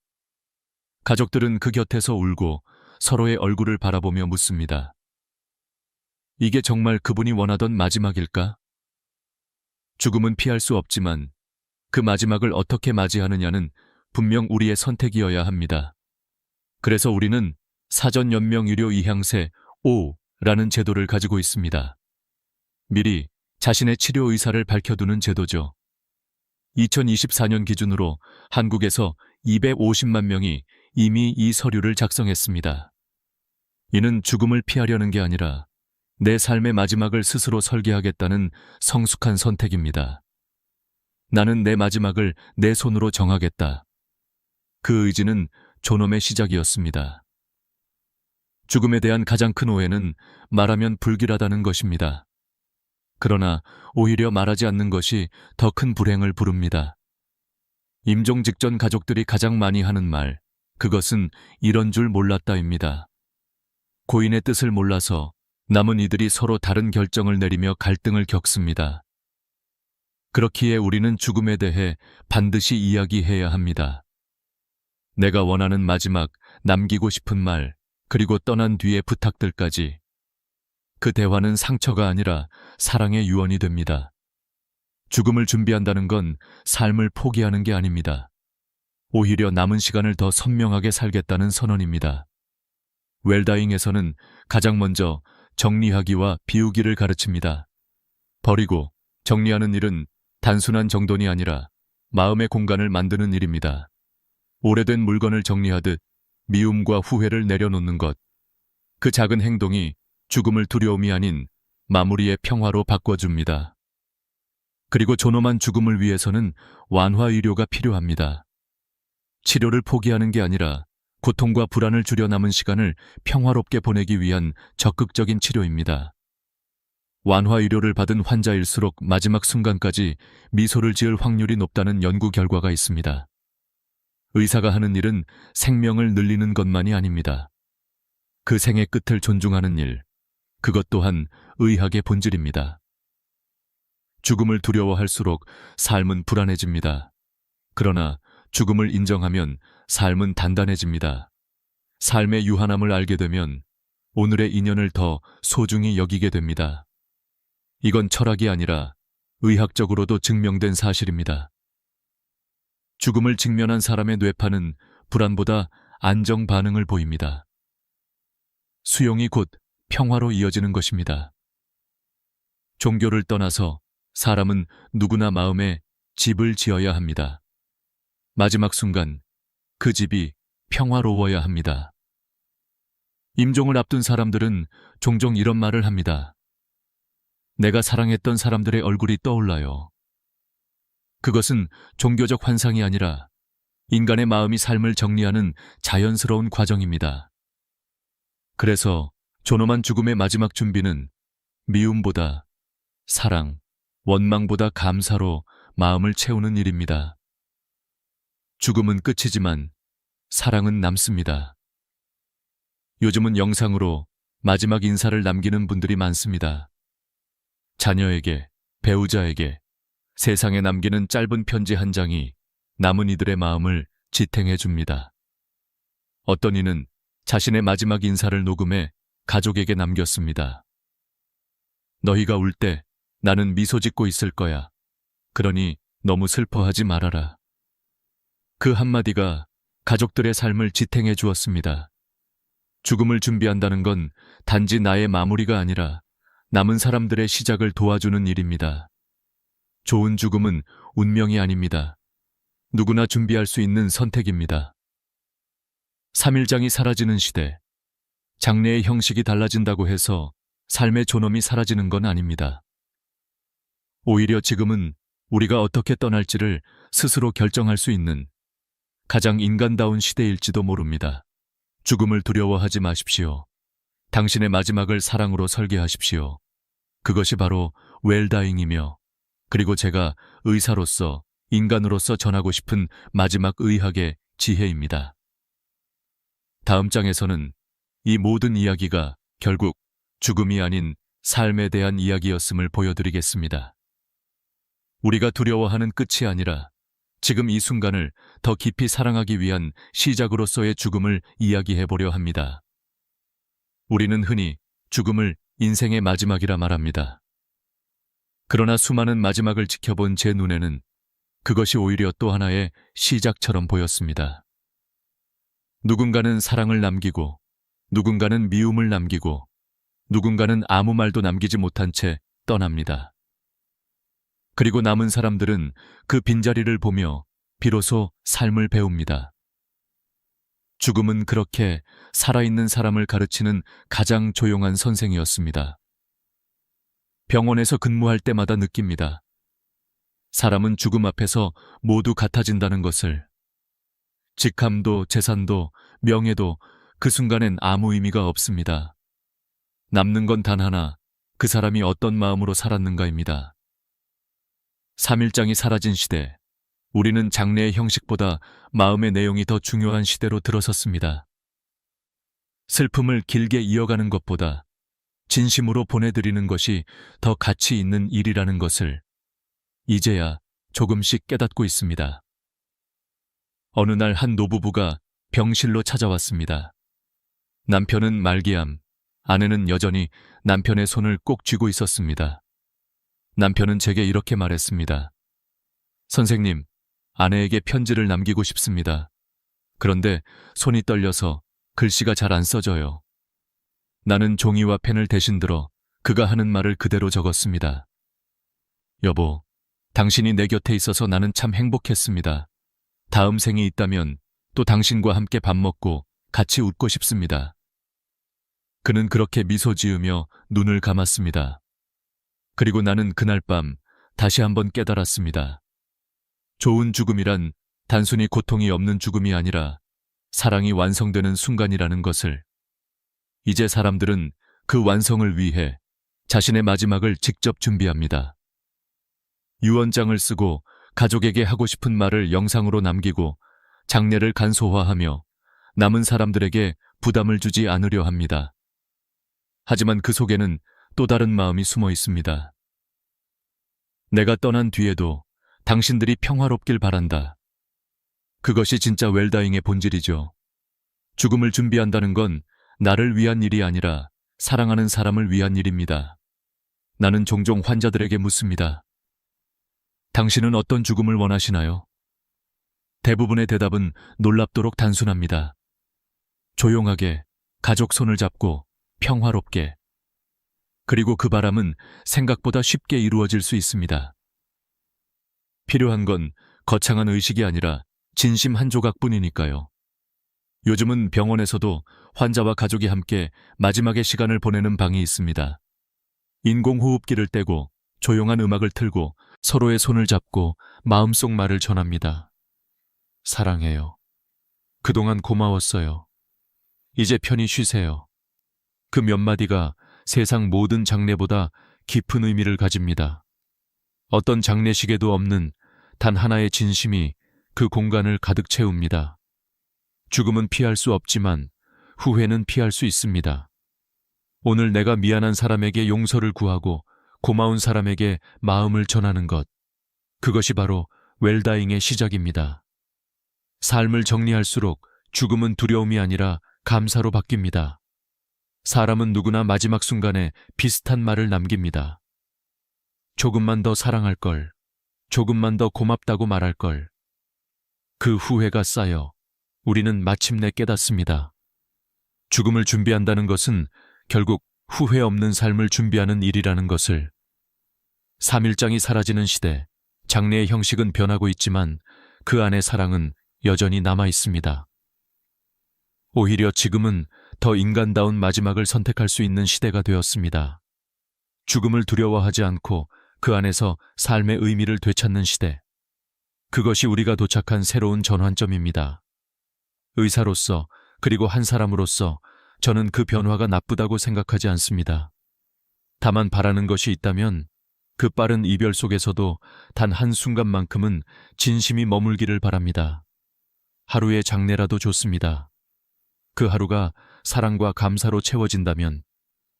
가족들은 그 곁에서 울고 서로의 얼굴을 바라보며 묻습니다. 이게 정말 그분이 원하던 마지막일까? 죽음은 피할 수 없지만 그 마지막을 어떻게 맞이하느냐는 분명 우리의 선택이어야 합니다. 그래서 우리는 사전연명의료 이향세 5라는 제도를 가지고 있습니다. 미리 자신의 치료 의사를 밝혀두는 제도죠. 2024년 기준으로 한국에서 250만 명이 이미 이 서류를 작성했습니다. 이는 죽음을 피하려는 게 아니라 내 삶의 마지막을 스스로 설계하겠다는 성숙한 선택입니다. 나는 내 마지막을 내 손으로 정하겠다. 그 의지는 존엄의 시작이었습니다. 죽음에 대한 가장 큰 오해는 말하면 불길하다는 것입니다. 그러나 오히려 말하지 않는 것이 더 큰 불행을 부릅니다. 임종 직전 가족들이 가장 많이 하는 말, 그것은 이런 줄 몰랐다입니다. 고인의 뜻을 몰라서 남은 이들이 서로 다른 결정을 내리며 갈등을 겪습니다. 그렇기에 우리는 죽음에 대해 반드시 이야기해야 합니다. 내가 원하는 마지막, 남기고 싶은 말, 그리고 떠난 뒤의 부탁들까지. 그 대화는 상처가 아니라 사랑의 유언이 됩니다. 죽음을 준비한다는 건 삶을 포기하는 게 아닙니다. 오히려 남은 시간을 더 선명하게 살겠다는 선언입니다. 웰다잉에서는 가장 먼저 정리하기와 비우기를 가르칩니다. 버리고 정리하는 일은 단순한 정돈이 아니라 마음의 공간을 만드는 일입니다. 오래된 물건을 정리하듯 미움과 후회를 내려놓는 것. 그 작은 행동이 죽음을 두려움이 아닌 마무리의 평화로 바꿔줍니다. 그리고 존엄한 죽음을 위해서는 완화의료가 필요합니다. 치료를 포기하는 게 아니라 고통과 불안을 줄여 남은 시간을 평화롭게 보내기 위한 적극적인 치료입니다. 완화의료를 받은 환자일수록 마지막 순간까지 미소를 지을 확률이 높다는 연구 결과가 있습니다. 의사가 하는 일은 생명을 늘리는 것만이 아닙니다. 그 생의 끝을 존중하는 일, 그것 또한 의학의 본질입니다. 죽음을 두려워할수록 삶은 불안해집니다. 그러나 죽음을 인정하면 삶은 단단해집니다. 삶의 유한함을 알게 되면 오늘의 인연을 더 소중히 여기게 됩니다. 이건 철학이 아니라 의학적으로도 증명된 사실입니다. 죽음을 직면한 사람의 뇌파는 불안보다 안정 반응을 보입니다. 수용이 곧 평화로 이어지는 것입니다. 종교를 떠나서 사람은 누구나 마음에 집을 지어야 합니다. 마지막 순간 그 집이 평화로워야 합니다. 임종을 앞둔 사람들은 종종 이런 말을 합니다. 내가 사랑했던 사람들의 얼굴이 떠올라요. 그것은 종교적 환상이 아니라 인간의 마음이 삶을 정리하는 자연스러운 과정입니다. 그래서 존엄한 죽음의 마지막 준비는 미움보다 사랑, 원망보다 감사로 마음을 채우는 일입니다. 죽음은 끝이지만 사랑은 남습니다. 요즘은 영상으로 마지막 인사를 남기는 분들이 많습니다. 자녀에게, 배우자에게, 세상에 남기는 짧은 편지 한 장이 남은 이들의 마음을 지탱해 줍니다. 어떤 이는 자신의 마지막 인사를 녹음해 가족에게 남겼습니다. 너희가 울 때 나는 미소 짓고 있을 거야. 그러니 너무 슬퍼하지 말아라. 그 한마디가 가족들의 삶을 지탱해 주었습니다. 죽음을 준비한다는 건 단지 나의 마무리가 아니라 남은 사람들의 시작을 도와주는 일입니다. 좋은 죽음은 운명이 아닙니다. 누구나 준비할 수 있는 선택입니다. 3일장이 사라지는 시대. 장례의 형식이 달라진다고 해서 삶의 존엄이 사라지는 건 아닙니다. 오히려 지금은 우리가 어떻게 떠날지를 스스로 결정할 수 있는 가장 인간다운 시대일지도 모릅니다. 죽음을 두려워하지 마십시오. 당신의 마지막을 사랑으로 설계하십시오. 그것이 바로 웰다잉이며, 그리고 제가 의사로서, 인간으로서 전하고 싶은 마지막 의학의 지혜입니다. 다음 장에서는 이 모든 이야기가 결국 죽음이 아닌 삶에 대한 이야기였음을 보여드리겠습니다. 우리가 두려워하는 끝이 아니라 지금 이 순간을 더 깊이 사랑하기 위한 시작으로서의 죽음을 이야기해보려 합니다. 우리는 흔히 죽음을 인생의 마지막이라 말합니다. 그러나 수많은 마지막을 지켜본 제 눈에는 그것이 오히려 또 하나의 시작처럼 보였습니다. 누군가는 사랑을 남기고, 누군가는 미움을 남기고, 누군가는 아무 말도 남기지 못한 채 떠납니다. 그리고 남은 사람들은 그 빈자리를 보며 비로소 삶을 배웁니다. 죽음은 그렇게 살아있는 사람을 가르치는 가장 조용한 선생이었습니다. 병원에서 근무할 때마다 느낍니다. 사람은 죽음 앞에서 모두 같아진다는 것을. 직함도 재산도 명예도 그 순간엔 아무 의미가 없습니다. 남는 건 단 하나, 그 사람이 어떤 마음으로 살았는가입니다. 3일장이 사라진 시대, 우리는 장례의 형식보다 마음의 내용이 더 중요한 시대로 들어섰습니다. 슬픔을 길게 이어가는 것보다 진심으로 보내드리는 것이 더 가치 있는 일이라는 것을 이제야 조금씩 깨닫고 있습니다. 어느 날 한 노부부가 병실로 찾아왔습니다. 남편은 말기암, 아내는 여전히 남편의 손을 꼭 쥐고 있었습니다. 남편은 제게 이렇게 말했습니다. 선생님, 아내에게 편지를 남기고 싶습니다. 그런데 손이 떨려서 글씨가 잘 안 써져요. 나는 종이와 펜을 대신 들어 그가 하는 말을 그대로 적었습니다. 여보, 당신이 내 곁에 있어서 나는 참 행복했습니다. 다음 생이 있다면 또 당신과 함께 밥 먹고 같이 웃고 싶습니다. 그는 그렇게 미소 지으며 눈을 감았습니다. 그리고 나는 그날 밤 다시 한번 깨달았습니다. 좋은 죽음이란 단순히 고통이 없는 죽음이 아니라 사랑이 완성되는 순간이라는 것을. 이제 사람들은 그 완성을 위해 자신의 마지막을 직접 준비합니다. 유언장을 쓰고 가족에게 하고 싶은 말을 영상으로 남기고 장례를 간소화하며 남은 사람들에게 부담을 주지 않으려 합니다. 하지만 그 속에는 또 다른 마음이 숨어 있습니다. 내가 떠난 뒤에도 당신들이 평화롭길 바란다. 그것이 진짜 웰다잉의 본질이죠. 죽음을 준비한다는 건 나를 위한 일이 아니라 사랑하는 사람을 위한 일입니다. 나는 종종 환자들에게 묻습니다. 당신은 어떤 죽음을 원하시나요? 대부분의 대답은 놀랍도록 단순합니다. 조용하게, 가족 손을 잡고, 평화롭게. 그리고 그 바람은 생각보다 쉽게 이루어질 수 있습니다. 필요한 건 거창한 의식이 아니라 진심 한 조각뿐이니까요. 요즘은 병원에서도 환자와 가족이 함께 마지막의 시간을 보내는 방이 있습니다. 인공호흡기를 떼고 조용한 음악을 틀고 서로의 손을 잡고 마음속 말을 전합니다. 사랑해요. 그동안 고마웠어요. 이제 편히 쉬세요. 그 몇 마디가 세상 모든 장례보다 깊은 의미를 가집니다. 어떤 장례식에도 없는 단 하나의 진심이 그 공간을 가득 채웁니다. 죽음은 피할 수 없지만 후회는 피할 수 있습니다. 오늘 내가 미안한 사람에게 용서를 구하고 고마운 사람에게 마음을 전하는 것, 그것이 바로 웰다잉의 시작입니다. 삶을 정리할수록 죽음은 두려움이 아니라 감사로 바뀝니다. 사람은 누구나 마지막 순간에 비슷한 말을 남깁니다. 조금만 더 사랑할 걸, 조금만 더 고맙다고 말할 걸. 그 후회가 쌓여 우리는 마침내 깨닫습니다. 죽음을 준비한다는 것은 결국 후회 없는 삶을 준비하는 일이라는 것을. 3일장이 사라지는 시대, 장례의 형식은 변하고 있지만 그 안에 사랑은 여전히 남아 있습니다. 오히려 지금은 더 인간다운 마지막을 선택할 수 있는 시대가 되었습니다. 죽음을 두려워하지 않고 그 안에서 삶의 의미를 되찾는 시대. 그것이 우리가 도착한 새로운 전환점입니다. 의사로서 그리고 한 사람으로서 저는 그 변화가 나쁘다고 생각하지 않습니다. 다만 바라는 것이 있다면 그 빠른 이별 속에서도 단 한순간만큼은 진심이 머물기를 바랍니다. 하루의 장례라도 좋습니다. 그 하루가 사랑과 감사로 채워진다면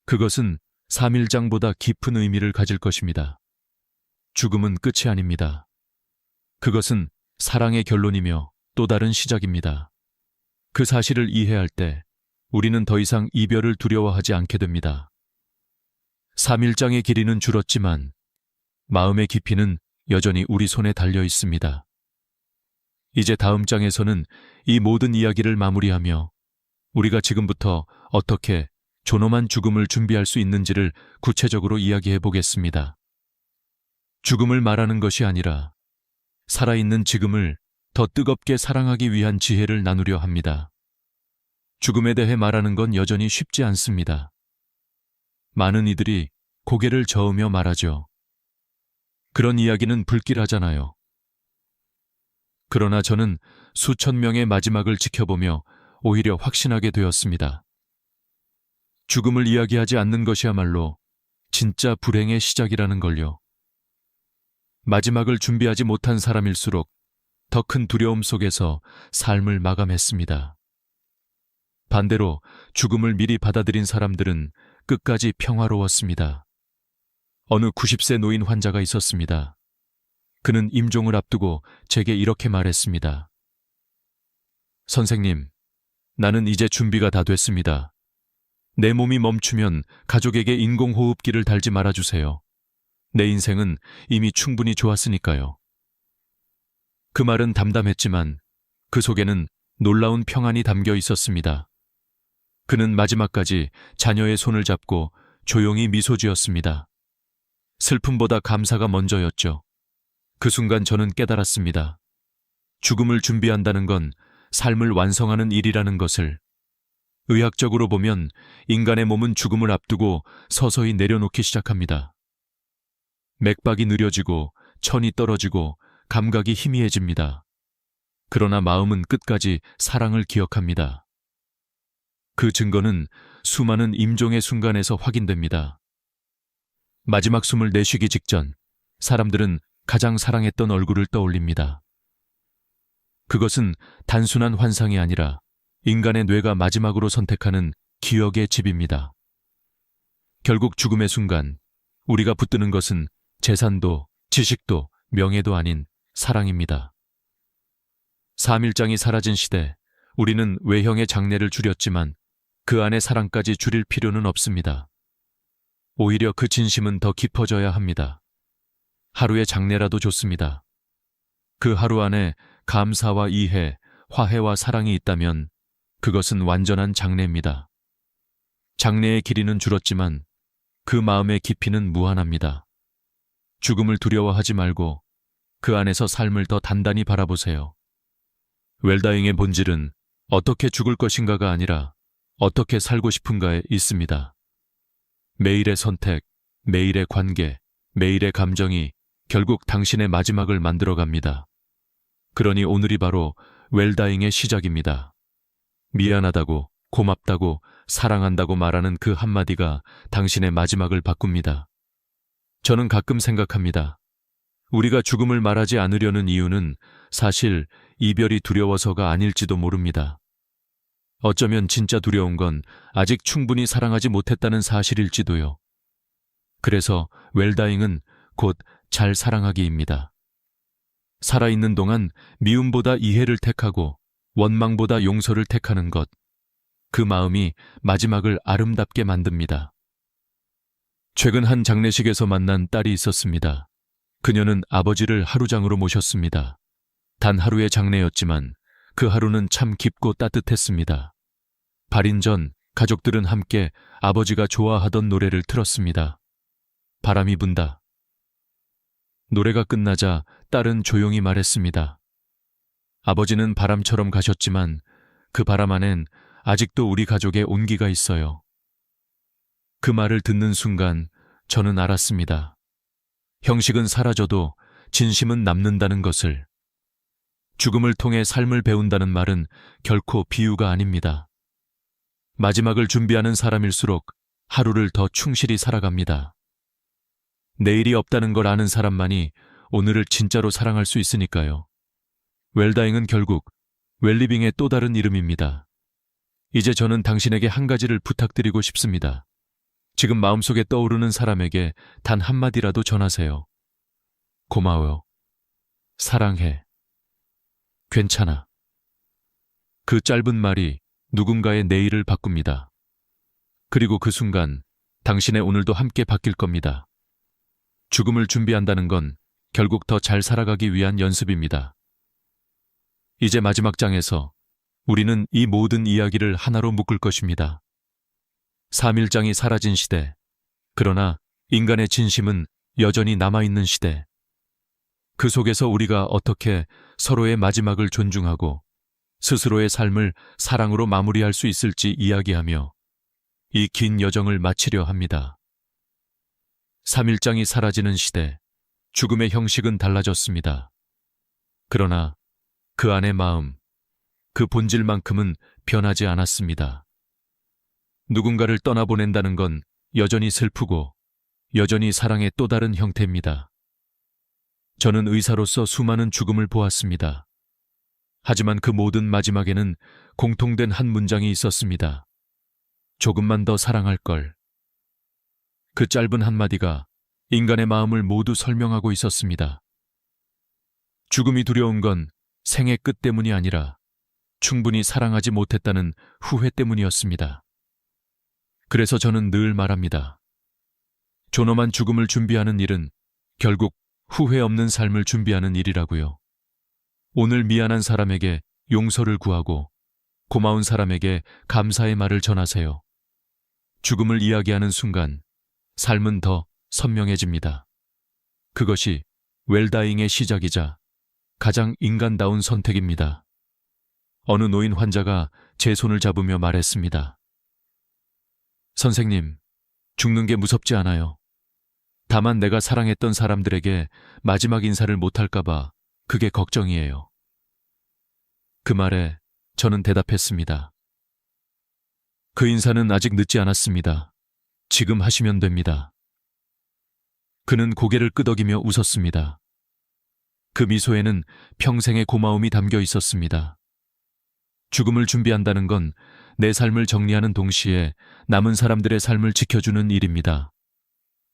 그것은 3일장보다 깊은 의미를 가질 것입니다. 죽음은 끝이 아닙니다. 그것은 사랑의 결론이며 또 다른 시작입니다. 그 사실을 이해할 때 우리는 더 이상 이별을 두려워하지 않게 됩니다. 3일장의 길이는 줄었지만 마음의 깊이는 여전히 우리 손에 달려 있습니다. 이제 다음 장에서는 이 모든 이야기를 마무리하며 우리가 지금부터 어떻게 존엄한 죽음을 준비할 수 있는지를 구체적으로 이야기해 보겠습니다. 죽음을 말하는 것이 아니라 살아있는 지금을 더 뜨겁게 사랑하기 위한 지혜를 나누려 합니다. 죽음에 대해 말하는 건 여전히 쉽지 않습니다. 많은 이들이 고개를 저으며 말하죠. 그런 이야기는 불길하잖아요. 그러나 저는 수천 명의 마지막을 지켜보며 오히려 확신하게 되었습니다. 죽음을 이야기하지 않는 것이야말로 진짜 불행의 시작이라는 걸요. 마지막을 준비하지 못한 사람일수록 더 큰 두려움 속에서 삶을 마감했습니다. 반대로 죽음을 미리 받아들인 사람들은 끝까지 평화로웠습니다. 어느 90세 노인 환자가 있었습니다. 그는 임종을 앞두고 제게 이렇게 말했습니다. 선생님, 나는 이제 준비가 다 됐습니다. 내 몸이 멈추면 가족에게 인공호흡기를 달지 말아주세요. 내 인생은 이미 충분히 좋았으니까요. 그 말은 담담했지만 그 속에는 놀라운 평안이 담겨 있었습니다. 그는 마지막까지 자녀의 손을 잡고 조용히 미소 지었습니다. 슬픔보다 감사가 먼저였죠. 그 순간 저는 깨달았습니다. 죽음을 준비한다는 건 삶을 완성하는 일이라는 것을. 의학적으로 보면 인간의 몸은 죽음을 앞두고 서서히 내려놓기 시작합니다. 맥박이 느려지고 천이 떨어지고 감각이 희미해집니다. 그러나 마음은 끝까지 사랑을 기억합니다. 그 증거는 수많은 임종의 순간에서 확인됩니다. 마지막 숨을 내쉬기 직전 사람들은 가장 사랑했던 얼굴을 떠올립니다. 그것은 단순한 환상이 아니라 인간의 뇌가 마지막으로 선택하는 기억의 집입니다. 결국 죽음의 순간 우리가 붙드는 것은 재산도 지식도 명예도 아닌 사랑입니다. 3일장이 사라진 시대, 우리는 외형의 장례를 줄였지만 그 안에 사랑까지 줄일 필요는 없습니다. 오히려 그 진심은 더 깊어져야 합니다. 하루의 장례라도 좋습니다. 그 하루 안에 감사와 이해, 화해와 사랑이 있다면 그것은 완전한 장례입니다. 장례의 길이는 줄었지만 그 마음의 깊이는 무한합니다. 죽음을 두려워하지 말고 그 안에서 삶을 더 단단히 바라보세요. 웰다잉의 본질은 어떻게 죽을 것인가가 아니라 어떻게 살고 싶은가에 있습니다. 매일의 선택, 매일의 관계, 매일의 감정이 결국 당신의 마지막을 만들어갑니다. 그러니 오늘이 바로 웰다잉의 시작입니다. 미안하다고, 고맙다고, 사랑한다고 말하는 그 한마디가 당신의 마지막을 바꿉니다. 저는 가끔 생각합니다. 우리가 죽음을 말하지 않으려는 이유는 사실 이별이 두려워서가 아닐지도 모릅니다. 어쩌면 진짜 두려운 건 아직 충분히 사랑하지 못했다는 사실일지도요. 그래서 웰다잉은 곧 잘 사랑하기입니다. 살아있는 동안 미움보다 이해를 택하고 원망보다 용서를 택하는 것, 그 마음이 마지막을 아름답게 만듭니다. 최근 한 장례식에서 만난 딸이 있었습니다. 그녀는 아버지를 하루장으로 모셨습니다. 단 하루의 장례였지만 그 하루는 참 깊고 따뜻했습니다. 발인 전 가족들은 함께 아버지가 좋아하던 노래를 틀었습니다. 바람이 분다. 노래가 끝나자 딸은 조용히 말했습니다. 아버지는 바람처럼 가셨지만 그 바람 안엔 아직도 우리 가족의 온기가 있어요. 그 말을 듣는 순간 저는 알았습니다. 형식은 사라져도 진심은 남는다는 것을. 죽음을 통해 삶을 배운다는 말은 결코 비유가 아닙니다. 마지막을 준비하는 사람일수록 하루를 더 충실히 살아갑니다. 내일이 없다는 걸 아는 사람만이 오늘을 진짜로 사랑할 수 있으니까요. 웰다잉은 결국 웰리빙의 또 다른 이름입니다. 이제 저는 당신에게 한 가지를 부탁드리고 싶습니다. 지금 마음속에 떠오르는 사람에게 단 한마디라도 전하세요. 고마워요. 사랑해. 괜찮아. 그 짧은 말이 누군가의 내일을 바꿉니다. 그리고 그 순간 당신의 오늘도 함께 바뀔 겁니다. 죽음을 준비한다는 건 결국 더 잘 살아가기 위한 연습입니다. 이제 마지막 장에서 우리는 이 모든 이야기를 하나로 묶을 것입니다. 3일장이 사라진 시대, 그러나 인간의 진심은 여전히 남아있는 시대. 그 속에서 우리가 어떻게 서로의 마지막을 존중하고 스스로의 삶을 사랑으로 마무리할 수 있을지 이야기하며 이 긴 여정을 마치려 합니다. 3일장이 사라지는 시대, 죽음의 형식은 달라졌습니다. 그러나 그 안의 마음, 그 본질만큼은 변하지 않았습니다. 누군가를 떠나보낸다는 건 여전히 슬프고 여전히 사랑의 또 다른 형태입니다. 저는 의사로서 수많은 죽음을 보았습니다. 하지만 그 모든 마지막에는 공통된 한 문장이 있었습니다. 조금만 더 사랑할 걸. 그 짧은 한마디가 인간의 마음을 모두 설명하고 있었습니다. 죽음이 두려운 건 생의 끝 때문이 아니라 충분히 사랑하지 못했다는 후회 때문이었습니다. 그래서 저는 늘 말합니다. 존엄한 죽음을 준비하는 일은 결국 후회 없는 삶을 준비하는 일이라고요. 오늘 미안한 사람에게 용서를 구하고 고마운 사람에게 감사의 말을 전하세요. 죽음을 이야기하는 순간 삶은 더 선명해집니다. 그것이 웰다잉의 시작이자 가장 인간다운 선택입니다. 어느 노인 환자가 제 손을 잡으며 말했습니다. 선생님, 죽는 게 무섭지 않아요. 다만 내가 사랑했던 사람들에게 마지막 인사를 못할까봐 그게 걱정이에요. 그 말에 저는 대답했습니다. 그 인사는 아직 늦지 않았습니다. 지금 하시면 됩니다. 그는 고개를 끄덕이며 웃었습니다. 그 미소에는 평생의 고마움이 담겨 있었습니다. 죽음을 준비한다는 건 내 삶을 정리하는 동시에 남은 사람들의 삶을 지켜주는 일입니다.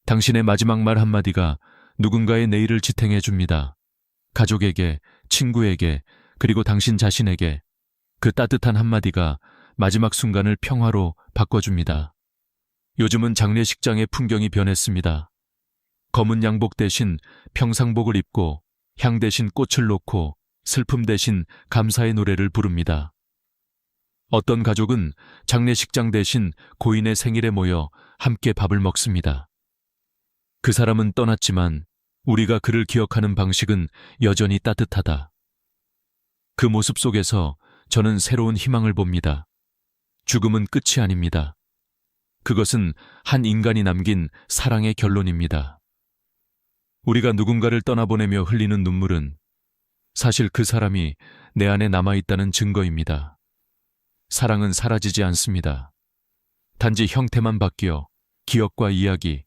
당신의 마지막 말 한마디가 누군가의 내일을 지탱해 줍니다. 가족에게, 친구에게, 그리고 당신 자신에게 그 따뜻한 한마디가 마지막 순간을 평화로 바꿔줍니다. 요즘은 장례식장의 풍경이 변했습니다. 검은 양복 대신 평상복을 입고 향 대신 꽃을 놓고 슬픔 대신 감사의 노래를 부릅니다. 어떤 가족은 장례식장 대신 고인의 생일에 모여 함께 밥을 먹습니다. 그 사람은 떠났지만 우리가 그를 기억하는 방식은 여전히 따뜻하다. 그 모습 속에서 저는 새로운 희망을 봅니다. 죽음은 끝이 아닙니다. 그것은 한 인간이 남긴 사랑의 결론입니다. 우리가 누군가를 떠나보내며 흘리는 눈물은 사실 그 사람이 내 안에 남아있다는 증거입니다. 사랑은 사라지지 않습니다. 단지 형태만 바뀌어 기억과 이야기,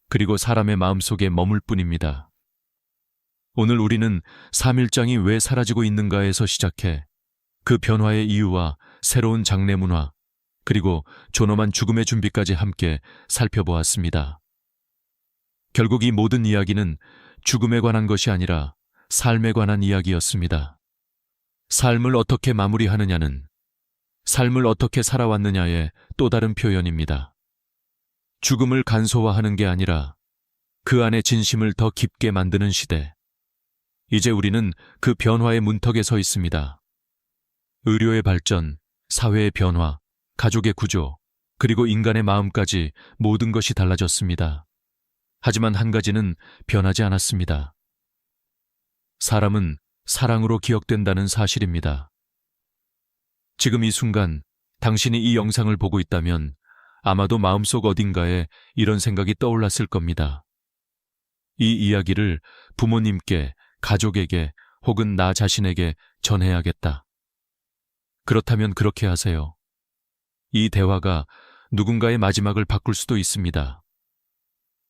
그리고 사람의 마음속에 머물 뿐입니다. 오늘 우리는 3일장이 왜 사라지고 있는가에서 시작해 그 변화의 이유와 새로운 장례 문화, 그리고 존엄한 죽음의 준비까지 함께 살펴보았습니다. 결국 이 모든 이야기는 죽음에 관한 것이 아니라 삶에 관한 이야기였습니다. 삶을 어떻게 마무리하느냐는 삶을 어떻게 살아왔느냐의 또 다른 표현입니다. 죽음을 간소화하는 게 아니라 그 안에 진심을 더 깊게 만드는 시대. 이제 우리는 그 변화의 문턱에 서 있습니다. 의료의 발전, 사회의 변화, 가족의 구조, 그리고 인간의 마음까지 모든 것이 달라졌습니다. 하지만 한 가지는 변하지 않았습니다. 사람은 사랑으로 기억된다는 사실입니다. 지금 이 순간 당신이 이 영상을 보고 있다면 아마도 마음속 어딘가에 이런 생각이 떠올랐을 겁니다. 이 이야기를 부모님께, 가족에게 혹은 나 자신에게 전해야겠다. 그렇다면 그렇게 하세요. 이 대화가 누군가의 마지막을 바꿀 수도 있습니다.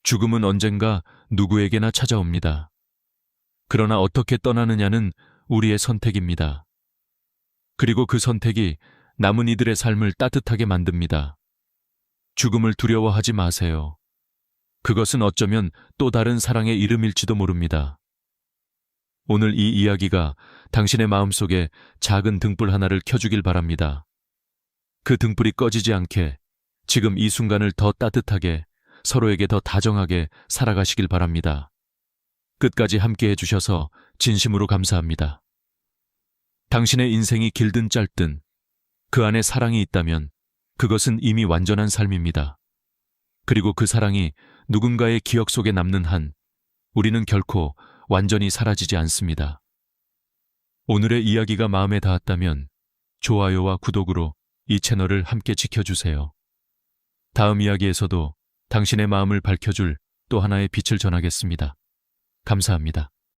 죽음은 언젠가 누구에게나 찾아옵니다. 그러나 어떻게 떠나느냐는 우리의 선택입니다. 그리고 그 선택이 남은 이들의 삶을 따뜻하게 만듭니다. 죽음을 두려워하지 마세요. 그것은 어쩌면 또 다른 사랑의 이름일지도 모릅니다. 오늘 이 이야기가 당신의 마음속에 작은 등불 하나를 켜주길 바랍니다. 그 등불이 꺼지지 않게 지금 이 순간을 더 따뜻하게, 서로에게 더 다정하게 살아가시길 바랍니다. 끝까지 함께 해주셔서 진심으로 감사합니다. 당신의 인생이 길든 짧든 그 안에 사랑이 있다면 그것은 이미 완전한 삶입니다. 그리고 그 사랑이 누군가의 기억 속에 남는 한 우리는 결코 완전히 사라지지 않습니다. 오늘의 이야기가 마음에 닿았다면 좋아요와 구독으로 이 채널을 함께 지켜주세요. 다음 이야기에서도 당신의 마음을 밝혀줄 또 하나의 빛을 전하겠습니다. 감사합니다.